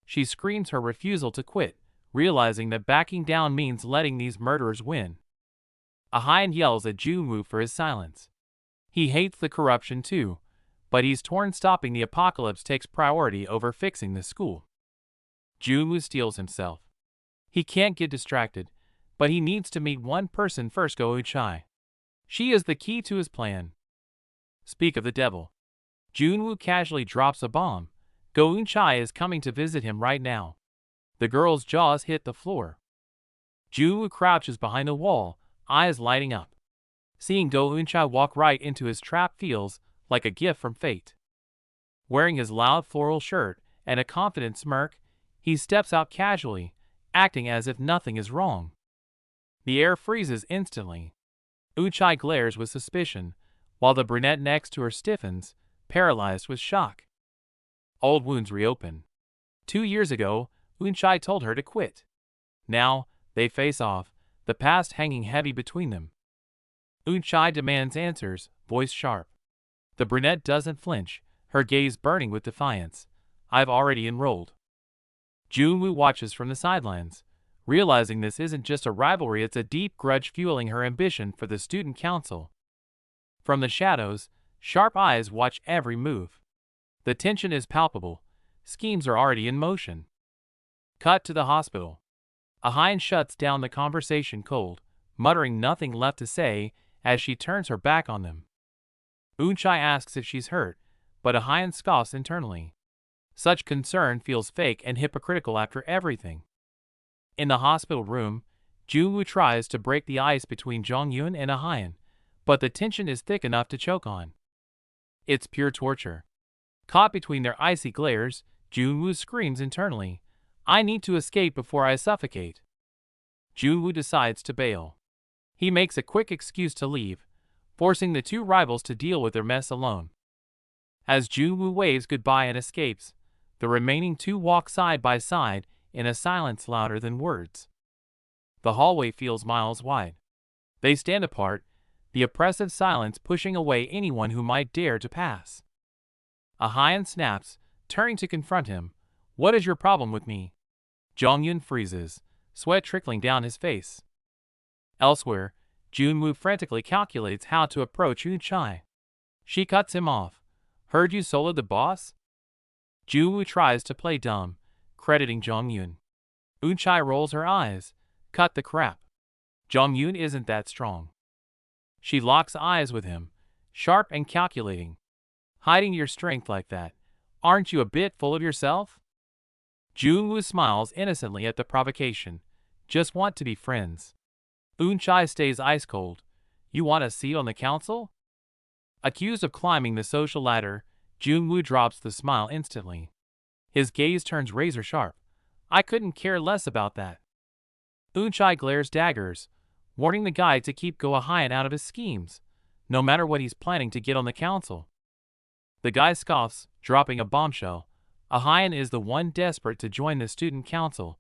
She screams her refusal to quit, realizing that backing down means letting these murderers win. Ahian yells at Junwoo for his silence. He hates the corruption too, but he's torn. Stopping the apocalypse takes priority over fixing the school. Junwoo steels himself. He can't get distracted, but he needs to meet one person first. Go Eun-chae. She is the key to his plan. Speak of the devil. Junwoo casually drops a bomb. Go Eun-chae is coming to visit him right now. The girl's jaws hit the floor. Junwoo crouches behind a wall, eyes lighting up. Seeing Do Eun-chae walk right into his trap feels like a gift from fate. Wearing his loud floral shirt and a confident smirk, he steps out casually, acting as if nothing is wrong. The air freezes instantly. Eun-chae glares with suspicion, while the brunette next to her stiffens, paralyzed with shock. Old wounds reopen. 2 years ago, Eun-chae told her to quit. Now, they face off, the past hanging heavy between them. Eun-chae demands answers, voice sharp. The brunette doesn't flinch, her gaze burning with defiance. I've already enrolled. Junwoo watches from the sidelines, realizing this isn't just a rivalry, it's a deep grudge fueling her ambition for the student council. From the shadows, sharp eyes watch every move. The tension is palpable. Schemes are already in motion. Cut to the hospital. Ahian shuts down the conversation cold, muttering nothing left to say as she turns her back on them. Eun-chae asks if she's hurt, but Ahian scoffs internally. Such concern feels fake and hypocritical after everything. In the hospital room, Junwoo tries to break the ice between Jong-yoon and Ahian, but the tension is thick enough to choke on. It's pure torture. Caught between their icy glares, Junwoo screams internally, I need to escape before I suffocate. Junwoo decides to bail. He makes a quick excuse to leave, forcing the two rivals to deal with their mess alone. As Junwoo waves goodbye and escapes, the remaining two walk side by side in a silence louder than words. The hallway feels miles wide. They stand apart, the oppressive silence pushing away anyone who might dare to pass. Ahian snaps, turning to confront him. What is your problem with me? Jong-yoon freezes, sweat trickling down his face. Elsewhere, Junwoo frantically calculates how to approach Eun-chae. She cuts him off. Heard you soloed the boss? Junwoo tries to play dumb, crediting Jong-yoon. Eun-chae rolls her eyes. Cut the crap. Jong-yoon isn't that strong. She locks eyes with him, sharp and calculating. Hiding your strength like that, aren't you a bit full of yourself? Junwoo smiles innocently at the provocation. Just want to be friends. Eun-chae stays ice cold. You want a seat on the council? Accused of climbing the social ladder, Junwoo drops the smile instantly. His gaze turns razor sharp. I couldn't care less about that. Eun-chae glares daggers, warning the guy to keep Go Ahian out of his schemes, no matter what he's planning to get on the council. The guy scoffs, dropping a bombshell. Ahian is the one desperate to join the student council,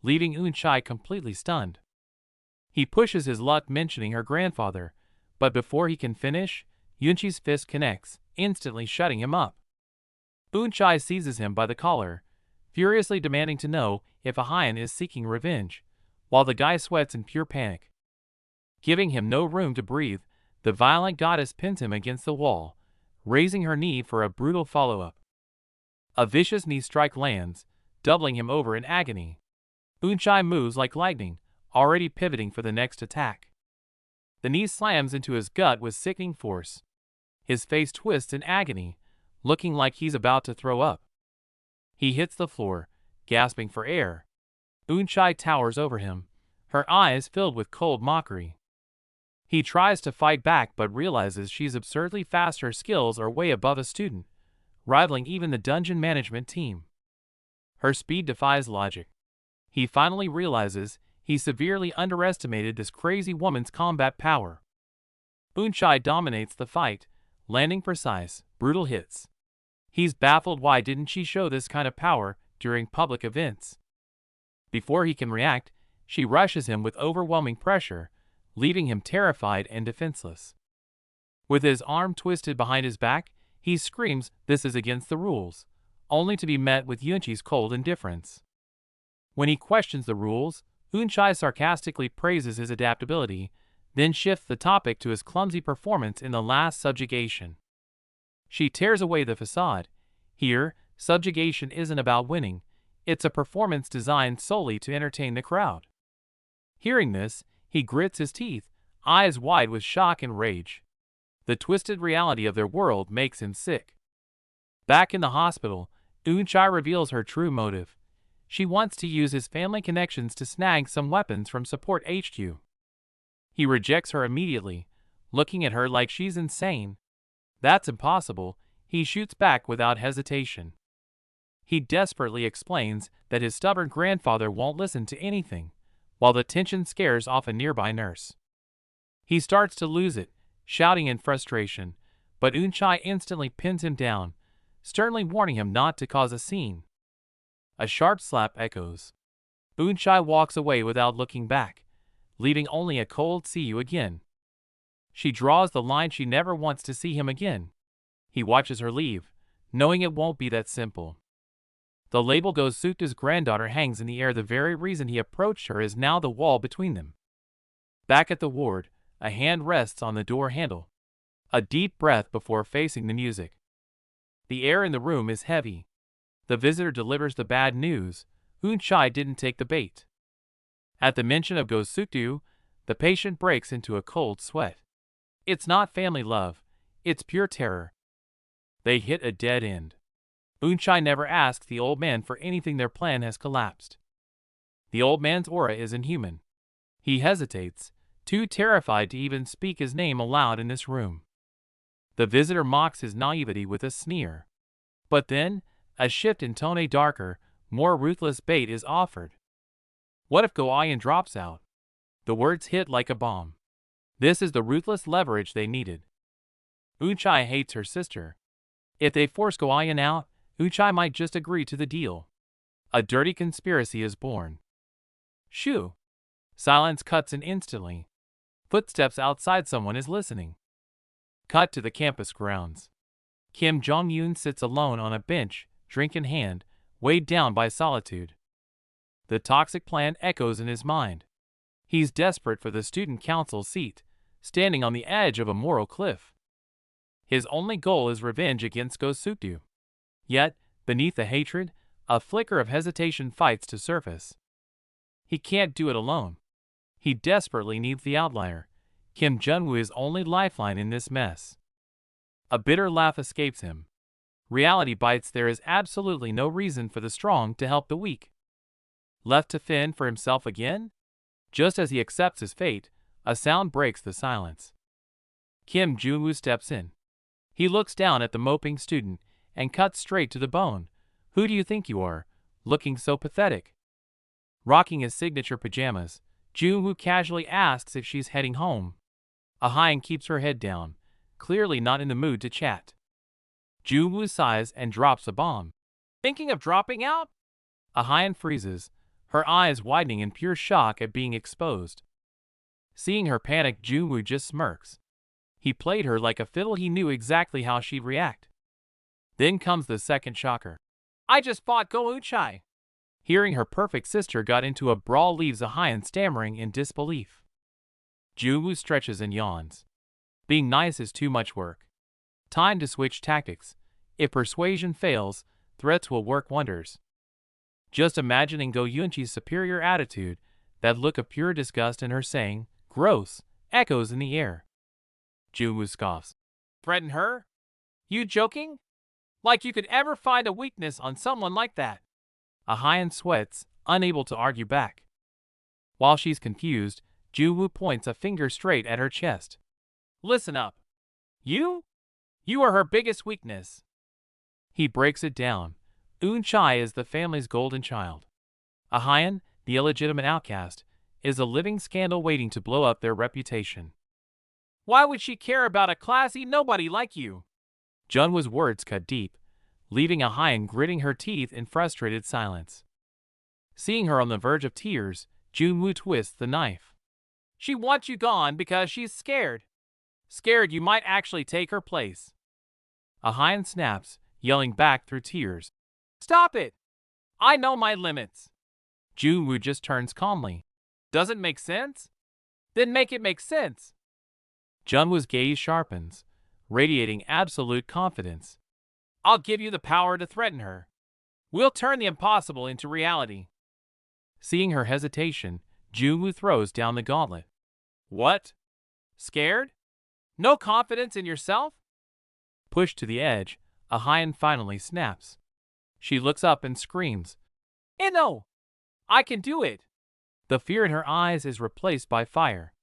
leaving Eun-chae completely stunned. He pushes his luck mentioning her grandfather, but before he can finish, Eun-chae's fist connects, instantly shutting him up. Eun-chae seizes him by the collar, furiously demanding to know if Ahian is seeking revenge, while the guy sweats in pure panic. Giving him no room to breathe, the violent goddess pins him against the wall, raising her knee for a brutal follow-up. A vicious knee strike lands, doubling him over in agony. Eun-chae moves like lightning, already pivoting for the next attack. The knee slams into his gut with sickening force. His face twists in agony, looking like he's about to throw up. He hits the floor, gasping for air. Eun-chae towers over him, her eyes filled with cold mockery. He tries to fight back but realizes she's absurdly fast. Her skills are way above a student, rivaling even the dungeon management team. Her speed defies logic. He finally realizes he severely underestimated this crazy woman's combat power. Eun-chae dominates the fight, landing precise, brutal hits. He's baffled. Why didn't she show this kind of power during public events? Before he can react, she rushes him with overwhelming pressure, leaving him terrified and defenseless. With his arm twisted behind his back, he screams this is against the rules, only to be met with Yunchi's cold indifference. When he questions the rules, Eunchai sarcastically praises his adaptability, then shifts the topic to his clumsy performance in the last subjugation. She tears away the facade. Here, subjugation isn't about winning, it's a performance designed solely to entertain the crowd. Hearing this, he grits his teeth, eyes wide with shock and rage. The twisted reality of their world makes him sick. Back in the hospital, Eunchai reveals her true motive. She wants to use his family connections to snag some weapons from Support HQ. He rejects her immediately, looking at her like she's insane. That's impossible, he shoots back without hesitation. He desperately explains that his stubborn grandfather won't listen to anything, while the tension scares off a nearby nurse. He starts to lose it, shouting in frustration, but Eunchai instantly pins him down, sternly warning him not to cause a scene. A sharp slap echoes. Eunchai walks away without looking back, leaving only a cold "see you again." She draws the line she never wants to see him again. He watches her leave, knowing it won't be that simple. The label Go Sukta's granddaughter hangs in the air. The very reason he approached her is now the wall between them. Back at the ward, a hand rests on the door handle. A deep breath before facing the music. The air in the room is heavy. The visitor delivers the bad news. Eunchai didn't take the bait. At the mention of Go Suktu, the patient breaks into a cold sweat. It's not family love, it's pure terror. They hit a dead end. Eunchai never asks the old man for anything. Their plan has collapsed. The old man's aura is inhuman. He hesitates, too terrified to even speak his name aloud in this room. The visitor mocks his naivety with a sneer. But then, a shift in tone, a darker, more ruthless bait is offered. What if Go Ian drops out? The words hit like a bomb. This is the ruthless leverage they needed. Eunchai hates her sister. If they force Go Ian out, Eunchai might just agree to the deal. A dirty conspiracy is born. Shoo! Silence cuts in instantly. Footsteps outside. Someone is listening. Cut to the campus grounds. Kim Jong-un sits alone on a bench, drink in hand, weighed down by solitude. The toxic plan echoes in his mind. He's desperate for the student council seat, standing on the edge of a moral cliff. His only goal is revenge against Go Suktu. Yet, beneath the hatred, a flicker of hesitation fights to surface. He can't do it alone. He desperately needs the outlier, Kim Jong-woo, his only lifeline in this mess. A bitter laugh escapes him. Reality bites. There is absolutely no reason for the strong to help the weak. Left to fend for himself again? Just as he accepts his fate, a sound breaks the silence. Kim Jong-woo steps in. He looks down at the moping student and cuts straight to the bone. Who do you think you are, looking so pathetic? Rocking his signature pajamas, Jong-woo casually asks if she's heading home. Ah-hyun keeps her head down, clearly not in the mood to chat. Jong-woo sighs and drops a bomb. Thinking of dropping out? Ah-hyun freezes, her eyes widening in pure shock at being exposed. Seeing her panic, Jong-woo just smirks. He played her like a fiddle. He knew exactly how she'd react. Then comes the second shocker. I just fought Go Eunchai. Hearing her perfect sister got into a brawl leaves Ah-hyun stammering in disbelief. Jong-woo stretches and yawns. Being nice is too much work. Time to switch tactics. If persuasion fails, threats will work wonders. Just imagining Go Eunchai's superior attitude, that look of pure disgust in her saying, "Gross," echoes in the air. Jong-woo scoffs. Threaten her? You joking? Like you could ever find a weakness on someone like that. Ah-hyun sweats, unable to argue back. While she's confused, Jong-woo points a finger straight at her chest. Listen up. You are her biggest weakness. He breaks it down. Eunchai is the family's golden child. Ah-hyun, the illegitimate outcast, is a living scandal waiting to blow up their reputation. Why would she care about a classy nobody like you? Jung-woo's words cut deep, leaving Ah-hyun gritting her teeth in frustrated silence. Seeing her on the verge of tears, Jong-woo twists the knife. She wants you gone because she's scared. Scared you might actually take her place. A Hyan snaps, yelling back through tears. Stop it! I know my limits. Junwoo just turns calmly. Doesn't make sense? Then make it make sense. Junwoo's gaze sharpens, radiating absolute confidence. I'll give you the power to threaten her. We'll turn the impossible into reality. Seeing her hesitation, Junwoo throws down the gauntlet. What? Scared? No confidence in yourself? Pushed to the edge, a Hyan finally snaps. She looks up and screams, Enno! I can do it! The fear in her eyes is replaced by fire.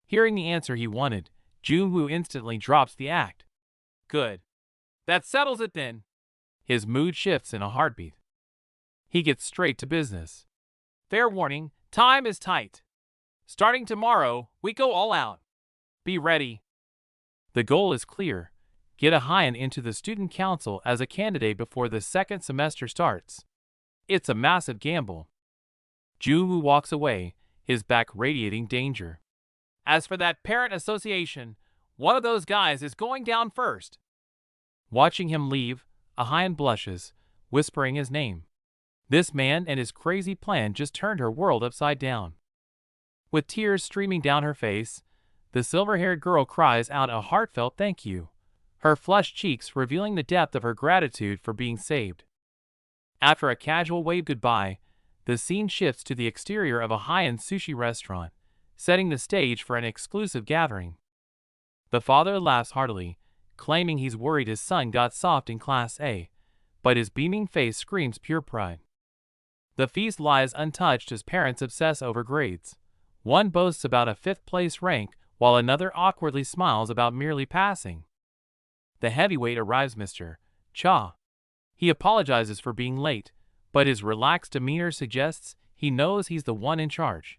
Hearing the answer he wanted, Junwoo instantly drops the act. Good. That settles it then. His mood shifts in a heartbeat. He gets straight to business. Fair warning, time is tight. Starting tomorrow, we go all out. Be ready. The goal is clear. Get a Hyan into the student council as a candidate before the second semester starts. It's a massive gamble. Junwoo walks away, his back radiating danger. As for that parent association, one of those guys is going down first. Watching him leave, a Hyan blushes, whispering his name. This man and his crazy plan just turned her world upside down. With tears streaming down her face, the silver-haired girl cries out a heartfelt thank you, her flushed cheeks revealing the depth of her gratitude for being saved. After a casual wave goodbye, the scene shifts to the exterior of a high-end sushi restaurant, setting the stage for an exclusive gathering. The father laughs heartily, claiming he's worried his son got soft in Class A, but his beaming face screams pure pride. The feast lies untouched as parents obsess over grades. One boasts about a fifth-place rank, while another awkwardly smiles about merely passing. The heavyweight arrives, Mr. Cha. He apologizes for being late, but his relaxed demeanor suggests he knows he's the one in charge.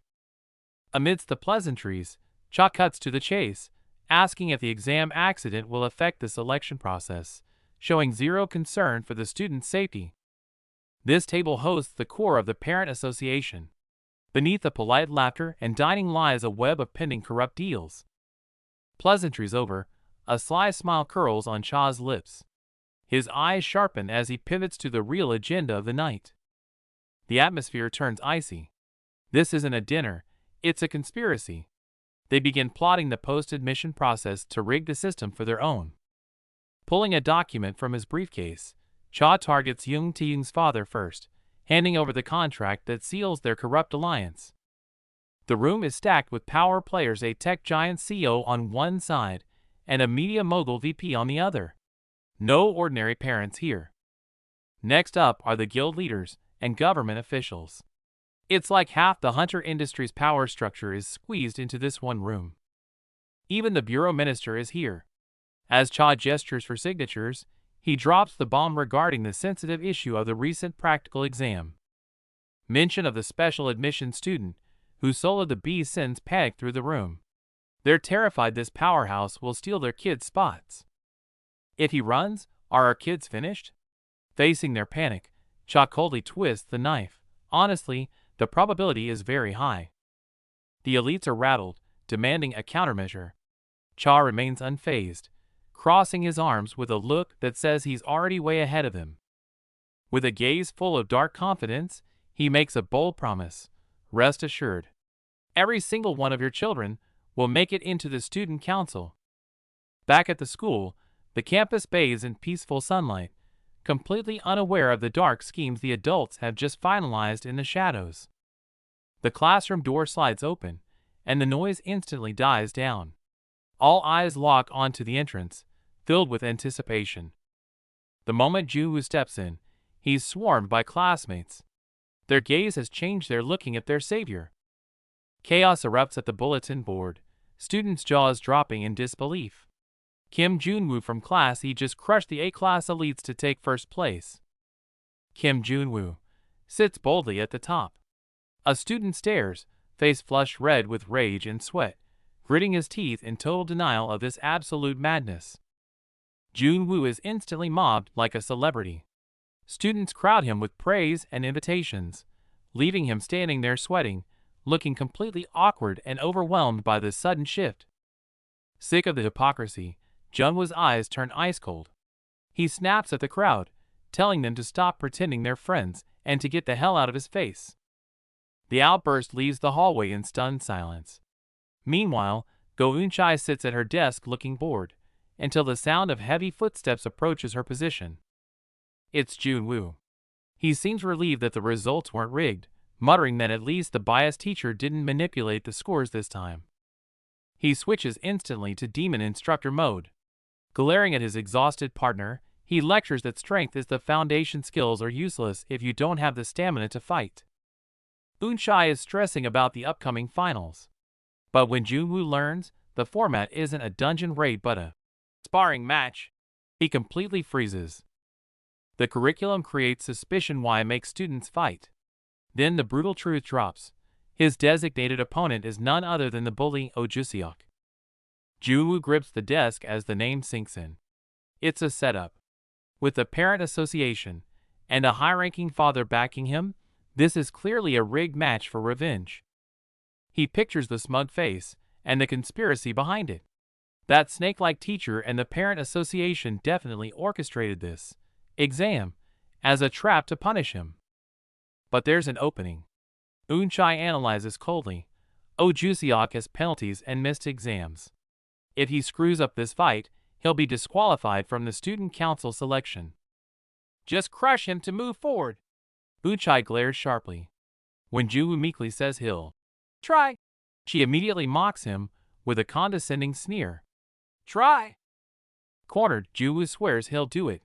Amidst the pleasantries, Cha cuts to the chase, asking if the exam accident will affect the selection process, showing zero concern for the student's safety. This table hosts the core of the parent association. Beneath the polite laughter and dining lies a web of pending corrupt deals. Pleasantries over, a sly smile curls on Cha's lips. His eyes sharpen as he pivots to the real agenda of the night. The atmosphere turns icy. This isn't a dinner, it's a conspiracy. They begin plotting the post-admission process to rig the system for their own. Pulling a document from his briefcase, Cha targets Young Tae-young's father first, handing over the contract that seals their corrupt alliance. The room is stacked with power players, a tech giant CEO on one side and a media mogul VP on the other. No ordinary parents here. Next up are the guild leaders and government officials. It's like half the hunter industry's power structure is squeezed into this one room. Even the bureau minister is here. As Cha gestures for signatures, he drops the bomb regarding the sensitive issue of the recent practical exam. Mention of the special admission student, who soloed the B sends panic through the room. They're terrified this powerhouse will steal their kids' spots. If he runs, are our kids finished? Facing their panic, Cha coldly twists the knife. Honestly, the probability is very high. The elites are rattled, demanding a countermeasure. Cha remains unfazed, crossing his arms with a look that says he's already way ahead of him. With a gaze full of dark confidence, he makes a bold promise. Rest assured, every single one of your children will make it into the student council. Back at the school, the campus bathes in peaceful sunlight, completely unaware of the dark schemes the adults have just finalized in the shadows. The classroom door slides open, and the noise instantly dies down. All eyes lock onto the entrance, filled with anticipation. The moment Junwoo steps in, he's swarmed by classmates. Their gaze has changed, they're looking at their savior. Chaos erupts at the bulletin board, students' jaws dropping in disbelief. Kim Junwoo from Class E just crushed the A-class elites to take first place. Kim Junwoo sits boldly at the top. A student stares, face flushed red with rage and sweat, gritting his teeth in total denial of this absolute madness. Junwoo is instantly mobbed like a celebrity. Students crowd him with praise and invitations, leaving him standing there sweating, looking completely awkward and overwhelmed by this sudden shift. Sick of the hypocrisy, Junwoo's eyes turn ice cold. He snaps at the crowd, telling them to stop pretending they're friends and to get the hell out of his face. The outburst leaves the hallway in stunned silence. Meanwhile, Go Eun-chai sits at her desk looking bored, until the sound of heavy footsteps approaches her position. It's Jun-woo. He seems relieved that the results weren't rigged, muttering that at least the biased teacher didn't manipulate the scores this time. He switches instantly to demon instructor mode. Glaring at his exhausted partner, he lectures that strength is the foundation, skills are useless if you don't have the stamina to fight. Eun-chai is stressing about the upcoming finals. But when Jun-woo learns the format isn't a dungeon raid but a sparring match, he completely freezes. The curriculum creates suspicion why it makes students fight. Then the brutal truth drops. His designated opponent is none other than the bully Oh Juseok. Jun-woo grips the desk as the name sinks in. It's a setup. With the parent association and a high-ranking father backing him, this is clearly a rigged match for revenge. He pictures the smug face and the conspiracy behind it. That snake-like teacher and the parent association definitely orchestrated this exam as a trap to punish him. But there's an opening. Eun-chai analyzes coldly. Oh Juseok has penalties and missed exams. If he screws up this fight, he'll be disqualified from the student council selection. Just crush him to move forward. Eun-chai glares sharply. When Jun-woo meekly says he'll try, she immediately mocks him with a condescending sneer. Try. Cornered, Jun-woo swears he'll do it.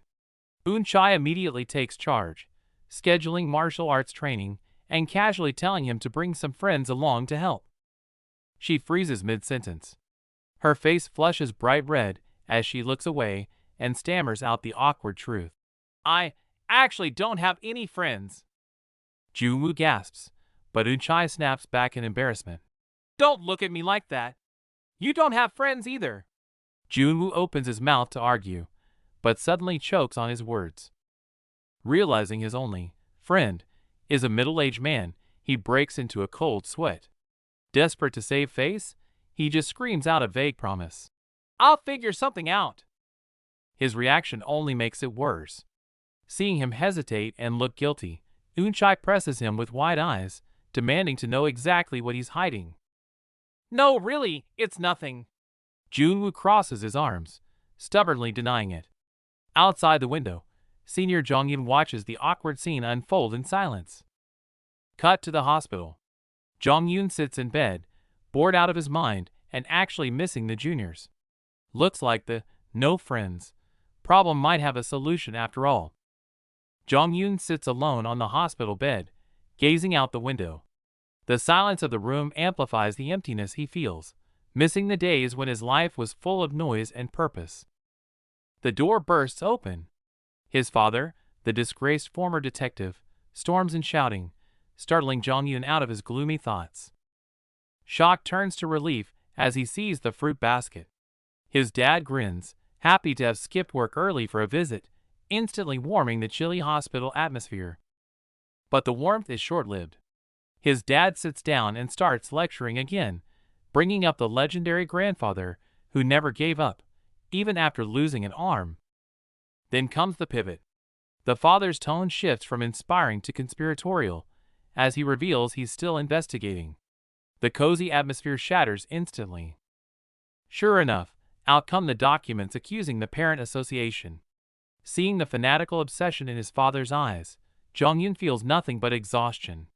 Eun-chai immediately takes charge, scheduling martial arts training and casually telling him to bring some friends along to help. She freezes mid-sentence. Her face flushes bright red as she looks away and stammers out the awkward truth. I actually don't have any friends. Jun-woo gasps, but Eun-chai snaps back in embarrassment. Don't look at me like that. You don't have friends either. Jun-woo opens his mouth to argue, but suddenly chokes on his words. Realizing his only friend is a middle-aged man, he breaks into a cold sweat. Desperate to save face, he just screams out a vague promise. I'll figure something out. His reaction only makes it worse. Seeing him hesitate and look guilty, Eun-chai presses him with wide eyes, demanding to know exactly what he's hiding. No, really, it's nothing. Jun-woo crosses his arms, stubbornly denying it. Outside the window, Senior Jong-yun watches the awkward scene unfold in silence. Cut to the hospital. Jong-yun sits in bed, bored out of his mind and actually missing the juniors. Looks like the no friends problem might have a solution after all. Jong-yun sits alone on the hospital bed, gazing out the window. The silence of the room amplifies the emptiness he feels, missing the days when his life was full of noise and purpose. The door bursts open. His father, the disgraced former detective, storms in shouting, startling Jong-yun out of his gloomy thoughts. Shock turns to relief as he sees the fruit basket. His dad grins, happy to have skipped work early for a visit, instantly warming the chilly hospital atmosphere. But the warmth is short-lived. His dad sits down and starts lecturing again, bringing up the legendary grandfather who never gave up, even after losing an arm. Then comes the pivot. The father's tone shifts from inspiring to conspiratorial, as he reveals he's still investigating. The cozy atmosphere shatters instantly. Sure enough, out come the documents accusing the parent association. Seeing the fanatical obsession in his father's eyes, Jong-yun feels nothing but exhaustion.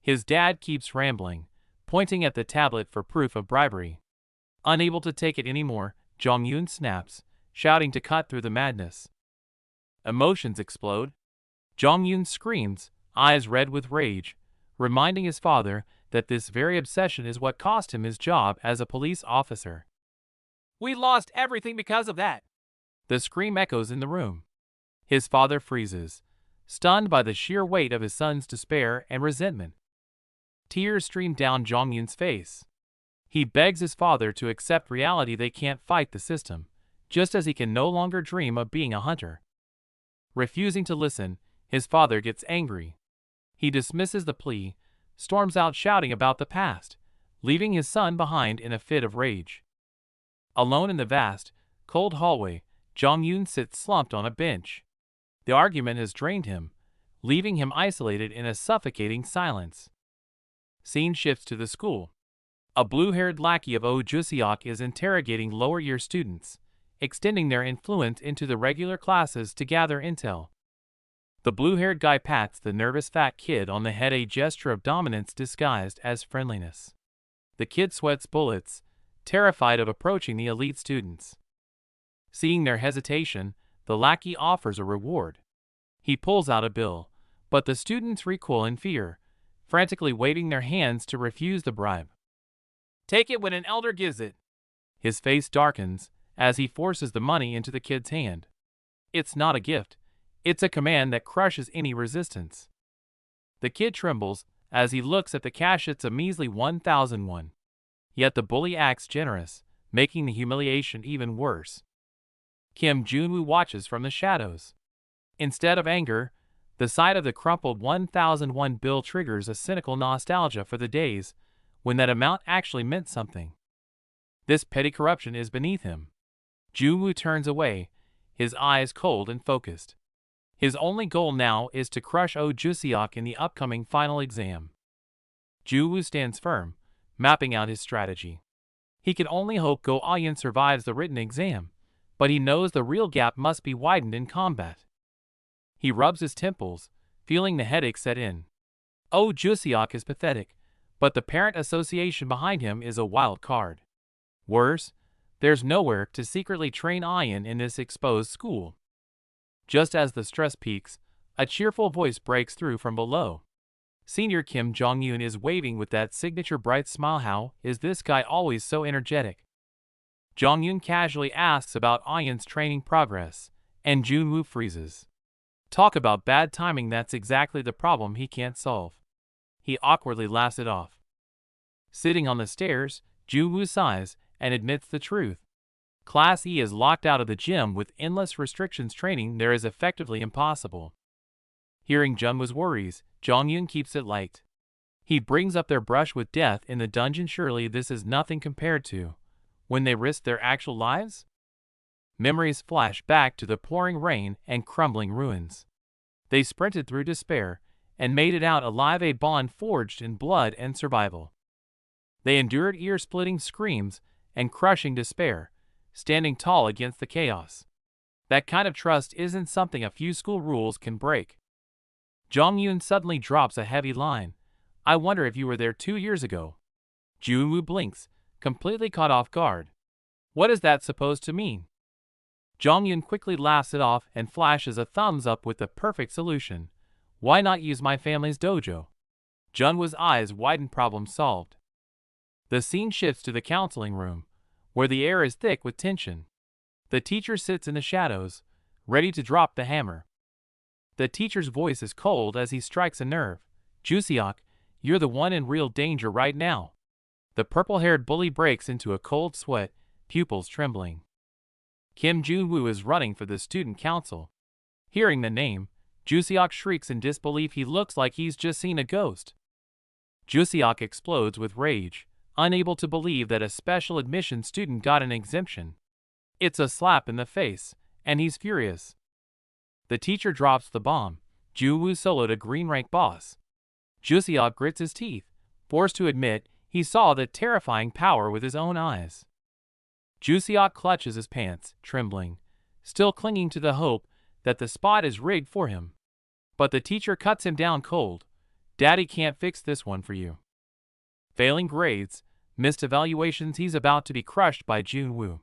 His dad keeps rambling, pointing at the tablet for proof of bribery. Unable to take it anymore, Jong-yun snaps, shouting to cut through the madness. Emotions explode. Jong-yun screams, eyes red with rage, reminding his father that this very obsession is what cost him his job as a police officer. We lost everything because of that. The scream echoes in the room. His father freezes, stunned by the sheer weight of his son's despair and resentment. Tears stream down Jong-yun's face. He begs his father to accept reality. They can't fight the system, just as he can no longer dream of being a hunter. Refusing to listen, his father gets angry. He dismisses the plea, storms out shouting about the past, leaving his son behind in a fit of rage. Alone in the vast, cold hallway, Jong-yoon sits slumped on a bench. The argument has drained him, leaving him isolated in a suffocating silence. Scene shifts to the school. A blue-haired lackey of Oh Juseok is interrogating lower-year students, extending their influence into the regular classes to gather intel. The blue-haired guy pats the nervous fat kid on the head, a gesture of dominance disguised as friendliness. The kid sweats bullets, terrified of approaching the elite students. Seeing their hesitation, the lackey offers a reward. He pulls out a bill, but the students recoil in fear, frantically waving their hands to refuse the bribe. "Take it when an elder gives it." His face darkens as he forces the money into the kid's hand. It's not a gift, it's a command that crushes any resistance. The kid trembles as he looks at the cash. It's a measly 1,001. Yet the bully acts generous, making the humiliation even worse. Kim Jun-woo watches from the shadows. Instead of anger, the sight of the crumpled 1,001 bill triggers a cynical nostalgia for the days when that amount actually meant something. This petty corruption is beneath him. Jun-woo turns away, his eyes cold and focused. His only goal now is to crush Oh Juseok in the upcoming final exam. Jun-woo stands firm, mapping out his strategy. He can only hope Go Ayan survives the written exam, but he knows the real gap must be widened in combat. He rubs his temples, feeling the headache set in. Oh Juseok is pathetic, but the parent association behind him is a wild card. Worse, there's nowhere to secretly train Ayan in this exposed school. Just as the stress peaks, a cheerful voice breaks through from below. Senior Kim Jong-yoon is waving with that signature bright smile. How is this guy always so energetic? Jong-yoon casually asks about Ayan's training progress, and Jun-woo freezes. Talk about bad timing, that's exactly the problem he can't solve. He awkwardly laughs it off. Sitting on the stairs, Jun-woo sighs and admits the truth. Class E is locked out of the gym with endless restrictions. Training there is effectively impossible. Hearing Jun-woo's worries, Jong-yoon keeps it light. He brings up their brush with death in the dungeon. Surely this is nothing compared to when they risked their actual lives? Memories flash back to the pouring rain and crumbling ruins. They sprinted through despair and made it out alive, a bond forged in blood and survival. They endured ear-splitting screams and crushing despair, standing tall against the chaos. That kind of trust isn't something a few school rules can break. Jong-yoon suddenly drops a heavy line. I wonder if you were there 2 years ago. Jun-woo blinks, completely caught off guard. What is that supposed to mean? Jong-yoon quickly laughs it off and flashes a thumbs up with the perfect solution. Why not use my family's dojo? Jun-woo's eyes widen. Problem solved. The scene shifts to the counseling room, where the air is thick with tension. The teacher sits in the shadows, ready to drop the hammer. The teacher's voice is cold as he strikes a nerve. Juseok, you're the one in real danger right now. The purple-haired bully breaks into a cold sweat, pupils trembling. Kim Jun-woo is running for the student council. Hearing the name, Juseok shrieks in disbelief. He looks like he's just seen a ghost. Juseok explodes with rage, unable to believe that a special admission student got an exemption. It's a slap in the face, and he's furious. The teacher drops the bomb. Jun-woo soloed a green rank boss. Juseok grits his teeth, forced to admit he saw the terrifying power with his own eyes. Juseok clutches his pants, trembling, still clinging to the hope that the spot is rigged for him. But the teacher cuts him down cold. Daddy can't fix this one for you. Failing grades, missed evaluations, he's about to be crushed by Jun-woo.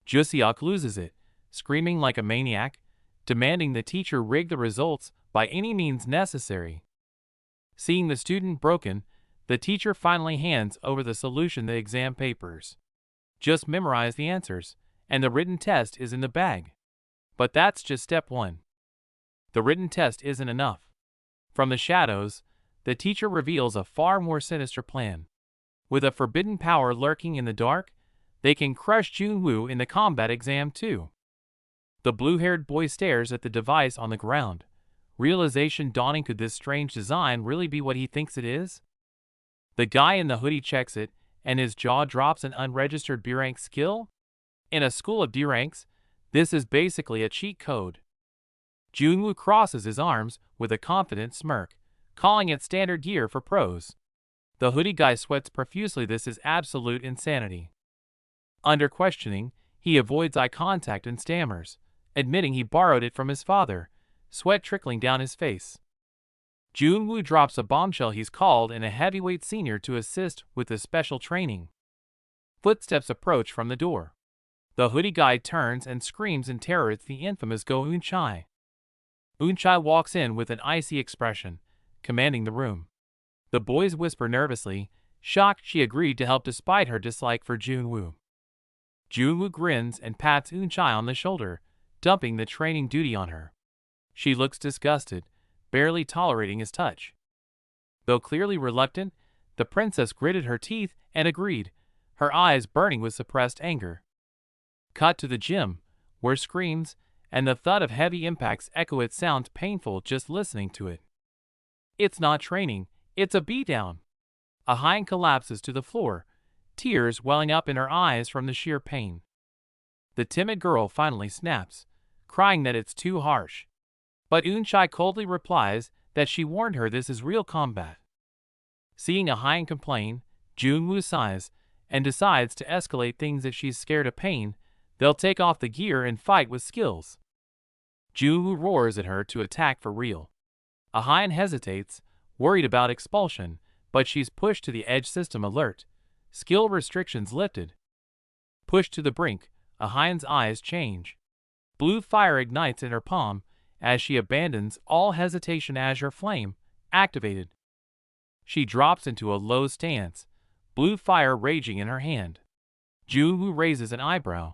Juseok loses it, screaming like a maniac, demanding the teacher rig the results by any means necessary. Seeing the student broken, the teacher finally hands over the solution, the exam papers. Just memorize the answers, and the written test is in the bag. But that's just step 1. The written test isn't enough. From the shadows, the teacher reveals a far more sinister plan. With a forbidden power lurking in the dark, they can crush Jun-woo in the combat exam too. The blue-haired boy stares at the device on the ground, realization dawning. Could this strange design really be what he thinks it is? The guy in the hoodie checks it, and his jaw drops. An unregistered B rank skill? In a school of D ranks, This is basically a cheat code. Junwoo crosses his arms with a confident smirk, calling it standard gear for pros. The hoodie guy sweats profusely. This is absolute insanity. Under questioning, he avoids eye contact and stammers, admitting he borrowed it from his father, sweat trickling down his face. Junwoo drops a bombshell. He's called in a heavyweight senior to assist with the special training. Footsteps approach from the door. The hoodie guy turns and screams in terror. It's the infamous Go Eun-chai. Eun-chai walks in with an icy expression, commanding the room. The boys whisper nervously, shocked she agreed to help despite her dislike for Junwoo. Junwoo grins and pats Eun-chai on the shoulder, dumping the training duty on her. She looks disgusted, barely tolerating his touch. Though clearly reluctant, the princess gritted her teeth and agreed, her eyes burning with suppressed anger. Cut to the gym, where screams and the thud of heavy impacts echo. It sounds painful just listening to it. It's not training, it's a beatdown. Ahyun collapses to the floor, tears welling up in her eyes from the sheer pain. The timid girl finally snaps, crying that it's too harsh. But Eun-chai coldly replies that she warned her this is real combat. Seeing Ahyun complain, Junwoo sighs and decides to escalate things. If she's scared of pain, they'll take off the gear and fight with skills. Junwoo roars at her to attack for real. Ahyun hesitates, worried about expulsion, but she's pushed to the edge. System alert. Skill restrictions lifted. Pushed to the brink, Ahyun's eyes change. Blue fire ignites in her palm as she abandons all hesitation. Azure flame activated. She drops into a low stance, blue fire raging in her hand. Junwoo raises an eyebrow,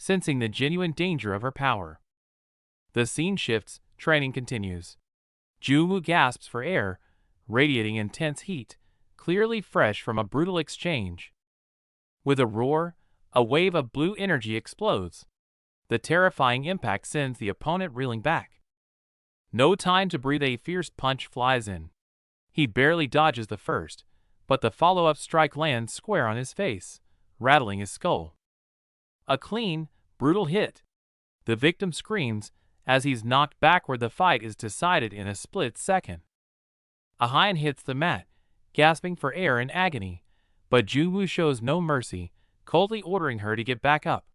sensing the genuine danger of her power. The scene shifts, training continues. Junwoo gasps for air, radiating intense heat, clearly fresh from a brutal exchange. With a roar, a wave of blue energy explodes. The terrifying impact sends the opponent reeling back. No time to breathe. A fierce punch flies in. He barely dodges the first, but the follow-up strike lands square on his face, rattling his skull. A clean, brutal hit. The victim screams as he's knocked backward. The fight is decided in a split second. Ahyun hits the mat, gasping for air in agony, but Junwoo shows no mercy, coldly ordering her to get back up.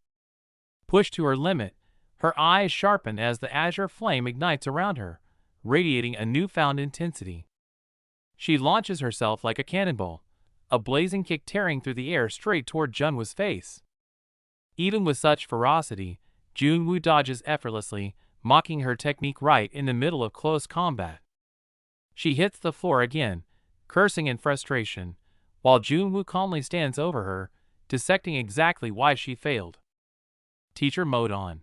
Pushed to her limit, her eyes sharpen as the azure flame ignites around her, radiating a newfound intensity. She launches herself like a cannonball, a blazing kick tearing through the air straight toward Junwoo's face. Even with such ferocity, Junwoo dodges effortlessly, mocking her technique right in the middle of close combat. She hits the floor again, cursing in frustration, while Junwoo calmly stands over her, dissecting exactly why she failed. Teacher mode on.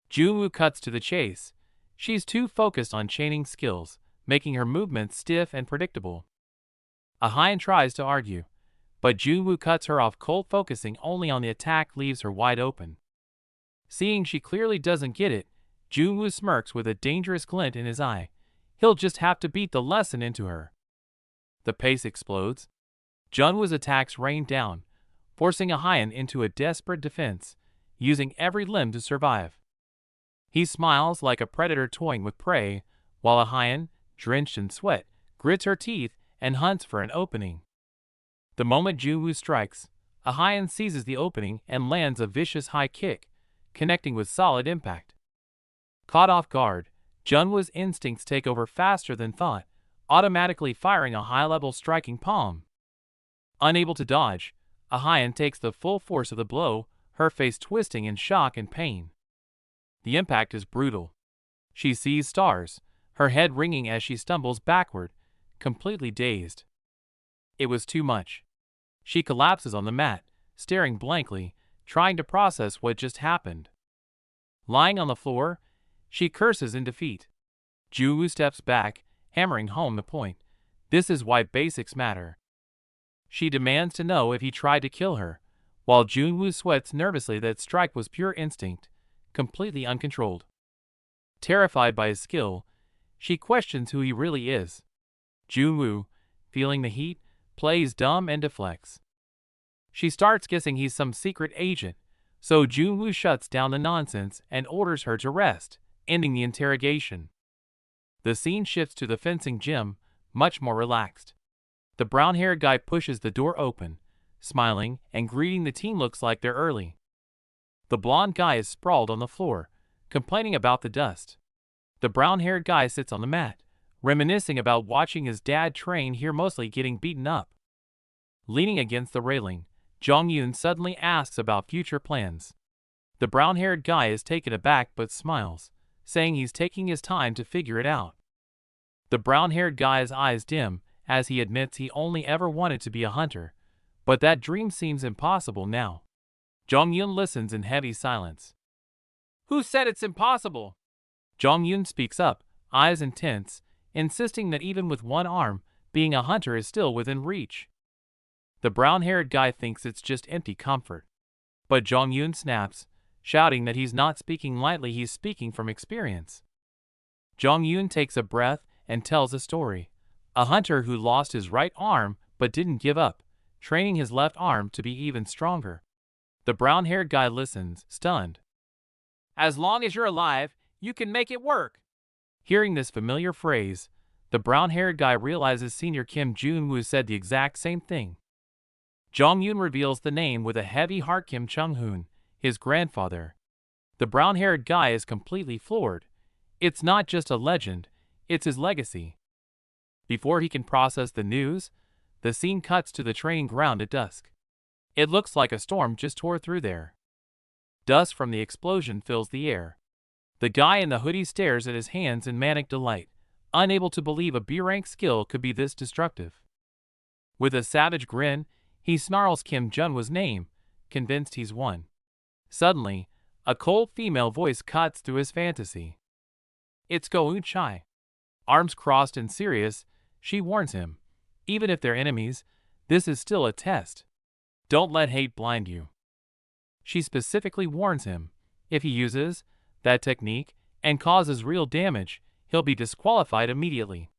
Junwoo cuts to the chase. She's too focused on chaining skills, making her movements stiff and predictable. Ahyun tries to argue, but Junwoo cuts her off cold. Focusing only on the attack leaves her wide open. Seeing she clearly doesn't get it, Junwoo smirks with a dangerous glint in his eye. He'll just have to beat the lesson into her. The pace explodes. Junwoo's attacks rain down, forcing Ahyun into a desperate defense, using every limb to survive. He smiles like a predator toying with prey, while Ahyun, drenched in sweat, grits her teeth and hunts for an opening. The moment Junwoo strikes, Ahyun seizes the opening and lands a vicious high kick, connecting with solid impact. Caught off guard, Junwoo's instincts take over faster than thought, automatically firing a high-level striking palm. Unable to dodge, Ahyun takes the full force of the blow, her face twisting in shock and pain. The impact is brutal. She sees stars, her head ringing as she stumbles backward, completely dazed. It was too much. She collapses on the mat, staring blankly, trying to process what just happened. Lying on the floor, she curses in defeat. Junwoo steps back, hammering home the point. This is why basics matter. She demands to know if he tried to kill her, while Junwoo sweats nervously. That strike was pure instinct, completely uncontrolled. Terrified by his skill, she questions who he really is. Junwoo, feeling the heat, plays dumb and deflects. She starts guessing he's some secret agent, So Junwoo shuts down the nonsense and orders her to rest, ending the interrogation. The scene shifts to the fencing gym, much more relaxed. The brown-haired guy pushes the door open, smiling and greeting the team. Looks like they're early. The blonde guy is sprawled on the floor, complaining about the dust. The brown-haired guy sits on the mat, reminiscing about watching his dad train here, mostly getting beaten up. Leaning against the railing, Jong-yoon suddenly asks about future plans. The brown-haired guy is taken aback but smiles, saying he's taking his time to figure it out. The brown-haired guy's eyes dim as he admits he only ever wanted to be a hunter, but that dream seems impossible now. Jong-yoon listens in heavy silence. "Who said it's impossible?" Jong-yoon speaks up, eyes intense, insisting that even with one arm, being a hunter is still within reach. The brown-haired guy thinks it's just empty comfort. But Jong-yoon snaps, shouting that he's not speaking lightly, he's speaking from experience. Jong-yoon takes a breath and tells a story. A hunter who lost his right arm but didn't give up, training his left arm to be even stronger. The brown-haired guy listens, stunned. "As long as you're alive, you can make it work." Hearing this familiar phrase, the brown-haired guy realizes Senior Kim Junwoo said the exact same thing. Jong-yoon reveals the name with a heavy heart: Kim Chung-hoon, his grandfather. The brown-haired guy is completely floored. It's not just a legend, it's his legacy. Before he can process the news, the scene cuts to the training ground at dusk. It looks like a storm just tore through there. Dust from the explosion fills the air. The guy in the hoodie stares at his hands in manic delight, unable to believe a B-rank skill could be this destructive. With a savage grin, he snarls Kim Junwoo's name, convinced he's won. Suddenly, a cold female voice cuts through his fantasy. It's Go Eun-chai. Arms crossed and serious, she warns him. Even if they're enemies, this is still a test. Don't let hate blind you. She specifically warns him, if he uses that technique and causes real damage, he'll be disqualified immediately.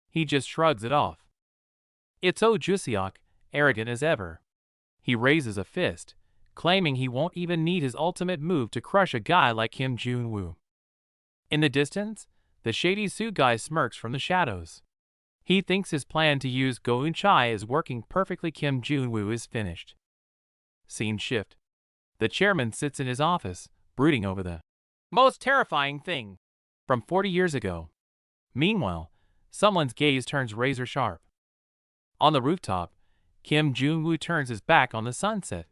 He just shrugs it off. It's Oh Juseok, arrogant as ever. He raises a fist, claiming he won't even need his ultimate move to crush a guy like Kim Junwoo. In the distance, the shady Sue guy smirks from the shadows. He thinks his plan to use Go Eun-chai is working perfectly. Kim Junwoo is finished. Scene shift. The chairman sits in his office, brooding over the most terrifying thing from 40 years ago. Meanwhile, someone's gaze turns razor sharp. On the rooftop, Kim Junwoo turns his back on the sunset.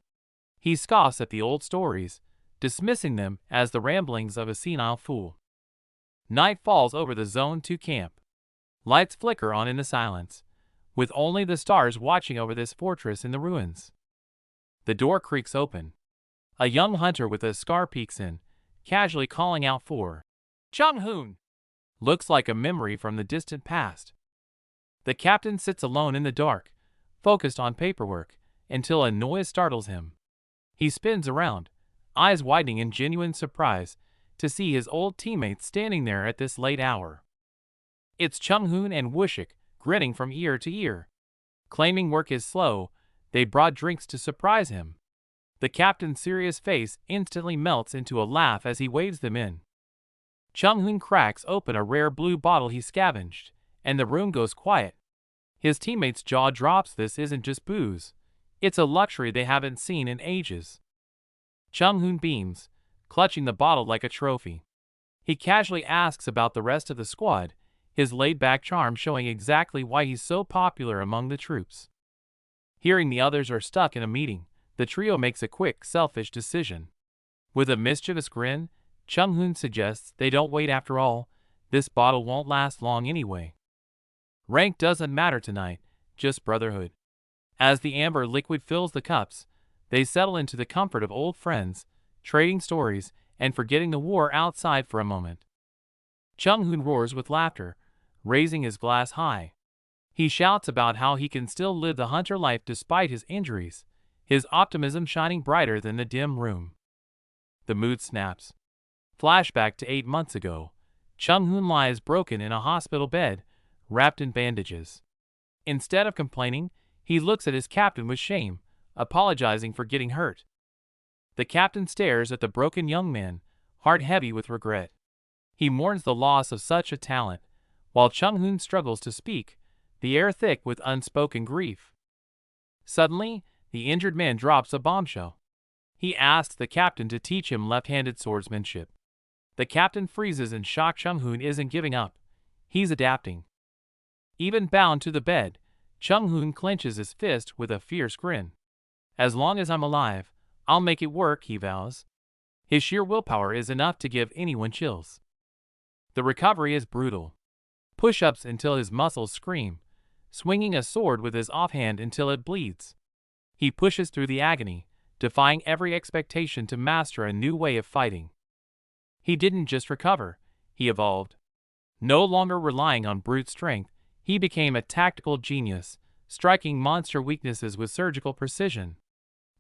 He scoffs at the old stories, dismissing them as the ramblings of a senile fool. Night falls over the Zone 2 camp. Lights flicker on in the silence, with only the stars watching over this fortress in the ruins. The door creaks open. A young hunter with a scar peeks in, casually calling out for Chung-hoon. Looks like a memory from the distant past. The captain sits alone in the dark, focused on paperwork, until a noise startles him. He spins around, eyes widening in genuine surprise, to see his old teammates standing there at this late hour. It's Chung-hoon and Woo-shik, grinning from ear to ear. Claiming work is slow, they brought drinks to surprise him. The captain's serious face instantly melts into a laugh as he waves them in. Chung-hoon cracks open a rare blue bottle he scavenged, and the room goes quiet. His teammates' jaw drops. This isn't just booze. It's a luxury they haven't seen in ages. Chung-hoon beams, clutching the bottle like a trophy. He casually asks about the rest of the squad, his laid-back charm showing exactly why he's so popular among the troops. Hearing the others are stuck in a meeting, the trio makes a quick, selfish decision. With a mischievous grin, Chung-hoon suggests they don't wait after all. This bottle won't last long anyway. Rank doesn't matter tonight, just brotherhood. As the amber liquid fills the cups, they settle into the comfort of old friends, trading stories and forgetting the war outside for a moment. Chung-hoon roars with laughter, raising his glass high. He shouts about how he can still live the hunter life despite his injuries, his optimism shining brighter than the dim room. The mood snaps. Flashback to 8 months ago. Chung-hoon lies broken in a hospital bed, wrapped in bandages. Instead of complaining, he looks at his captain with shame, apologizing for getting hurt. The captain stares at the broken young man, heart heavy with regret. He mourns the loss of such a talent, while Chung-hoon struggles to speak, the air thick with unspoken grief. Suddenly, the injured man drops a bombshell. He asks the captain to teach him left-handed swordsmanship. The captain freezes in shock. Chung-hoon isn't giving up. He's adapting. Even bound to the bed, Chung-hoon clenches his fist with a fierce grin. As long as I'm alive, I'll make it work, he vows. His sheer willpower is enough to give anyone chills. The recovery is brutal. Push-ups until his muscles scream, swinging a sword with his offhand until it bleeds. He pushes through the agony, defying every expectation to master a new way of fighting. He didn't just recover, he evolved. No longer relying on brute strength, he became a tactical genius, striking monster weaknesses with surgical precision.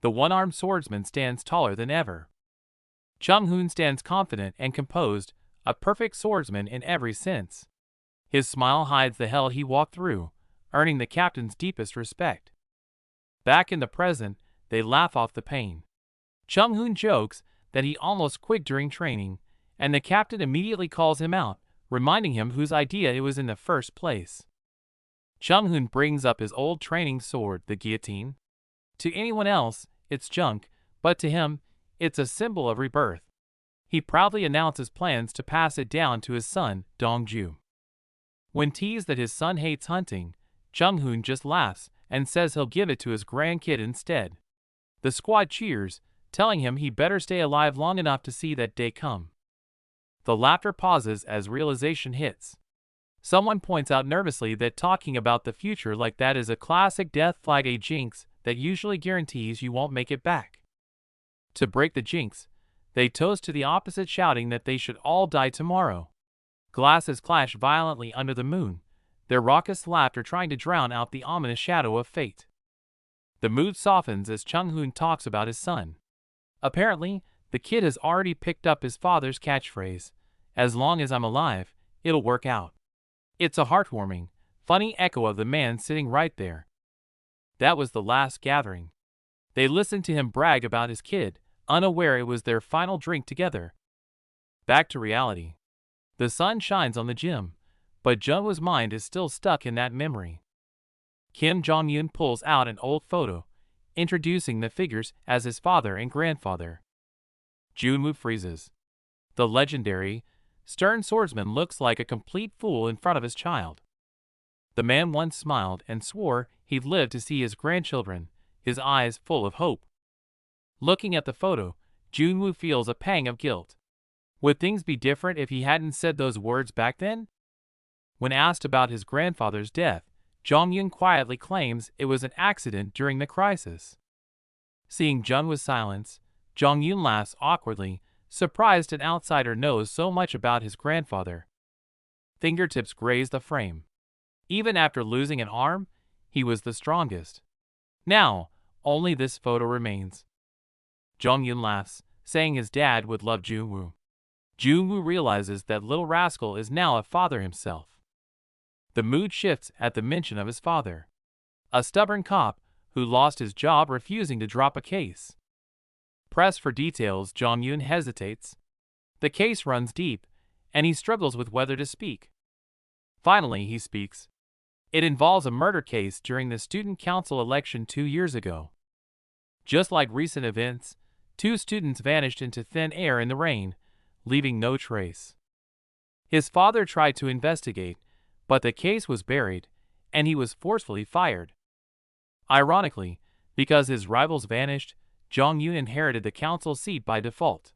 The one-armed swordsman stands taller than ever. Chung-hoon stands confident and composed, a perfect swordsman in every sense. His smile hides the hell he walked through, earning the captain's deepest respect. Back in the present, they laugh off the pain. Chung-hoon jokes that he almost quit during training, and the captain immediately calls him out, reminding him whose idea it was in the first place. Chung-hoon brings up his old training sword, the guillotine. To anyone else, it's junk, but to him, it's a symbol of rebirth. He proudly announces plans to pass it down to his son, Dongju. When teased that his son hates hunting, Chung-hoon just laughs and says he'll give it to his grandkid instead. The squad cheers, telling him he better stay alive long enough to see that day come. The laughter pauses as realization hits. Someone points out nervously that talking about the future like that is a classic death flag, a jinx that usually guarantees you won't make it back. To break the jinx, they toast to the opposite, shouting that they should all die tomorrow. Glasses clash violently under the moon, their raucous laughter trying to drown out the ominous shadow of fate. The mood softens as Chung-hoon talks about his son. Apparently, the kid has already picked up his father's catchphrase, "As long as I'm alive, it'll work out." It's a heartwarming, funny echo of the man sitting right there. That was the last gathering. They listened to him brag about his kid, unaware it was their final drink together. Back to reality. The sun shines on the gym, but Jungwoo's mind is still stuck in that memory. Kim Jong-un pulls out an old photo, introducing the figures as his father and grandfather. Junwoo freezes. The legendary, stern swordsman looks like a complete fool in front of his child. The man once smiled and swore he'd live to see his grandchildren, his eyes full of hope. Looking at the photo, Junwoo feels a pang of guilt. Would things be different if he hadn't said those words back then? When asked about his grandfather's death, Jong-un quietly claims it was an accident during the crisis. Seeing Junwoo's silence, Jong-un laughs awkwardly, surprised an outsider knows so much about his grandfather. Fingertips graze the frame. Even after losing an arm, he was the strongest. Now, only this photo remains. Jong-un laughs, saying his dad would love Junwoo. Junwoo realizes that little rascal is now a father himself. The mood shifts at the mention of his father. A stubborn cop who lost his job refusing to drop a case. Pressed for details, Jong-un hesitates. The case runs deep, and he struggles with whether to speak. Finally, he speaks. It involves a murder case during the student council election 2 years ago. Just like recent events, 2 students vanished into thin air in the rain, leaving no trace. His father tried to investigate, but the case was buried, and he was forcefully fired. Ironically, because his rivals vanished, Jong-un inherited the council seat by default.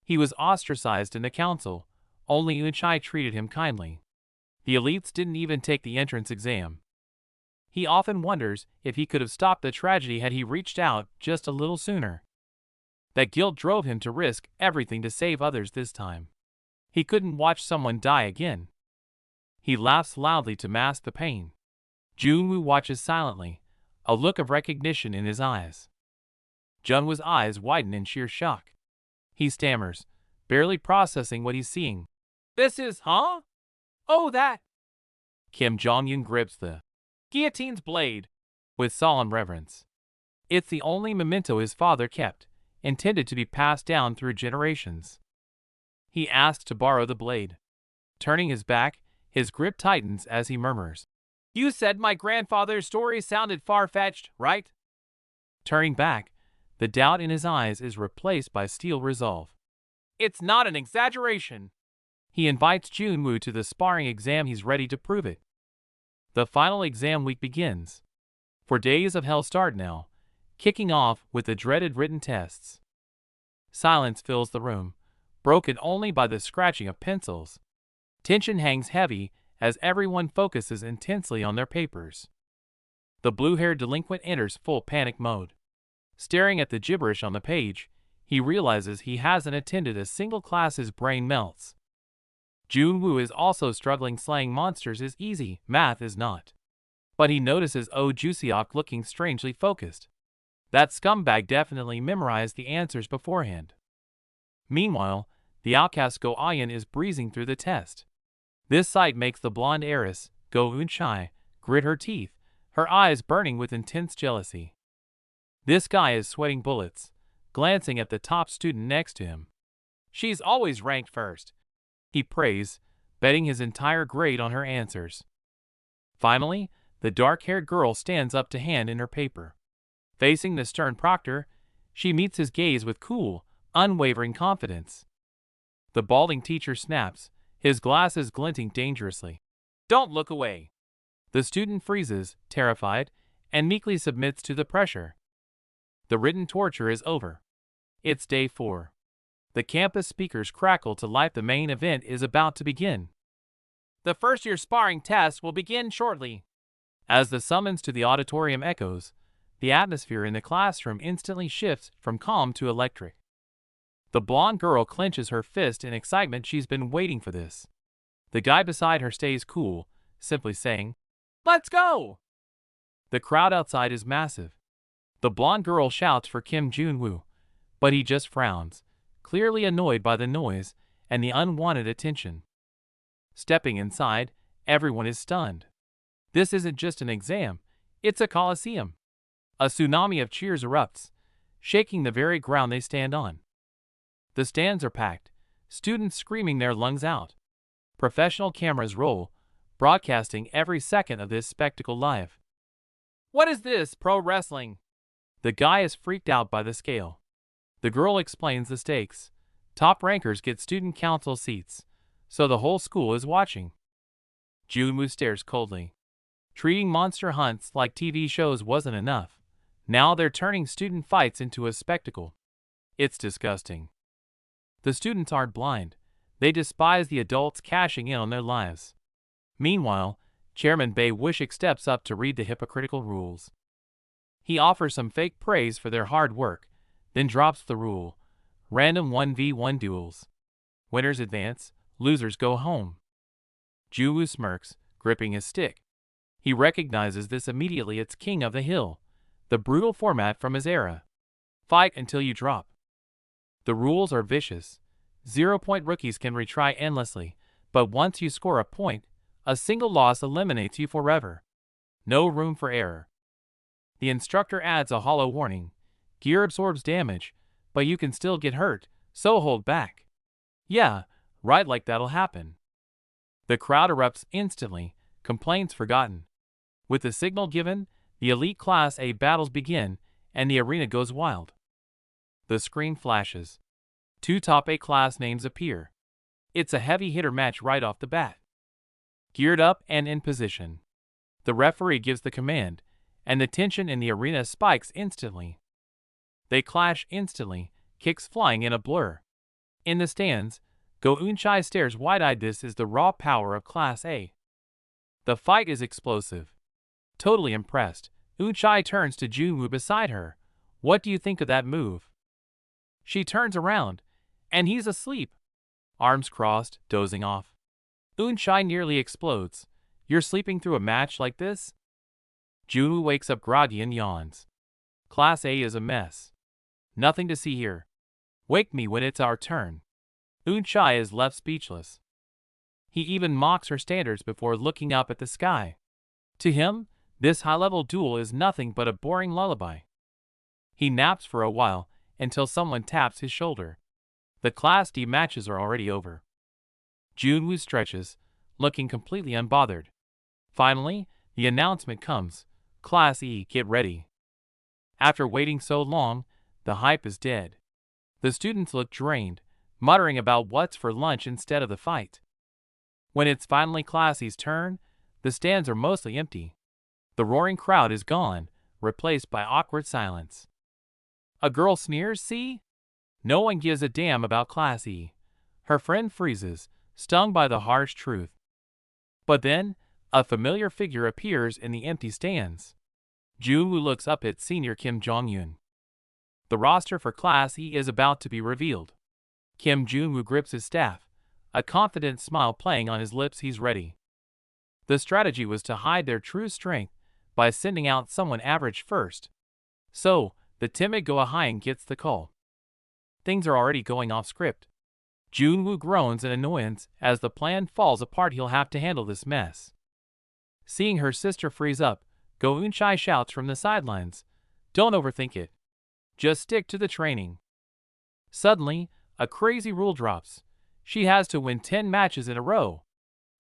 He was ostracized in the council, only Eun-chae treated him kindly. The elites didn't even take the entrance exam. He often wonders if he could have stopped the tragedy had he reached out just a little sooner. That guilt drove him to risk everything to save others this time. He couldn't watch someone die again. He laughs loudly to mask the pain. Junwoo watches silently, a look of recognition in his eyes. Junwoo's eyes widen in sheer shock. He stammers, barely processing what he's seeing. "This is, huh? Oh, that." Kim Jong-un grips the guillotine's blade with solemn reverence. It's the only memento his father kept, intended to be passed down through generations. He asks to borrow the blade. Turning his back, his grip tightens as he murmurs, "You said my grandfather's story sounded far-fetched, right?" Turning back, the doubt in his eyes is replaced by steel resolve. "It's not an exaggeration." He invites Junwoo to the sparring exam. He's ready to prove it. The final exam week begins. For days of hell start now, kicking off with the dreaded written tests. Silence fills the room, broken only by the scratching of pencils. Tension hangs heavy as everyone focuses intensely on their papers. The blue-haired delinquent enters full panic mode. Staring at the gibberish on the page, he realizes he hasn't attended a single class. His brain melts. Junwoo is also struggling. Slaying monsters is easy, math is not. But he notices Oh Juseok looking strangely focused. That scumbag definitely memorized the answers beforehand. Meanwhile, the outcast Go Ayan is breezing through the test. This sight makes the blonde heiress, Go Eunchai, grit her teeth, her eyes burning with intense jealousy. This guy is sweating bullets, glancing at the top student next to him. "She's always ranked first," he prays, betting his entire grade on her answers. Finally, the dark-haired girl stands up to hand in her paper. Facing the stern proctor, she meets his gaze with cool, unwavering confidence. The balding teacher snaps, his glasses glinting dangerously. "Don't look away." The student freezes, terrified, and meekly submits to the pressure. The written torture is over. It's day 4. The campus speakers crackle to life. The main event is about to begin. "The first-year sparring test will begin shortly." As the summons to the auditorium echoes, the atmosphere in the classroom instantly shifts from calm to electric. The blonde girl clenches her fist in excitement. She's been waiting for this. The guy beside her stays cool, simply saying, "Let's go!" The crowd outside is massive. The blonde girl shouts for Kim Junwoo, but he just frowns, clearly annoyed by the noise and the unwanted attention. Stepping inside, everyone is stunned. This isn't just an exam, it's a coliseum. A tsunami of cheers erupts, shaking the very ground they stand on. The stands are packed, students screaming their lungs out. Professional cameras roll, broadcasting every second of this spectacle live. "What is this, pro wrestling?" The guy is freaked out by the scale. The girl explains the stakes. Top rankers get student council seats, so the whole school is watching. Junwoo stares coldly. Treating monster hunts like TV shows wasn't enough. Now they're turning student fights into a spectacle. It's disgusting. The students aren't blind. They despise the adults cashing in on their lives. Meanwhile, Chairman Bae Wishik steps up to read the hypocritical rules. He offers some fake praise for their hard work, then drops the rule: random 1v1 duels. Winners advance, losers go home. Junwoo smirks, gripping his stick. He recognizes this immediately. It's King of the Hill, the brutal format from his era. Fight until you drop. The rules are vicious. 0-point rookies can retry endlessly, but once you score a point, a single loss eliminates you forever. No room for error. The instructor adds a hollow warning: gear absorbs damage, but you can still get hurt, so hold back. Yeah, right, like that'll happen. The crowd erupts instantly, complaints forgotten. With the signal given, the elite Class A battles begin, and the arena goes wild. The screen flashes. 2 top A class names appear. It's a heavy hitter match right off the bat. Geared up and in position. The referee gives the command, and the tension in the arena spikes instantly. They clash instantly, kicks flying in a blur. In the stands, Go Eunchai stares wide-eyed. This is the raw power of Class A. The fight is explosive. Totally impressed, Eunchai turns to Junwoo beside her. "What do you think of that move?" She turns around, and he's asleep. Arms crossed, dozing off. Eunchai nearly explodes. "You're sleeping through a match like this?" Junwoo wakes up groggy and yawns. Class A is a mess. Nothing to see here. Wake me when it's our turn. Eunchai is left speechless. He even mocks her standards before looking up at the sky. To him, this high-level duel is nothing but a boring lullaby. He naps for a while, until someone taps his shoulder. The Class D matches are already over. Junwoo stretches, looking completely unbothered. Finally, the announcement comes. Class E, get ready. After waiting so long, the hype is dead. The students look drained, muttering about what's for lunch instead of the fight. When it's finally Class E's turn, the stands are mostly empty. The roaring crowd is gone, replaced by awkward silence. A girl sneers, see? No one gives a damn about Class E. Her friend freezes, stung by the harsh truth. But then, a familiar figure appears in the empty stands. Junwoo looks up at senior Kim Jong-un. The roster for Class E is about to be revealed. Kim Junwoo grips his staff, a confident smile playing on his lips. He's ready. The strategy was to hide their true strength by sending out someone average first. So, the timid Go-Ahyang gets the call. Things are already going off script. Junwoo groans in annoyance as the plan falls apart. He'll have to handle this mess. Seeing her sister freeze up, Go-Eunchai shouts from the sidelines, "Don't overthink it. Just stick to the training." Suddenly, a crazy rule drops. She has to win 10 matches in a row.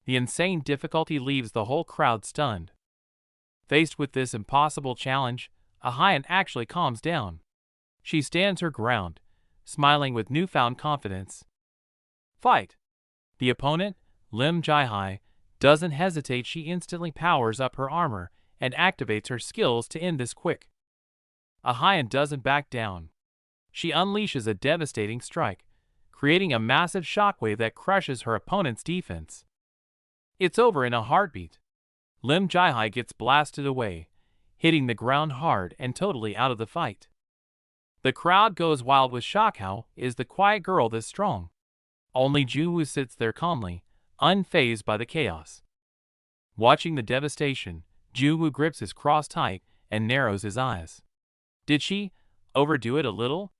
The insane difficulty leaves the whole crowd stunned. Faced with this impossible challenge, Ahyang actually calms down. She stands her ground, smiling with newfound confidence. Fight! The opponent, Lim Jae-hai, doesn't hesitate. She instantly powers up her armor and activates her skills to end this quick. Ahyang doesn't back down. She unleashes a devastating strike, creating a massive shockwave that crushes her opponent's defense. It's over in a heartbeat. Lim Jae-hai gets blasted away, hitting the ground hard and totally out of the fight. The crowd goes wild with shock. How is the quiet girl this strong? Only Junwoo sits there calmly, unfazed by the chaos. Watching the devastation, Junwoo grips his cross tight and narrows his eyes. Did she overdo it a little?